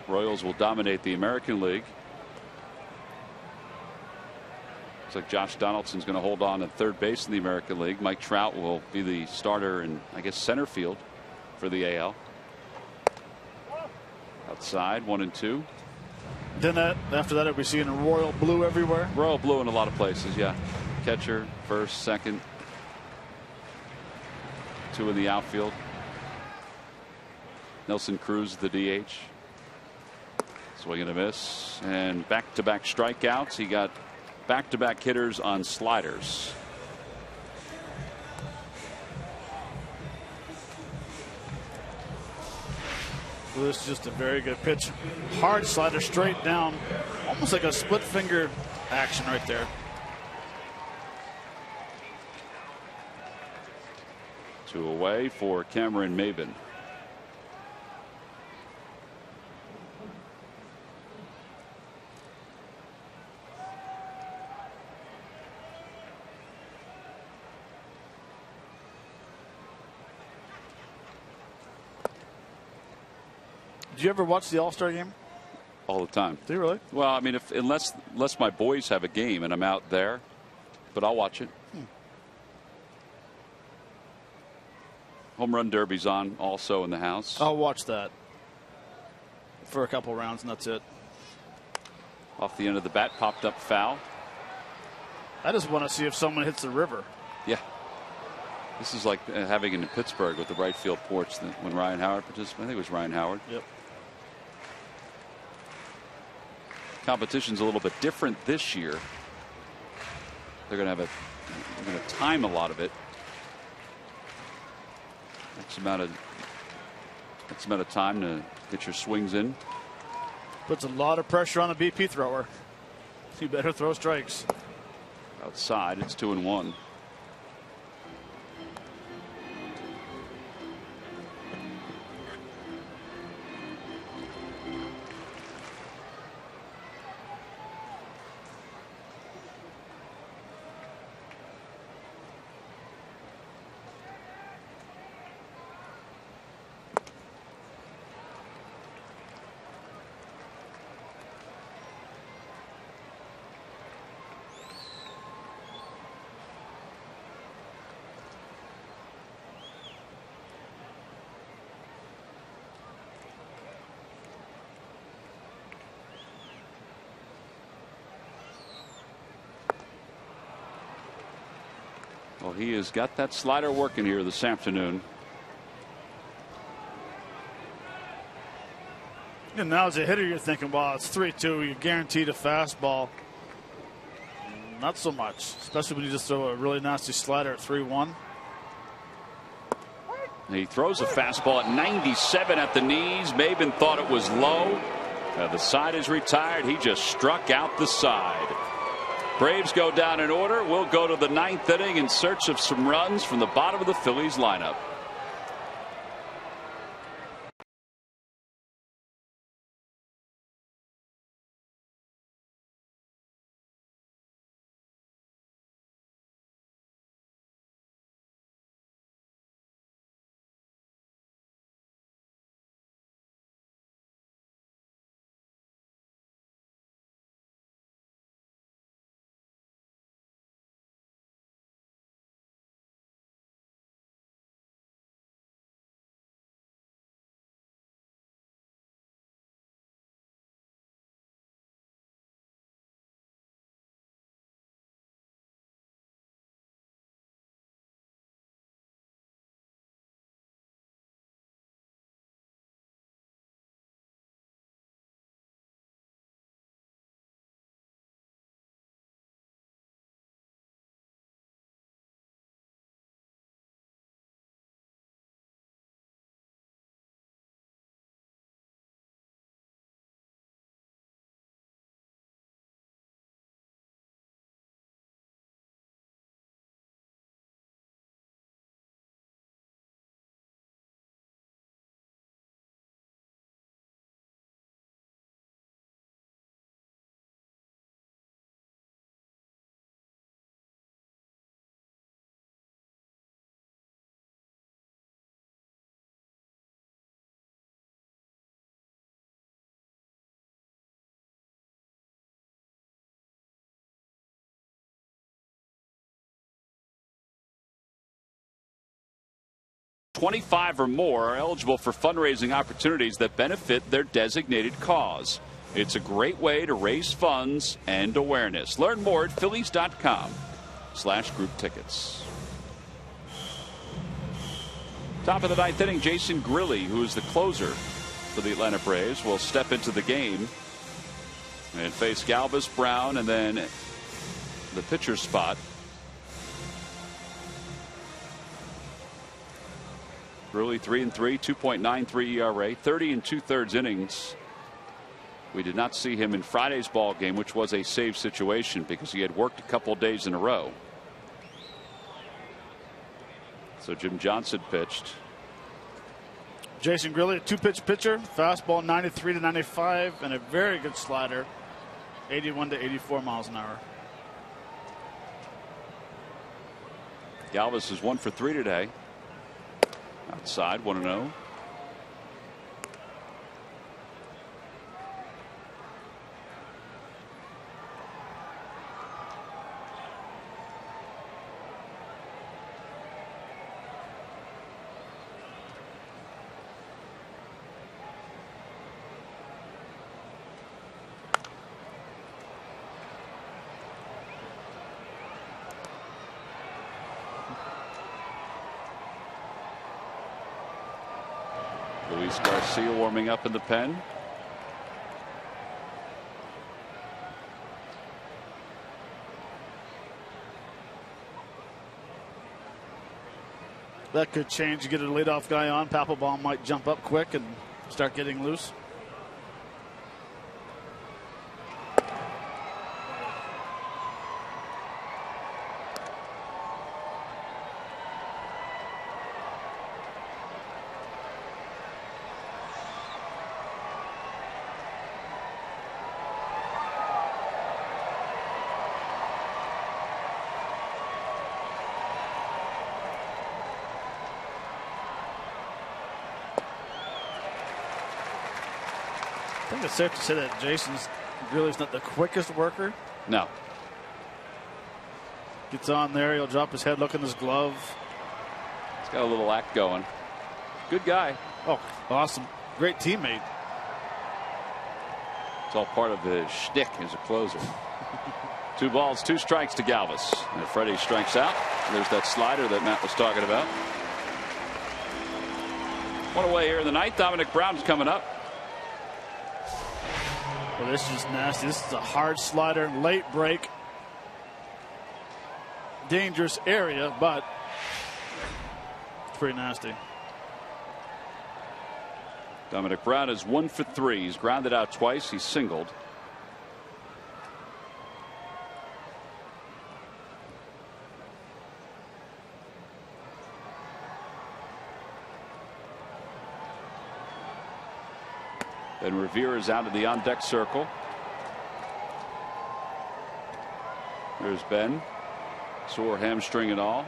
Speaker 1: Royals will dominate the American League. Looks like Josh Donaldson's going to hold on at third base in the American League. Mike Trout will be the starter in, I guess, center field for the AL. Outside, 1-2.
Speaker 2: Then after that, we're seeing royal blue everywhere.
Speaker 1: Royal blue in a lot of places, yeah. Catcher, first, second. 2 in the outfield. Nelson Cruz, the DH. Swing and a miss, and back-to-back strikeouts. He got back-to-back hitters on sliders.
Speaker 2: Well, this is just a very good pitch. Hard slider straight down, almost like a split finger action right there.
Speaker 1: 2 away for Cameron Maybin.
Speaker 2: Do you ever watch the All-Star Game?
Speaker 1: All the time.
Speaker 2: Do you really?
Speaker 1: Well, I mean, unless my boys have a game and I'm out there, but I'll watch it. Home Run Derby's on also in the house.
Speaker 2: I'll watch that for a couple rounds, and that's it.
Speaker 1: Off the end of the bat, popped up foul.
Speaker 2: I just want to see if someone hits the river.
Speaker 1: Yeah. This is like having it in Pittsburgh with the right field porch when Ryan Howard participated. I think it was Ryan Howard.
Speaker 2: Yep.
Speaker 1: Competition's a little bit different this year. They're going to time a lot of it. X amount of time to get your swings in.
Speaker 2: Puts a lot of pressure on a BP thrower. You better throw strikes.
Speaker 1: Outside, it's 2-1. Well, he has got that slider working here this afternoon.
Speaker 2: And now as a hitter, you're thinking, well, it's 3-2. You're guaranteed a fastball. Not so much, especially when you just throw a really nasty slider at 3-1.
Speaker 1: He throws a fastball at 97 at the knees. Maybin thought it was low. The side is retired. He just struck out the side. Braves go down in order. We'll go to the 9th inning in search of some runs from the bottom of the Phillies lineup. 25 or more are eligible for fundraising opportunities that benefit their designated cause. It's a great way to raise funds and awareness. Learn more at Phillies.com/group tickets. Top of the ninth inning, Jason Grilli, who is the closer for the Atlanta Braves, will step into the game and face Galvis, Brown, and then the pitcher's spot. Grilli 3-3, 2.93 ERA, 30 2/3 innings. We did not see him in Friday's ball game, which was a save situation because he had worked a couple days in a row. So Jim Johnson pitched.
Speaker 2: Jason Grilli, a 2-pitch pitcher, fastball 93 to 95, and a very good slider, 81 to 84 miles an hour.
Speaker 1: Galvis is 1 for 3 today. Outside, 1-0. Luis Garcia warming up in the pen.
Speaker 2: That could change. You get a leadoff guy on, Papelbon might jump up quick and start getting loose. I think it's safe to say that Jason's really not the quickest worker.
Speaker 1: No.
Speaker 2: Gets on there, he'll drop his head, look in his glove.
Speaker 1: He's got a little act going. Good guy.
Speaker 2: Oh, awesome. Great teammate.
Speaker 1: It's all part of his shtick as a closer. 2 balls, 2 strikes to Galvis. And Freddie strikes out. There's that slider that Matt was talking about. One away here in the ninth. Dominic Brown's coming up.
Speaker 2: Well, this is nasty. This is a hard slider, late break. Dangerous area, but it's pretty nasty.
Speaker 1: Dominic Brown is 1 for 3. He's grounded out twice. He's singled. And Revere is out of the on-deck circle. There's Ben. Sore hamstring and all.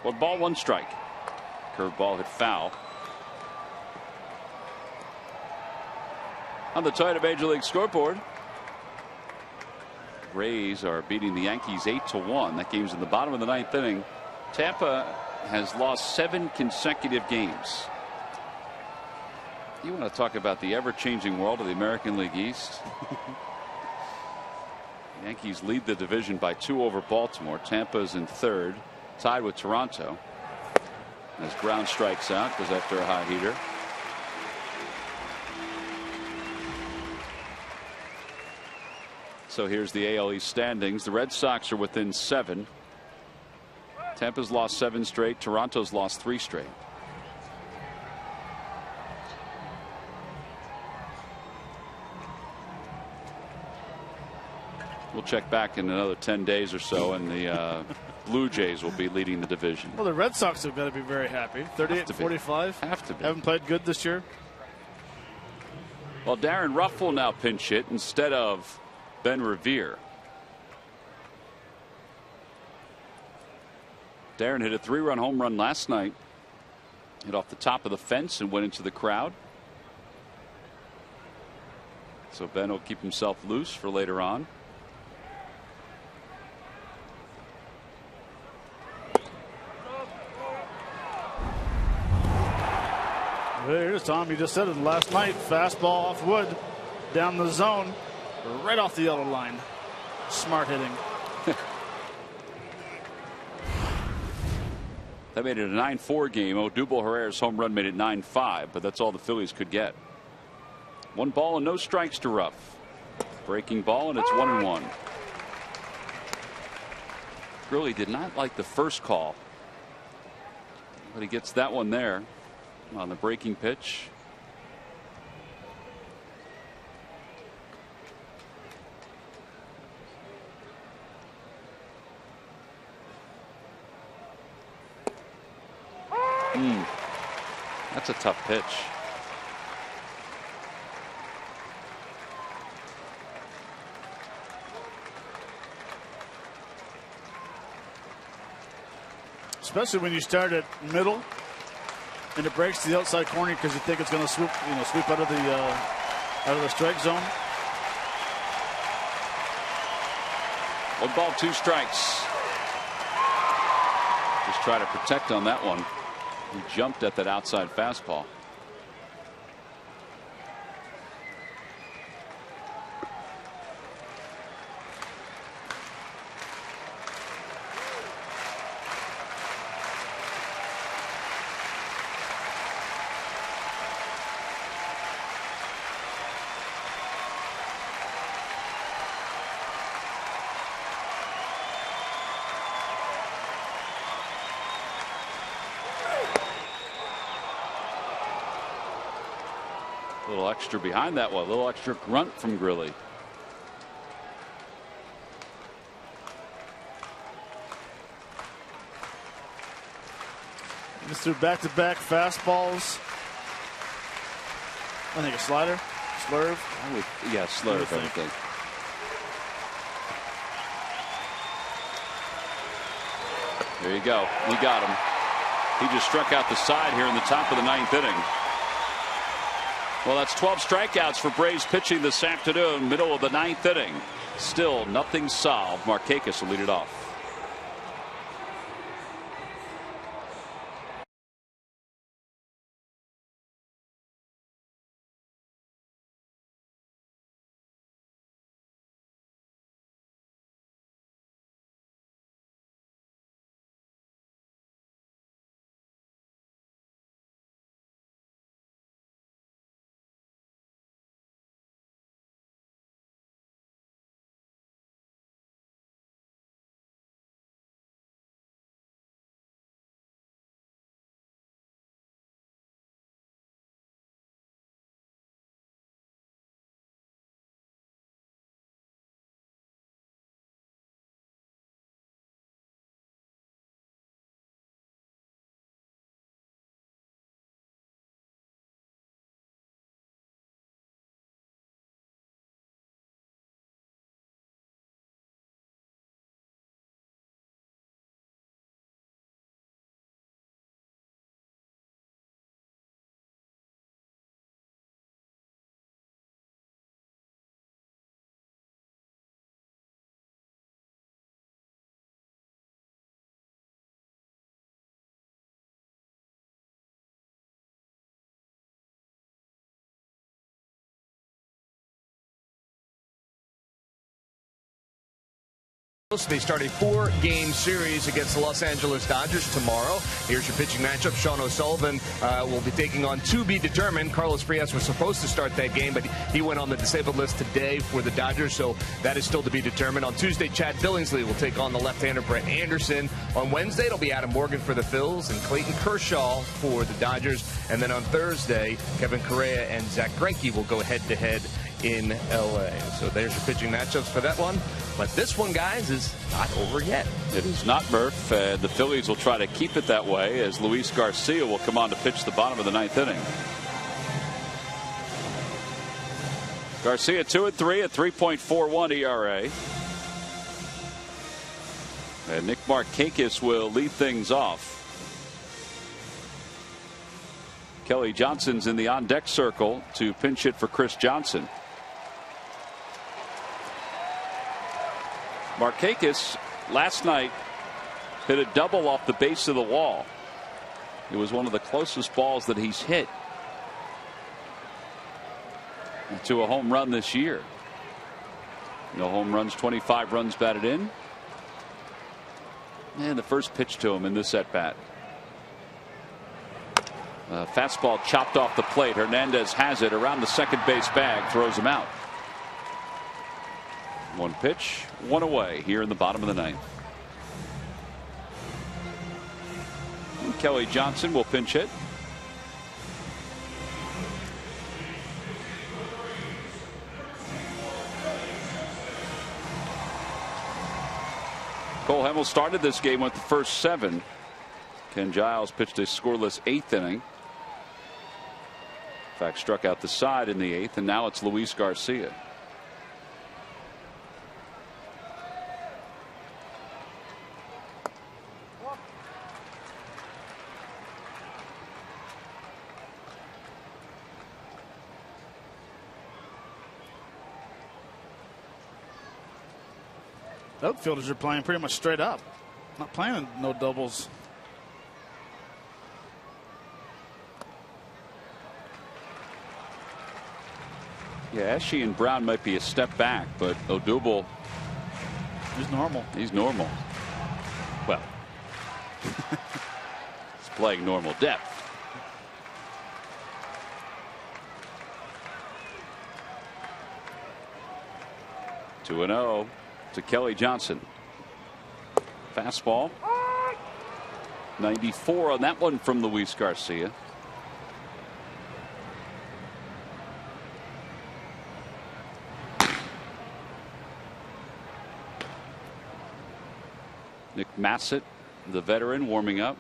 Speaker 1: One ball, 1 strike. Curveball hit foul. On the Toyota Major League scoreboard, Rays are beating the Yankees 8-1. That game's in the bottom of the ninth inning. Tampa has lost 7 consecutive games. You want to talk about the ever-changing world of the American League East? Yankees lead the division by 2 over Baltimore. Tampa's in 3rd, tied with Toronto. As Brown strikes out, goes after a high heater. So here's the AL East standings. The Red Sox are within 7. Tampa's lost 7 straight. Toronto's lost 3 straight. We'll check back in another 10 days or so, and the Blue Jays will be leading the division.
Speaker 2: Well, the Red Sox have got to be very happy. 38-45.
Speaker 1: Have to be.
Speaker 2: Haven't played good this year.
Speaker 1: Well, Darren Ruff will now pinch hit instead of Ben Revere. Darren hit a 3-run home run last night. Hit off the top of the fence and went into the crowd. So Ben will keep himself loose for later on.
Speaker 2: Here's Tom. You just said it last night. Fastball off wood, down the zone, right off the yellow line. Smart hitting.
Speaker 1: That made it a 9-4 game. Odubel Herrera's home run made it 9-5, but that's all the Phillies could get. 1 ball and no strikes to Ruff. Breaking ball, and it's 1-1. Really did not like the first call, but he gets that one there on the breaking pitch. That's a tough pitch.
Speaker 2: Especially when you start at middle and it breaks to the outside corner because you think it's going to swoop out of the strike zone.
Speaker 1: 1 ball, 2 strikes. Just try to protect on that one. He jumped at that outside fastball. A little extra behind that one. A little extra grunt from Grilly.
Speaker 2: Just threw back-to-back fastballs. I think a slider, slurve.
Speaker 1: Yeah, slurve, I think. There you go. You got him. He just struck out the side here in the top of the 9th inning. Well, that's 12 strikeouts for Braves pitching this afternoon, middle of the 9th inning. Still nothing solved. Markakis will lead it off.
Speaker 3: They start a 4-game series against the Los Angeles Dodgers tomorrow. Here's your pitching matchup. Sean O'Sullivan will be taking on to be determined. Carlos Frias was supposed to start that game, but he went on the disabled list today for the Dodgers, so that is still to be determined. On Tuesday, Chad Billingsley will take on the left-hander Brett Anderson. On Wednesday, it'll be Adam Morgan for the Phils and Clayton Kershaw for the Dodgers. And then on Thursday, Kevin Correa and Zach Greinke will go head-to-head in L.A. So there's your pitching matchups for that one. But this one, guys, is not over yet.
Speaker 1: It is not, Murph. The Phillies will try to keep it that way as Luis Garcia will come on to pitch the bottom of the 9th inning. Garcia 2-3 at 3.41 ERA. And Nick Markakis will lead things off. Kelly Johnson's in the on-deck circle to pinch hit for Chris Johnson. Markakis last night hit a double off the base of the wall. It was one of the closest balls that he's hit to a home run this year. No home runs, 25 runs batted in. And the first pitch to him in this at bat. Fastball chopped off the plate. Hernandez has it around the second base bag, throws him out. One pitch, one away here in the bottom of the 9th. And Kelly Johnson will pinch hit. Cole Hamels started this game with the first 7. Ken Giles pitched a scoreless 8th inning. In fact, struck out the side in the 8th, and now it's Luis Garcia.
Speaker 2: Outfielders are playing pretty much straight up. Not playing no doubles.
Speaker 1: Yeah, Esche and Brown might be a step back, but Odubel,
Speaker 2: he's normal.
Speaker 1: He's normal. Well, he's playing normal depth. Two 2-0 to Kelly Johnson. Fastball. 94 on that one from Luis Garcia. Nick Massett, the veteran, warming up.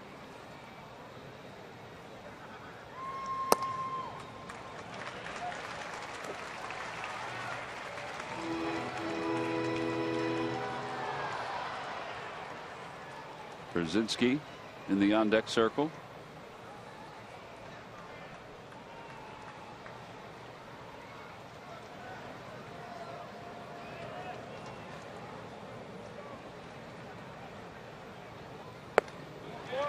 Speaker 1: Brzezinski in the on-deck circle.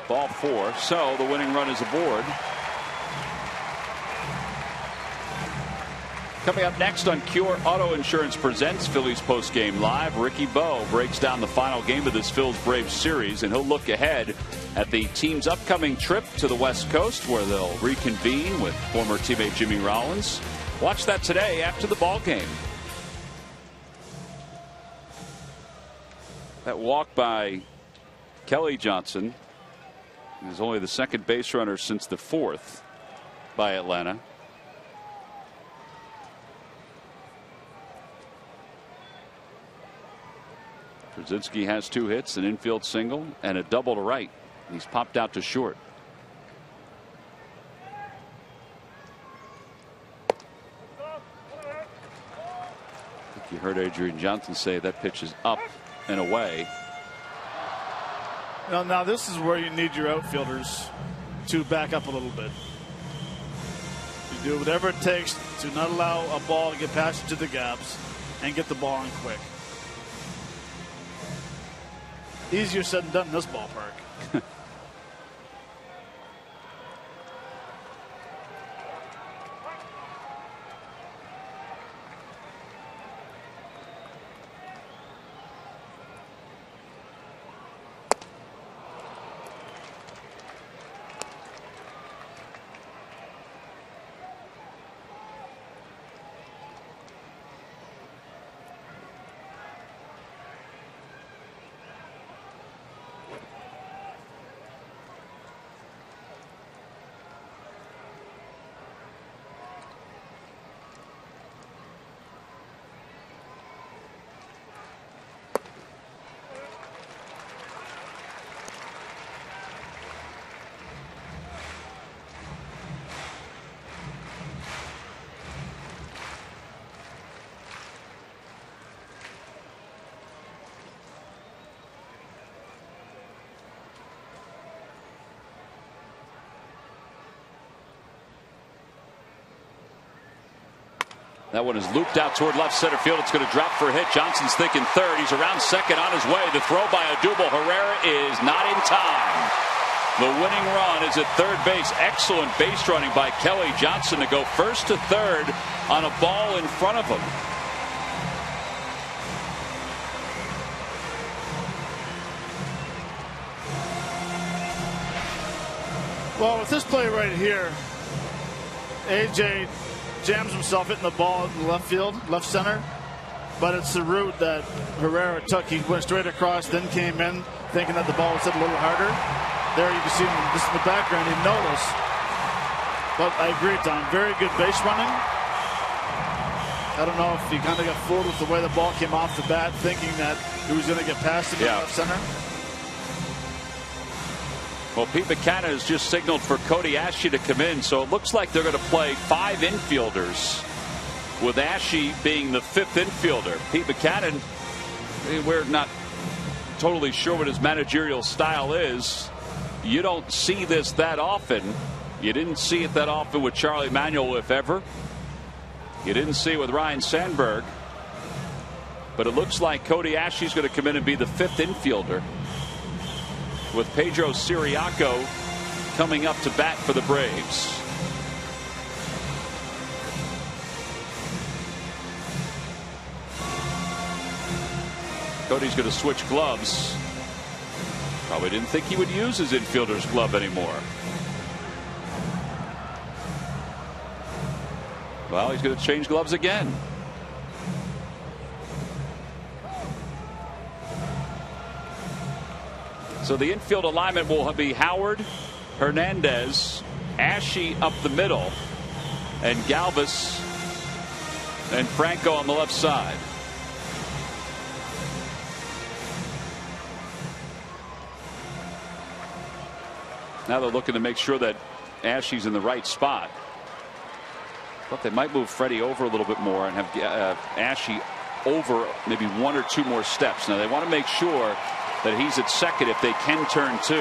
Speaker 1: Ball 4, so the winning run is aboard. Coming up next on Cure Auto Insurance presents Phillies Postgame Live. Ricky Bo breaks down the final game of this Phils-Braves series, and he'll look ahead at the team's upcoming trip to the West Coast, where they'll reconvene with former teammate Jimmy Rollins. Watch that today after the ball game. That walk by Kelly Johnson is only the second base runner since the 4th by Atlanta. Brzezinski has 2 hits, an infield single, and a double to right. He's popped out to short. I think you heard Adrian Johnson say that pitch is up and away.
Speaker 2: Now this is where you need your outfielders to back up a little bit. You do whatever it takes to not allow a ball to get past you to the gaps and get the ball in quick. Easier said than done in this ballpark.
Speaker 1: That one is looped out toward left center field. It's going to drop for a hit. Johnson's thinking third. He's around second on his way. The throw by Odubel. Herrera is not in time. The winning run is at third base. Excellent base running by Kelly Johnson to go first to third on a ball in front of him.
Speaker 2: Well, with this play right here, AJ jams himself hitting the ball in the left field, left center. But it's the route that Herrera took. He went straight across, then came in thinking that the ball was hit a little harder. There you can see him, this is the background, you notice. But I agree, Tom. Very good base running. I don't know if he kind of got fooled with the way the ball came off the bat, thinking that he was going to get past him in left center.
Speaker 1: Well, Pete Buchanan has just signaled for Cody Ashe to come in, so it looks like they're going to play 5 infielders, with Ashe being the 5th infielder. Pete Buchanan, we're not totally sure what his managerial style is. You don't see this that often. You didn't see it that often with Charlie Manuel, if ever. You didn't see it with Ryan Sandberg. But it looks like Cody Ashe is going to come in and be the 5th infielder, with Pedro Siriaco coming up to bat for the Braves. Cody's going to switch gloves. Probably didn't think he would use his infielder's glove anymore. Well, he's going to change gloves again. So the infield alignment will be Howard, Hernandez, Ashe up the middle, and Galvis and Franco on the left side. Now they're looking to make sure that Ashe's in the right spot. But they might move Freddie over a little bit more and have Ashe over maybe 1 or 2 more steps. Now they want to make sure that he's at second if they can turn 2.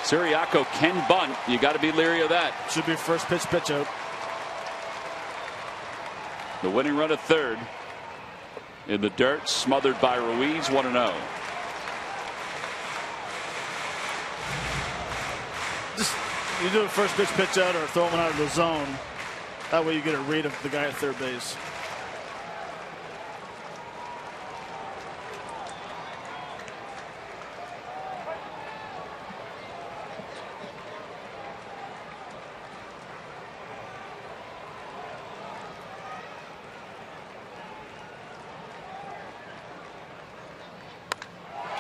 Speaker 1: Siriaco can bunt. You got to be leery of that.
Speaker 2: Should be first pitch out.
Speaker 1: The winning run at third in the dirt, smothered by Ruiz, 1-0.
Speaker 2: Just you do a first pitch out or throw him out of the zone. That way you get a read of the guy at third base.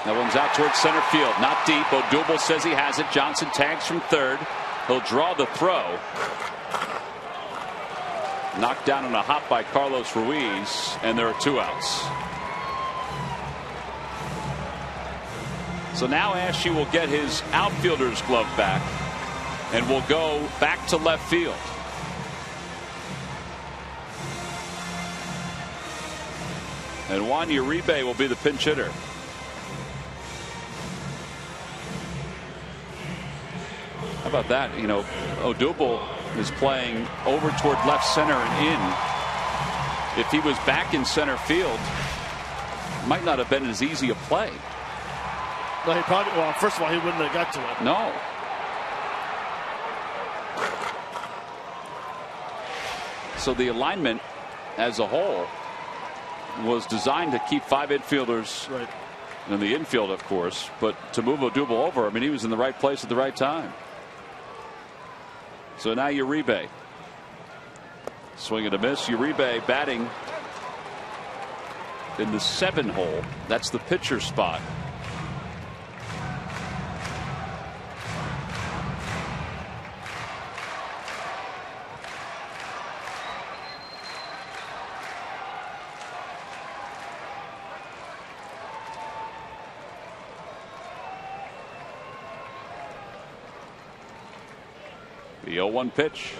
Speaker 1: That one's out towards center field. Not deep. Odubel says he has it. Johnson tags from third. He'll draw the throw. Knocked down on a hop by Carlos Ruiz, and there are 2 outs. So now Ashe will get his outfielder's glove back and will go back to left field. And Juan Uribe will be the pinch hitter. How about that? You know, Odubel is playing over toward left center and in. If he was back in center field, it might not have been as easy a play.
Speaker 2: Well, he probably, well, first of all, he wouldn't have got to it.
Speaker 1: No. So the alignment as a whole was designed to keep 5 infielders
Speaker 2: right
Speaker 1: in the infield, of course, but to move Odubel over, I mean, he was in the right place at the right time. So now Uribe. Swing and a miss. Uribe batting in the 7 hole. That's the pitcher spot. The 0-1 pitch.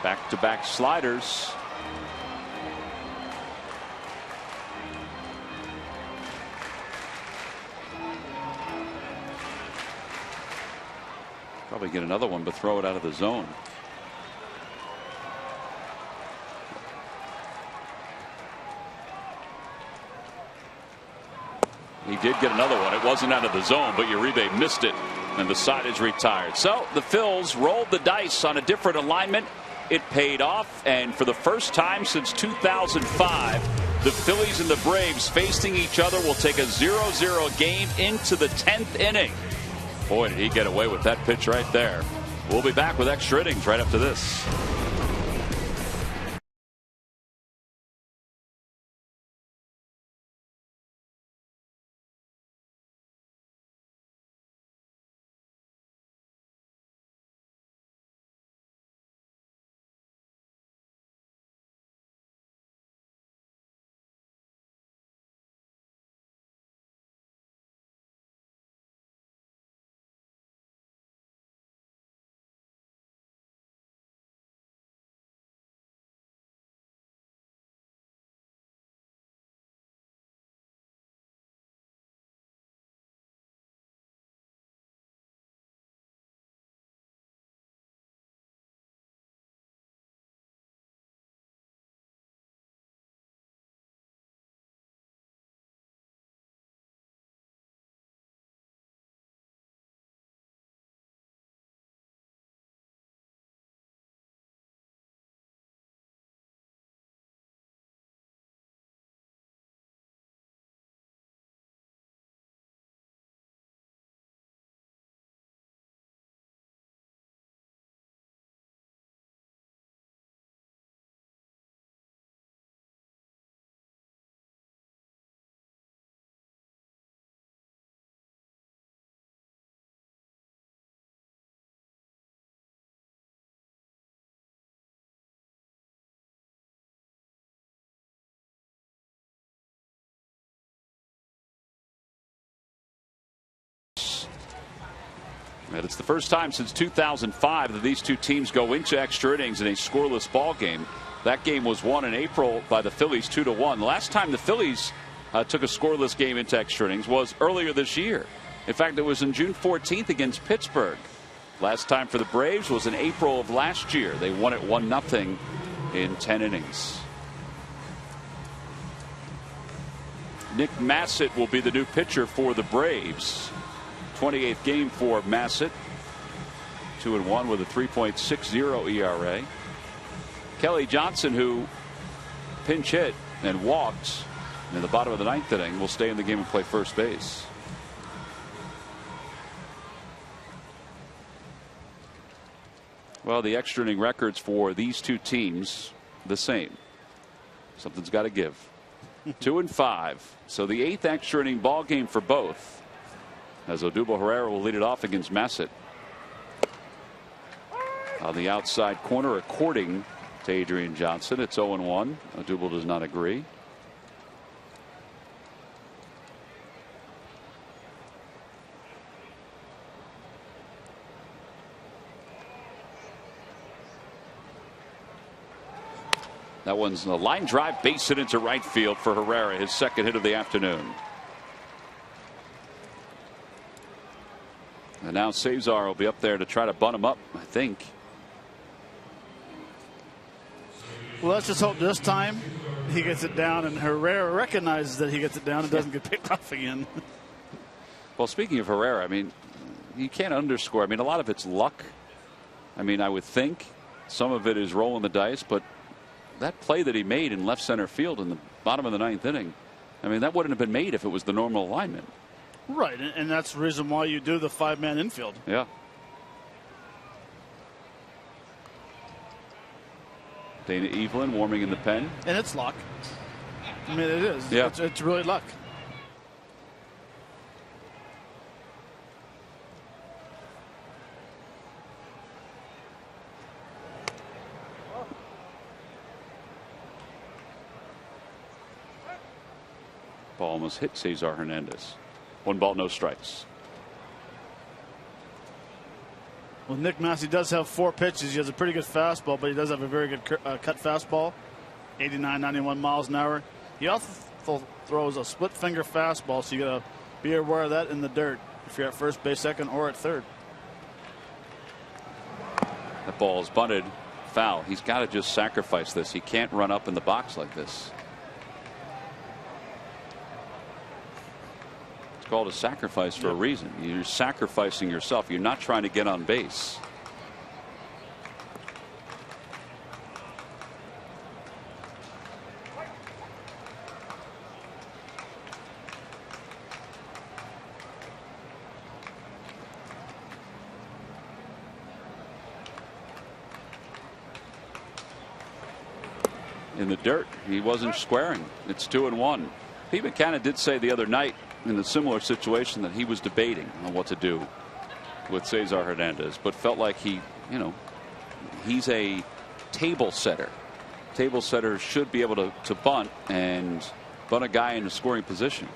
Speaker 1: Back-to-back sliders. Probably get another one, but throw it out of the zone. He did get another one. It wasn't out of the zone, but Uribe missed it, and the side is retired. So the Phils rolled the dice on a different alignment. It paid off, and for the first time since 2005, the Phillies and the Braves facing each other will take a 0-0 game into the 10th inning. Boy, did he get away with that pitch right there. We'll be back with extra innings right after this. And it's the first time since 2005 that these two teams go into extra innings in a scoreless ball game. That game was won in April by the Phillies 2-1. The last time the Phillies took a scoreless game into extra innings was earlier this year. In fact, it was on June 14th against Pittsburgh. Last time for the Braves was in April of last year. They won it 1-0 in 10 innings. Nick Massett will be the new pitcher for the Braves. 28th game for Massett. 2-1 with a 3.60 ERA. Kelly Johnson, who pinch hit and walked in the bottom of the 9th inning, will stay in the game and play first base. Well, the extra inning records for these two teams the same. Something's got to give. 2-5. So the 8th extra inning ball game for both, as Odubel Herrera will lead it off against Massett. On the outside corner, according to Adrian Johnson, it's 0-1. Odubel does not agree. That one's a line drive, base hit into right field for Herrera, his second hit of the afternoon. And now Cesar will be up there to try to bunt him up, I think.
Speaker 2: Well, let's just hope this time he gets it down and Herrera recognizes that he gets it down and doesn't get picked off again.
Speaker 1: Well, speaking of Herrera, I mean, you can't underscore. I mean, a lot of it's luck. I mean, I would think some of it is rolling the dice, but that play that he made in left center field in the bottom of the 9th inning, I mean, that wouldn't have been made if it was the normal alignment.
Speaker 2: Right, and that's the reason why you do the 5-man infield.
Speaker 1: Yeah. Dana Evelyn warming in the pen.
Speaker 2: And it's luck. I mean, it is.
Speaker 1: Yeah.
Speaker 2: It's really luck.
Speaker 1: Ball almost hit Cesar Hernandez. 1 ball, no strikes.
Speaker 2: Well, Nick Massey does have 4 pitches. He has a pretty good fastball, but he does have a very good cut fastball. 89, 91 miles an hour. He also throws a split finger fastball, so you got to be aware of that in the dirt if you're at first base, second, or at third.
Speaker 1: That ball is bunted foul. He's got to just sacrifice this. He can't run up in the box like this. called a sacrifice for a reason. You're sacrificing yourself. You're not trying to get on base. In the dirt, he wasn't squaring. It's 2-1. Pete McCann did say the other night in a similar situation that he was debating on what to do with Cesar Hernandez, but felt like he's a table setter. Table setters should be able to bunt and bunt a guy in a scoring position.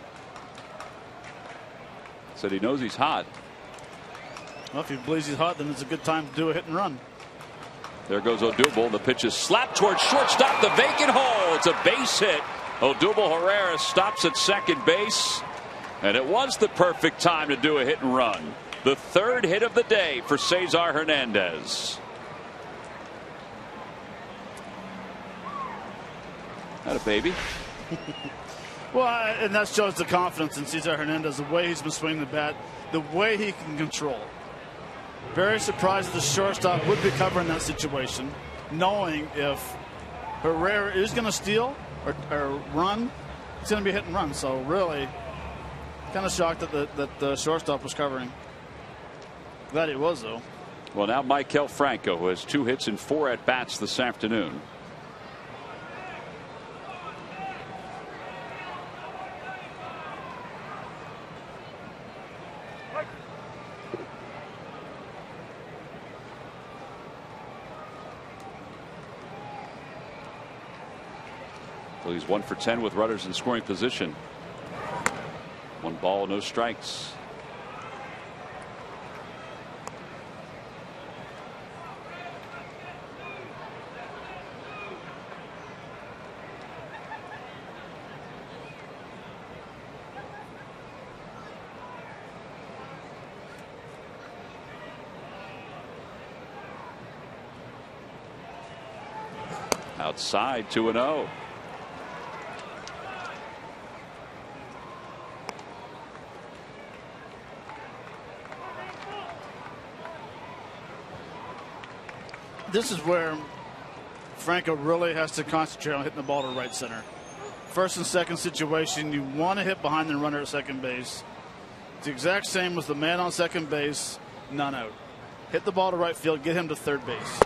Speaker 1: Said he knows he's hot.
Speaker 2: Well, if he believes he's hot, then it's a good time to do a hit and run.
Speaker 1: There goes Odubel. The pitch is slapped towards shortstop. The vacant hole. It's a base hit. Odubel Herrera stops at second base. And it was the perfect time to do a hit and run. The third hit of the day for Cesar Hernandez. That a baby.
Speaker 2: Well, and that shows the confidence in Cesar Hernandez, the way he's been swinging the bat, the way he can control. Very surprised that the shortstop would be covering that situation, knowing if Herrera is going to steal or run, it's going to be hit and run. So really, kind of shocked that the shortstop was covering. Glad he was, though.
Speaker 1: Well, now Maikel Franco, who has 2 hits and 4 at bats this afternoon. Well, he's 1 for 10 with runners in scoring position. 1 ball, no strikes. Outside, 2-0.
Speaker 2: This is where Franco really has to concentrate on hitting the ball to right center. First and second situation, you want to hit behind the runner at second base. It's the exact same as the man on second base, none out. Hit the ball to right field, get him to third base.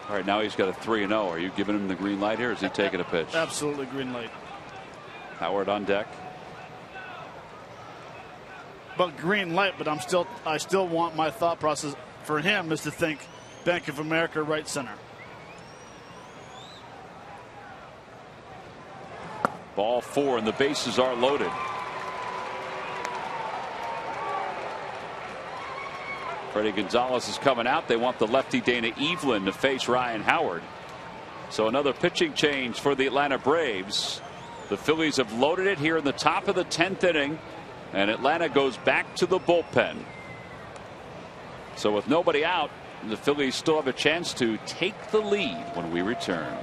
Speaker 1: All right, now he's got a 3-0. Are you giving him the green light here, or is he taking a pitch?
Speaker 2: Absolutely green light.
Speaker 1: Howard on deck.
Speaker 2: But green light, but I still want my thought process for him is to think Bank of America right center.
Speaker 1: Ball 4 and the bases are loaded. Freddie Gonzalez is coming out. They want the lefty Dana Evelyn to face Ryan Howard. So another pitching change for the Atlanta Braves. The Phillies have loaded it here in the top of the 10th inning, and Atlanta goes back to the bullpen. So with nobody out, the Phillies still have a chance to take the lead when we return.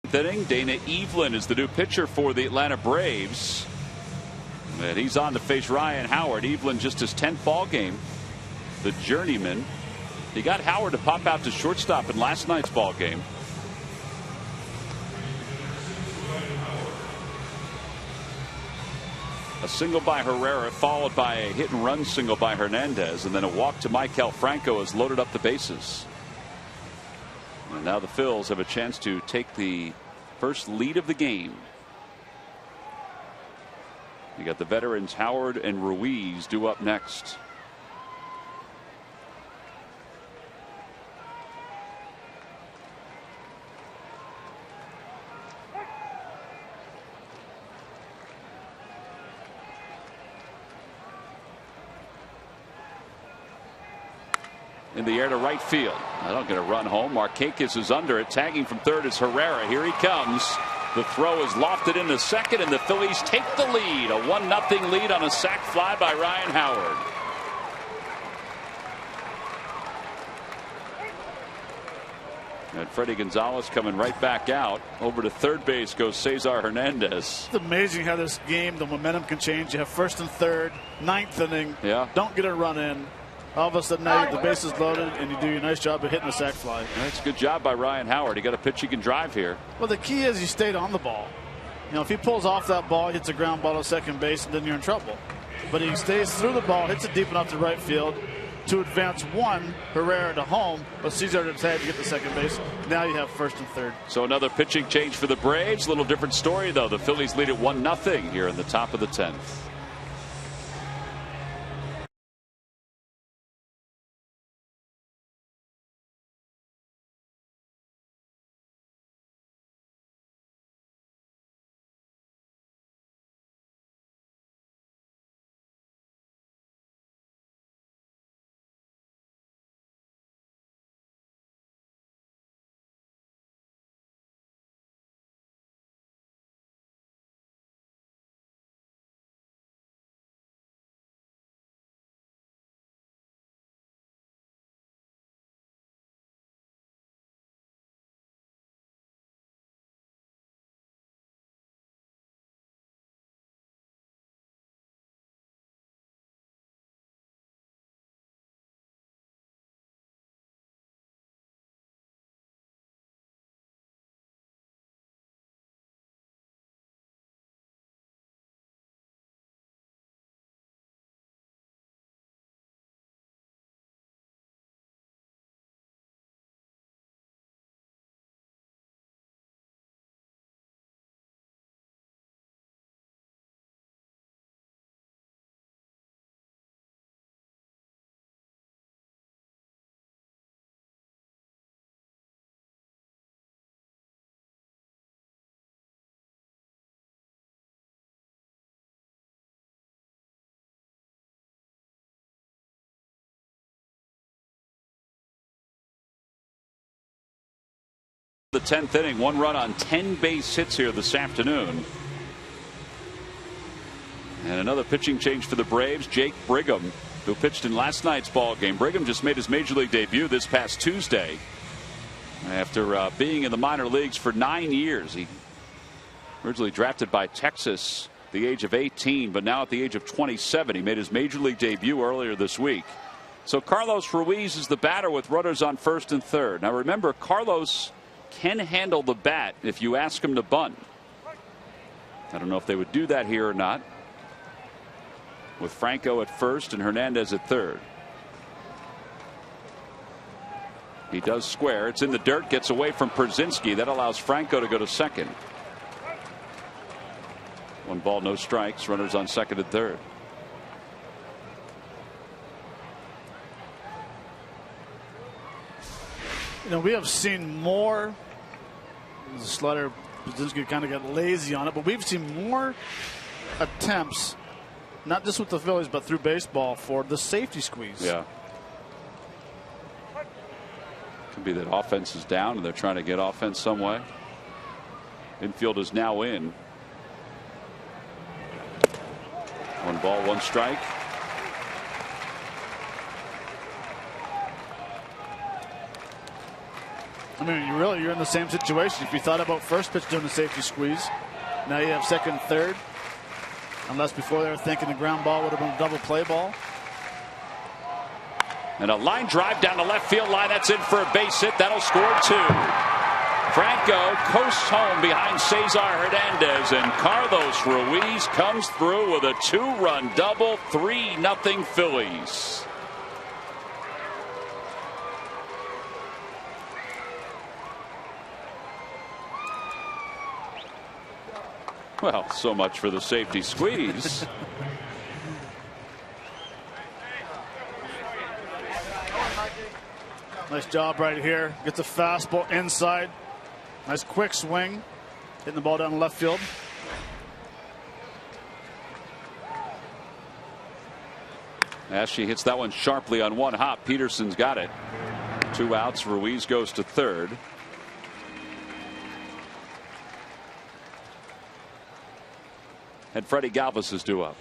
Speaker 1: 7th inning. Dana Evelyn is the new pitcher for the Atlanta Braves. And he's on to face Ryan Howard. Evelyn just his 10th ball game. The journeyman. He got Howard to pop out to shortstop in last night's ball game. A single by Herrera, followed by a hit and run single by Hernandez, and then a walk to Maikel Franco has loaded up the bases. And now the Phils have a chance to take the first lead of the game. You got the veterans Howard and Ruiz due up next. In the air to right field. I don't get a run home. Markakis is under it. Tagging from third is Herrera. Here he comes. The throw is lofted into second, and the Phillies take the lead. A 1-0 lead on a sac fly by Ryan Howard. And Freddie Gonzalez coming right back out. Over to third base goes Cesar Hernandez.
Speaker 2: It's amazing how this game, the momentum can change. You have first and third, 9th inning.
Speaker 1: Yeah.
Speaker 2: Don't get a run in. All of a sudden now the base is loaded and you do your nice job of hitting a sac fly.
Speaker 1: That's a good job by Ryan Howard. He got a pitch he can drive here.
Speaker 2: Well, the key is he stayed on the ball. You know, if he pulls off that ball, hits a ground ball to second base, and then you're in trouble. But he stays through the ball, hits it deep enough to right field to advance one, Herrera to home, but Cesar to tag to get to second base. Now you have first and third.
Speaker 1: So another pitching change for the Braves. A little different story, though. The Phillies lead at 1-0 here in the top of the 10th. The 10th inning, 1 run on 10 base hits here this afternoon. And another pitching change for the Braves. Jake Brigham, who pitched in last night's ball game. Brigham just made his major league debut this past Tuesday after being in the minor leagues for 9 years. He originally drafted by Texas at the age of 18, but now at the age of 27 he made his major league debut earlier this week. So Carlos Ruiz is the batter with runners on first and third. Now remember, Carlos can handle the bat if you ask him to bunt. I don't know if they would do that here or not, with Franco at first and Hernandez at third. He does square. It's in the dirt, gets away from Przynski. That allows Franco to go to second. 1 ball, no strikes. Runners on second and third.
Speaker 2: You know, we have seen more. The slider, Przynski kind of got lazy on it, but we've seen more attempts, not just with the Phillies, but through baseball, for the safety squeeze.
Speaker 1: Yeah. Could be that offense is down and they're trying to get offense some way. Infield is now in. 1 ball, 1 strike.
Speaker 2: I mean, you're in the same situation. If you thought about first pitch doing the safety squeeze, now you have second and third. Unless before they were thinking the ground ball would have been a double play ball.
Speaker 1: And a line drive down the left field line. That's in for a base hit. That'll score 2. Franco coasts home behind Cesar Hernandez, and Carlos Ruiz comes through with a 2-run double. 3-0 Phillies. Well, so much for the safety squeeze.
Speaker 2: Nice job right here. Gets a fastball inside. Nice quick swing. Hitting the ball down the left field.
Speaker 1: As she hits that one sharply on one hop, Peterson's got it. 2 outs. Ruiz goes to third. And Freddie Galvis is due up.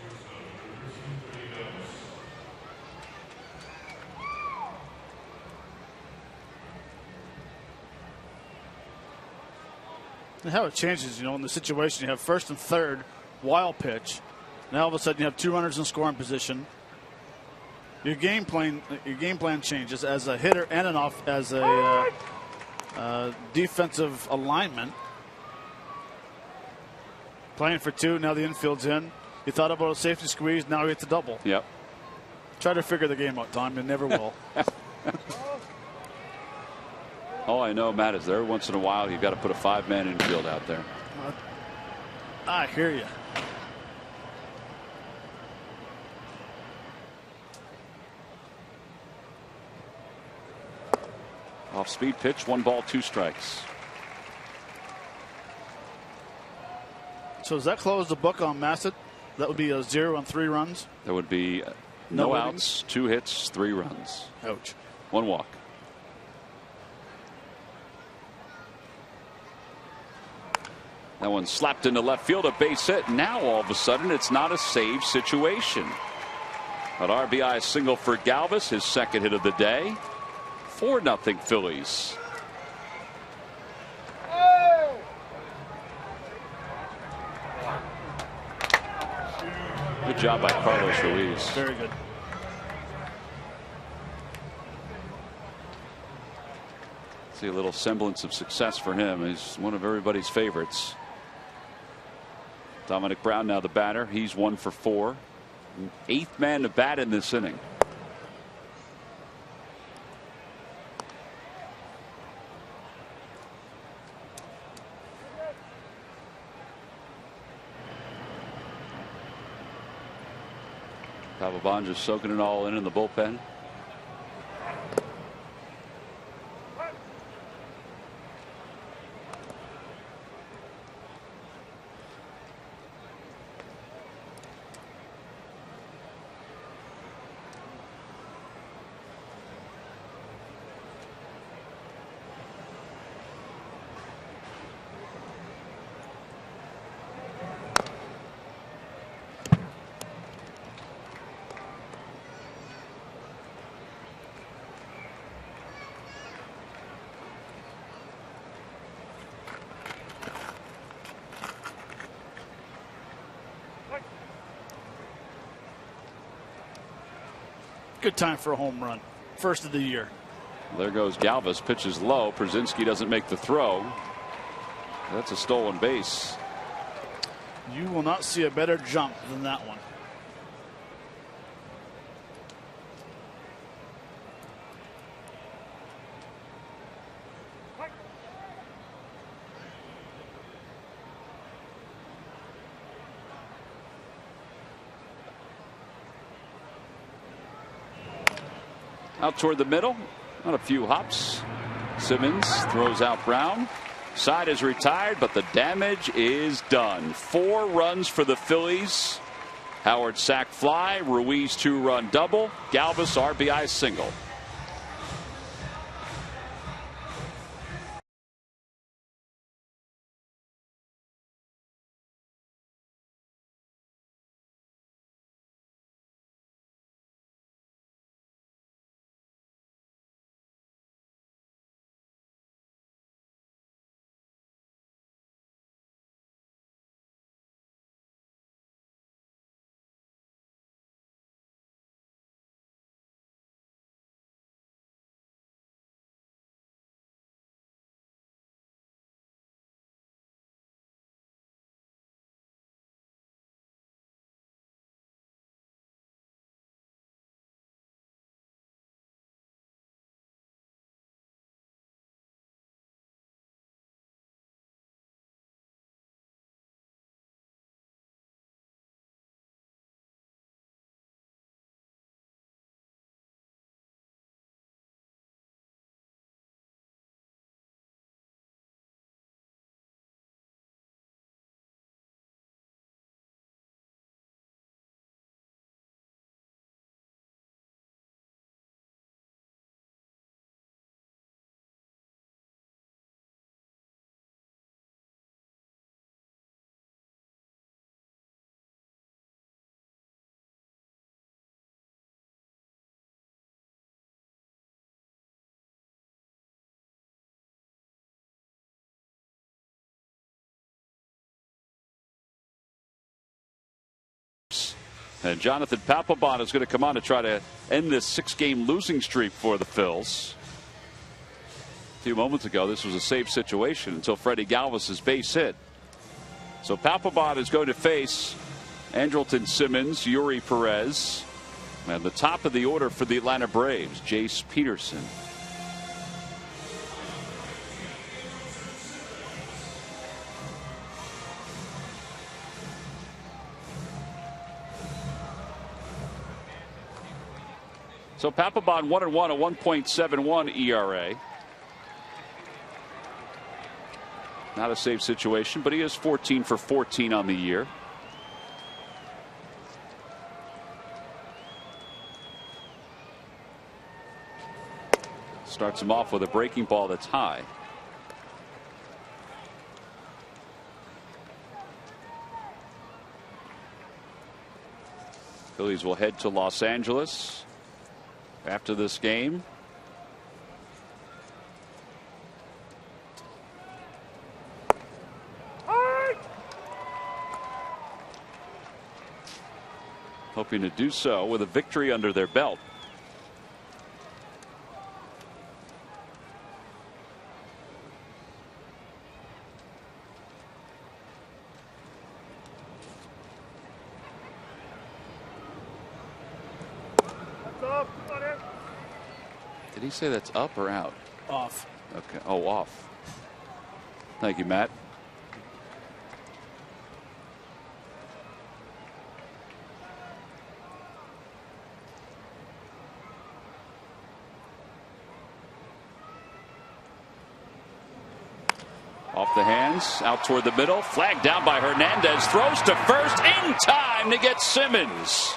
Speaker 2: And how it changes, in the situation you have first and third, wild pitch. Now all of a sudden you have 2 runners in scoring position. Your game plan changes as a hitter and as a defensive alignment. Playing for 2, now the infield's in. You thought about a safety squeeze, now it's a double.
Speaker 1: Yep.
Speaker 2: Try to figure the game out, Tom. You never will.
Speaker 1: All I know, Matt, is there once in a while you've got to put a 5-man infield out there.
Speaker 2: I hear you.
Speaker 1: Off speed pitch, 1 ball, 2 strikes.
Speaker 2: So does that close the book on Massett? That would be a 0 on 3 runs.
Speaker 1: There would be no outs, 2 hits, 3 runs.
Speaker 2: Ouch.
Speaker 1: 1 walk. That one slapped into left field, a base hit. Now all of a sudden it's not a save situation. An RBI single for Galvis, his second hit of the day. 4-0 Phillies. Good job by Carlos Ruiz.
Speaker 2: Very good.
Speaker 1: See a little semblance of success for him. He's one of everybody's favorites. Dominic Brown now the batter. He's 1 for 4. 8th man to bat in this inning. Papelbon just soaking it all in the bullpen.
Speaker 2: Good time for a home run. First of the year.
Speaker 1: There goes Galvis. Pitches low. Przinsky doesn't make the throw. That's a stolen base.
Speaker 2: You will not see a better jump than that one.
Speaker 1: Out toward the middle on a few hops. Simmons throws out Brown. Side is retired, but the damage is done. 4 runs for the Phillies. Howard sac fly. Ruiz 2-run double. Galvis RBI single. And Jonathan Papelbon is going to come on to try to end this 6-game losing streak for the Phils. A few moments ago, this was a safe situation until Freddie Galvis's base hit. So Papelbon is going to face Andrelton Simmons, Yuri Perez, and the top of the order for the Atlanta Braves, Jace Peterson. So Papelbon 1-1, a 1.71 ERA. Not a safe situation, but he is 14 for 14 on the year. Starts him off with a breaking ball that's high. Phillies will head to Los Angeles after this game. Hoping to do so with a victory under their belt. Did he say that's up or out?
Speaker 2: Off.
Speaker 1: Okay. Oh, off. Thank you, Matt. Off the hands, out toward the middle, flagged down by Hernandez, throws to first in time to get Simmons.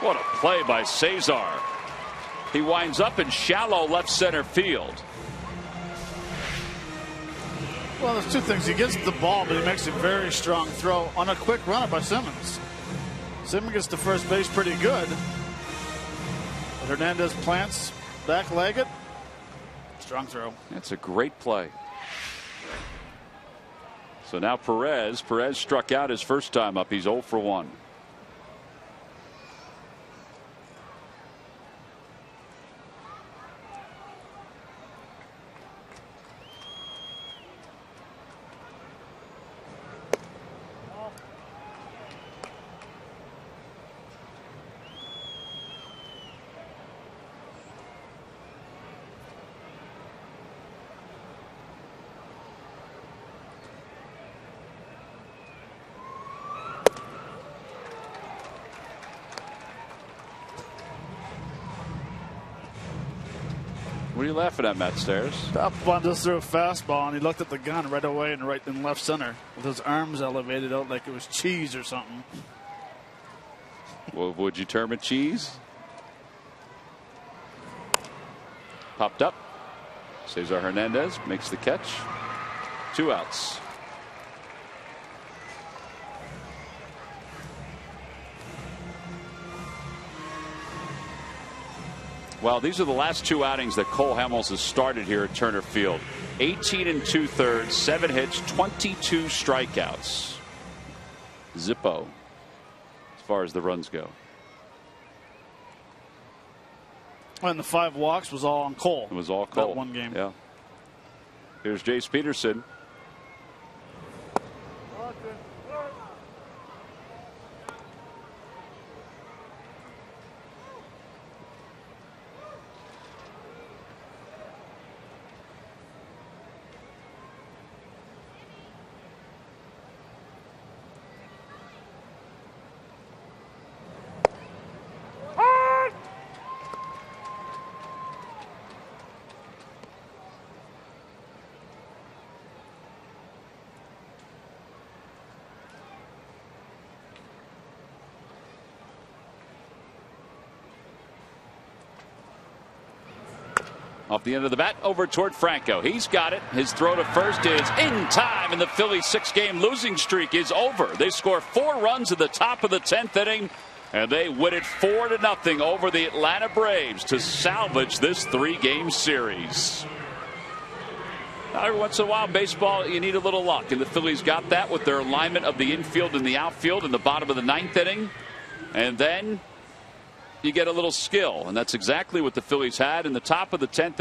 Speaker 1: What a play by Cesar. He winds up in shallow left center field.
Speaker 2: Well, there's two things. He gets the ball, but he makes a very strong throw on a quick runner by Simmons. Simmons gets to first base pretty good. But Hernandez plants, back leg it. Strong throw.
Speaker 1: That's a great play. So now Perez struck out his first time up. He's 0 for 1. What are you laughing at, Matt Stairs?
Speaker 2: Papelbon just threw a fastball, and he looked at the gun right away and right in left center with his arms elevated out like it was cheese or something.
Speaker 1: Well, would you term it cheese? Popped up. Cesar Hernandez makes the catch. 2 outs. Well, these are the last 2 outings that Cole Hamels has started here at Turner Field. 18 2/3, 7 hits, 22 strikeouts. Zippo, as far as the runs go.
Speaker 2: And the 5 walks was all on Cole.
Speaker 1: It was all Cole.
Speaker 2: That one game.
Speaker 1: Yeah. Here's Jace Peterson. Off the end of the bat, over toward Franco. He's got it. His throw to first is in time, and the Phillies' 6-game losing streak is over. They score 4 runs at the top of the 10th inning, and they win it 4-0 over the Atlanta Braves to salvage this 3-game series. Now, every once in a while, baseball, you need a little luck, and the Phillies got that with their alignment of the infield and the outfield in the bottom of the 9th inning. And then you get a little skill, and that's exactly what the Phillies had in the top of the 10th.